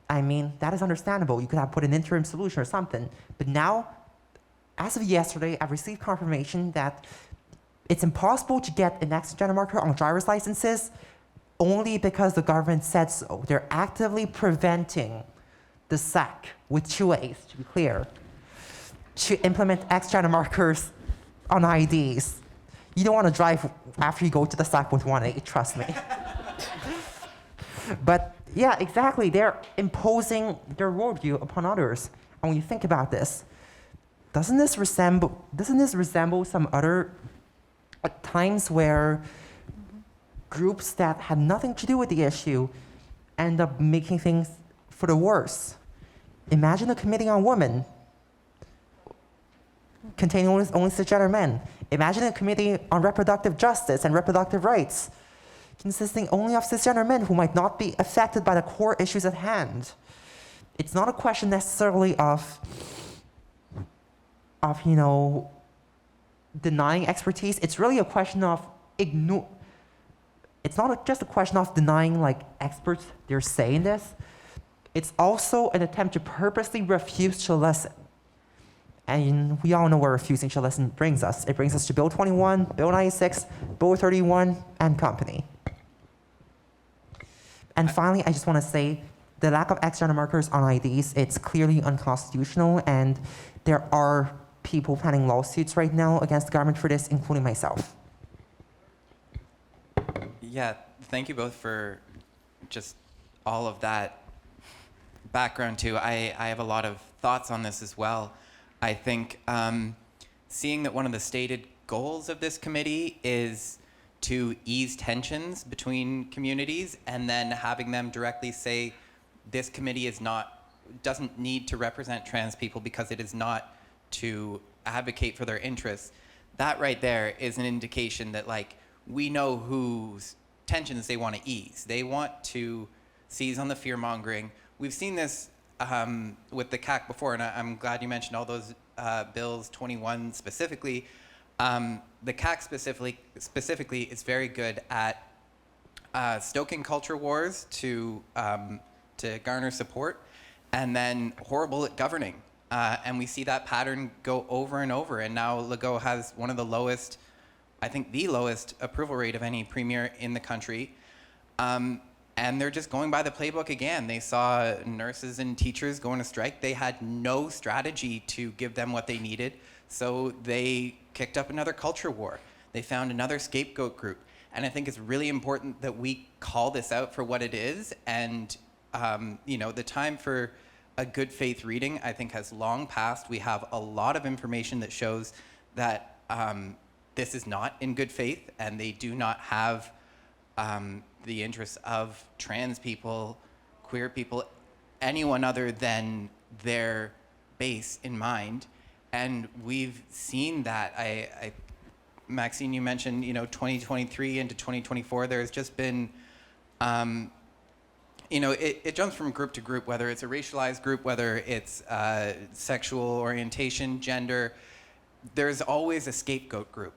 I mean, that is understandable. You could have put an interim solution or something. But now, as of yesterday, I've received confirmation that it's impossible to get an external marker on driver's licenses only because the government said so. They're actively preventing the SAC, with 2 A's, to be clear, to implement external markers on IDs. You don't want to drive after you go to the SAC with 1 A, trust me. But yeah, exactly, they're imposing their worldview upon others. And when you think about this, doesn't this resemble some other times where groups that had nothing to do with the issue end up making things for the worse? Imagine a committee on women containing only cisgender men. Imagine a committee on reproductive justice and reproductive rights consisting only of cisgender men who might not be affected by the core issues at hand. It's not a question necessarily of denying expertise. It's really a question of it's not just a question of denying experts their say in this. It's also an attempt to purposely refuse to listen. And we all know where refusing to listen brings us. It brings us to Bill 21, Bill 96, Bill 31, and company. And finally, I just want to say the lack of external markers on IDs, it's clearly unconstitutional, and there are people planning lawsuits right now against the government for this, including myself. Yeah, thank you both for just all of that background too. I have a lot of thoughts on this as well. I think seeing that one of the stated goals of this committee is to ease tensions between communities, and then having them directly say this committee doesn't need to represent trans people because it is not to advocate for their interests. That right there is an indication that we know whose tensions they want to ease. They want to seize on the fear mongering. We've seen this with the CAC before, and I'm glad you mentioned all those bills, 21 specifically. The CAC specifically is very good at stoking culture wars to garner support, and then horrible at governing. And we see that pattern go over and over. And now Legault has one of the lowest, I think the lowest approval rate of any premier in the country. And they're just going by the playbook again. They saw nurses and teachers go on a strike. They had no strategy to give them what they needed. So they kicked up another culture war. They found another scapegoat group. And I think it's really important that we call this out for what it is. And the time for a good faith reading, I think, has long passed. We have a lot of information that shows that this is not in good faith, and they do not have the interests of trans people, queer people, anyone other than their base in mind. And we've seen that. Maxine, you mentioned 2023 into 2024. There's just been it jumps from group to group, whether it's a racialized group, whether it's sexual orientation, gender. There's always a scapegoat group.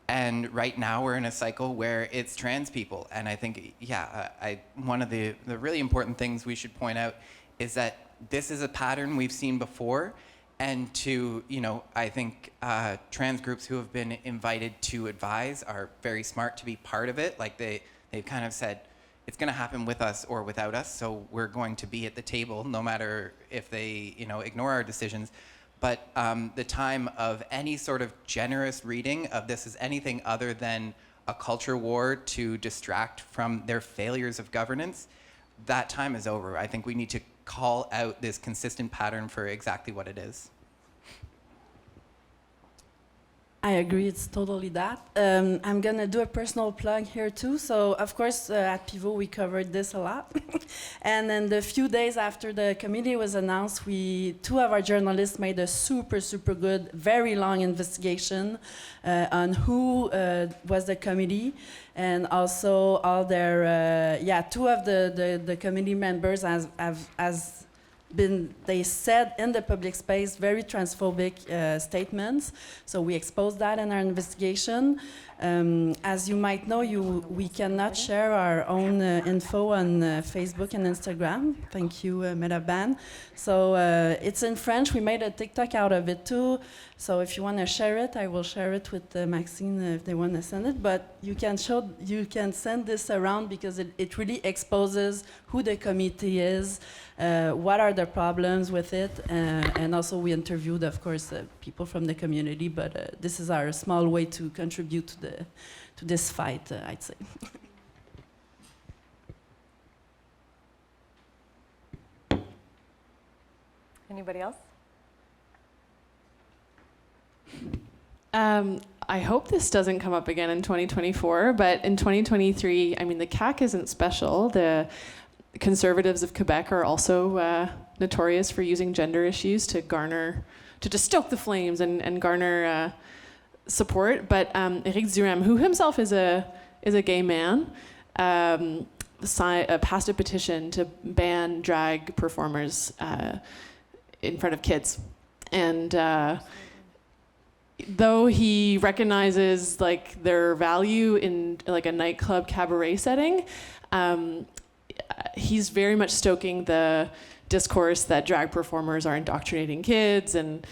And right now we're in a cycle where it's trans people. And I think, one of the really important things we should point out is that this is a pattern we've seen before. And I think trans groups who have been invited to advise are very smart to be part of it. They've kind of said, it's going to happen with us or without us, so we're going to be at the table no matter if they ignore our decisions. But the time of any sort of generous reading of this as anything other than a culture war to distract from their failures of governance, that time is over. I think we need to call out this consistent pattern for exactly what it is. I agree, it's totally that. I'm gonna do a personal plug here too. So of course at Pivot we covered this a lot. And then the few days after the committee was announced, two of our journalists made a super good, very long investigation on who was the committee, and also all their, two of the committee members they said in the public space very transphobic statements. So we exposed that in our investigation. As you might know, we cannot share our own info on Facebook and Instagram. Thank you, Metaban. So it's in French. We made a TikTok out of it too. So if you want to share it, I will share it with Maxine if they want to send it. But you can send this around because it really exposes who the committee is, what are the problems with it, and also we interviewed, of course, people from the community. But this is our small way to contribute to this fight, I'd say. Anybody else? I hope this doesn't come up again in 2024, but in 2023, I mean, the CAQ isn't special. The Conservatives of Quebec are also notorious for using gender issues to just stoke the flames and garner support. But Éric Duhem, who himself is a gay man, passed a petition to ban drag performers in front of kids. And though he recognizes like their value in like a nightclub cabaret setting, he's very much stoking the discourse that drag performers are indoctrinating kids and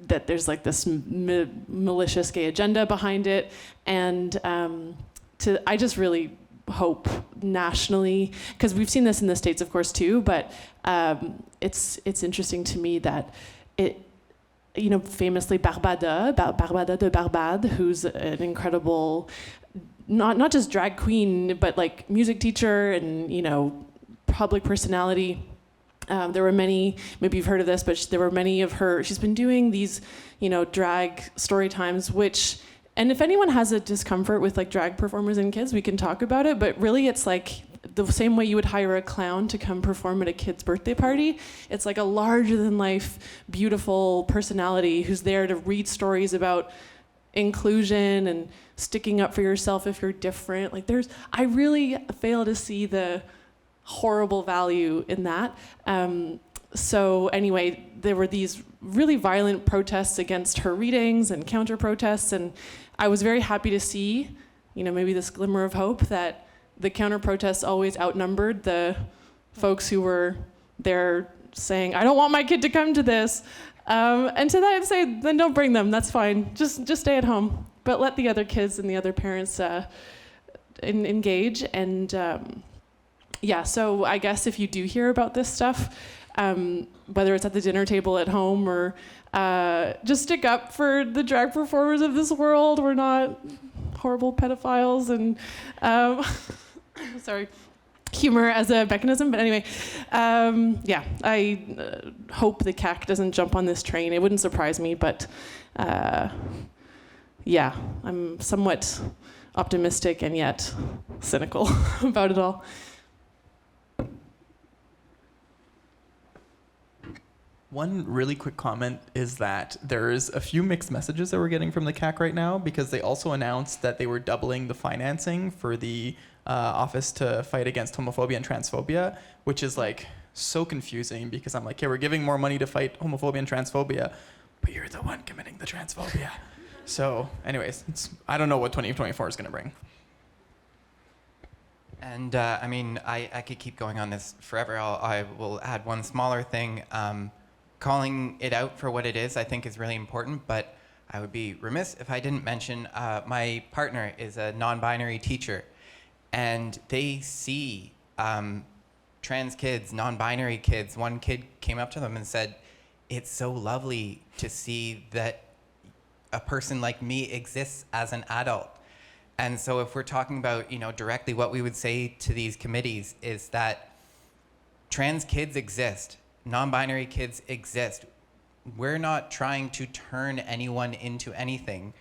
that there's like this malicious gay agenda behind it. And I just really hope nationally, because we've seen this in the States, of course, too, but it's interesting to me that famously Barbada de Barbade, who's an incredible, not just drag queen, but like music teacher and, public personality. There were many, maybe you've heard of this, but there were many of her, she's been doing these, drag story times, and if anyone has a discomfort with like drag performers and kids, we can talk about it, but really it's like the same way you would hire a clown to come perform at a kid's birthday party. It's like a larger than life, beautiful personality who's there to read stories about inclusion and sticking up for yourself if you're different. Like I really fail to see the horrible value in that. So anyway, there were these really violent protests against her readings and counter protests, and I was very happy to see, maybe this glimmer of hope that the counter protests always outnumbered the folks who were there saying, I don't want my kid to come to this. And to that I'd say, then don't bring them, that's fine. Just stay at home. But let the other kids and the other parents engage. And so I guess if you do hear about this stuff, whether it's at the dinner table at home or just stick up for the drag performers of this world. We're not horrible pedophiles and sorry, humor as a mechanism. But anyway, I hope the CAQ doesn't jump on this train. It wouldn't surprise me, but I'm somewhat optimistic and yet cynical about it all. One really quick comment is that there's a few mixed messages that we're getting from the CAQ right now, because they also announced that they were doubling the financing for the Office to Fight Against Homophobia and Transphobia, which is like so confusing because I'm like, okay, we're giving more money to fight homophobia and transphobia, but you're the one committing the transphobia. So anyways, I don't know what 2024 is going to bring. And I could keep going on this forever. I will add one smaller thing. Calling it out for what it is, I think, is really important, but I would be remiss if I didn't mention my partner is a non-binary teacher, and they see trans kids, non-binary kids. One kid came up to them and said, it's so lovely to see that a person like me exists as an adult. And so if we're talking about, directly what we would say to these committees is that trans kids exist. Non-binary kids exist. we're not trying to turn anyone into anything.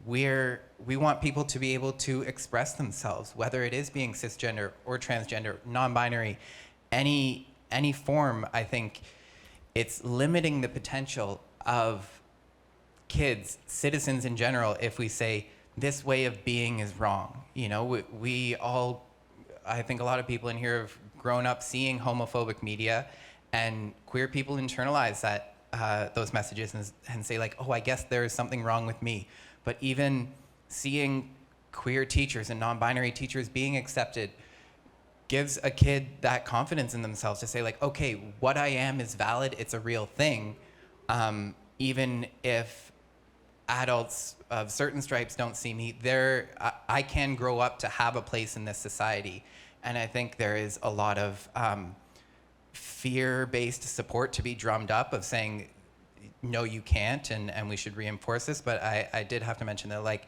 We want people to be able to express themselves, whether it is being cisgender or transgender, non-binary, any form. I think it's limiting the potential of kids, citizens in general, if we say this way of being is wrong. You know, we all, I think a lot of people in here have grown up seeing homophobic media, and queer people internalize that those messages and say like, oh, I guess there is something wrong with me. But even seeing queer teachers and non-binary teachers being accepted gives a kid that confidence in themselves to say like, okay, what I am is valid, it's a real thing, even if adults of certain stripes don't see me, I can grow up to have a place in this society. And I think there is a lot of fear-based support to be drummed up of saying, no, you can't, and we should reinforce this. But I did have to mention that, like,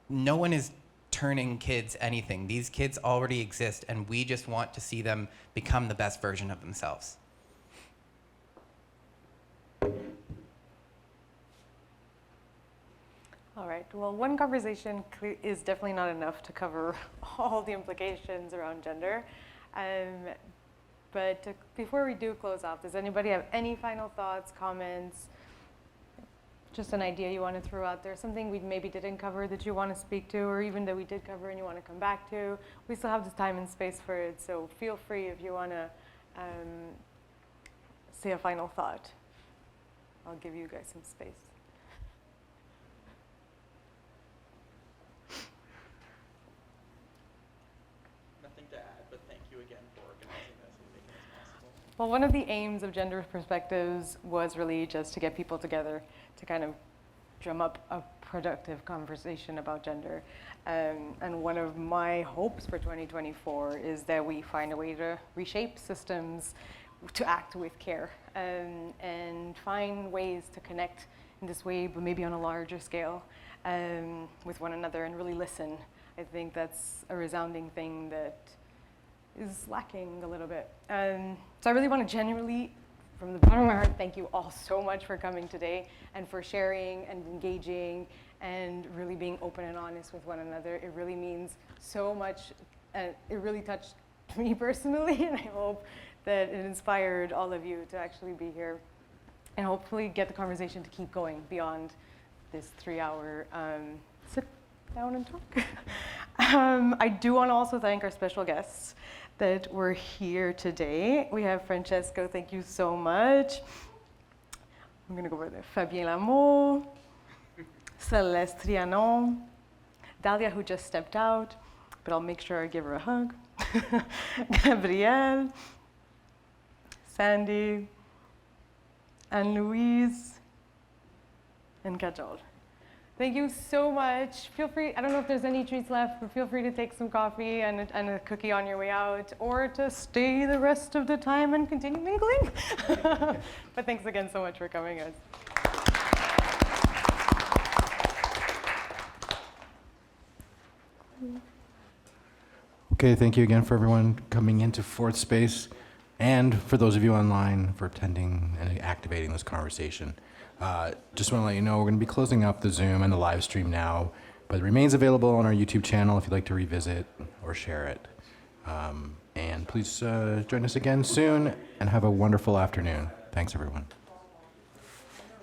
no one is turning kids anything. These kids already exist, and we just want to see them become the best version of themselves. All right, well, one conversation is definitely not enough to cover all the implications around gender. But before we do close off, does anybody have any final thoughts, comments, just an idea you want to throw out there, something we maybe didn't cover that you want to speak to, or even that we did cover and you want to come back to? We still have the time and space for it, so feel free if you want to say a final thought. I'll give you guys some space. Nothing to add, but thank you again for organizing this and making this possible. Well, one of the aims of Gender Perspectives was really just to get people together to kind of drum up a productive conversation about gender. And one of my hopes for 2024 is that we find a way to reshape systems to act with care, and find ways to connect in this way, but maybe on a larger scale, with one another, and really listen. I think that's a resounding thing that is lacking a little bit. So I really want to genuinely, from the bottom of my heart, thank you all so much for coming today and for sharing and engaging and really being open and honest with one another. It really means so much. It really touched me personally, and I hope that it inspired all of you to actually be here and hopefully get the conversation to keep going beyond this 3-hour sit down and talk. I do want to also thank our special guests that were here today. We have Francesco, thank you so much. I'm going to go over there. Fabien L Amour, Celeste Trianon, Dalia, who just stepped out, but I'll make sure I give her a hug. Gabrielle, Sandy, Anne-Louise, and Kajol. Thank you so much. Feel free, I don't know if there's any treats left, but feel free to take some coffee and a cookie on your way out, or to stay the rest of the time and continue mingling. But thanks again so much for coming, guys. Okay, thank you again for everyone coming into Fourth Space, and for those of you online for attending and activating this conversation. Just want to let you know we're going to be closing up the Zoom and the live stream now, but it remains available on our YouTube channel if you'd like to revisit or share it. And please join us again soon, and have a wonderful afternoon. Thanks, everyone.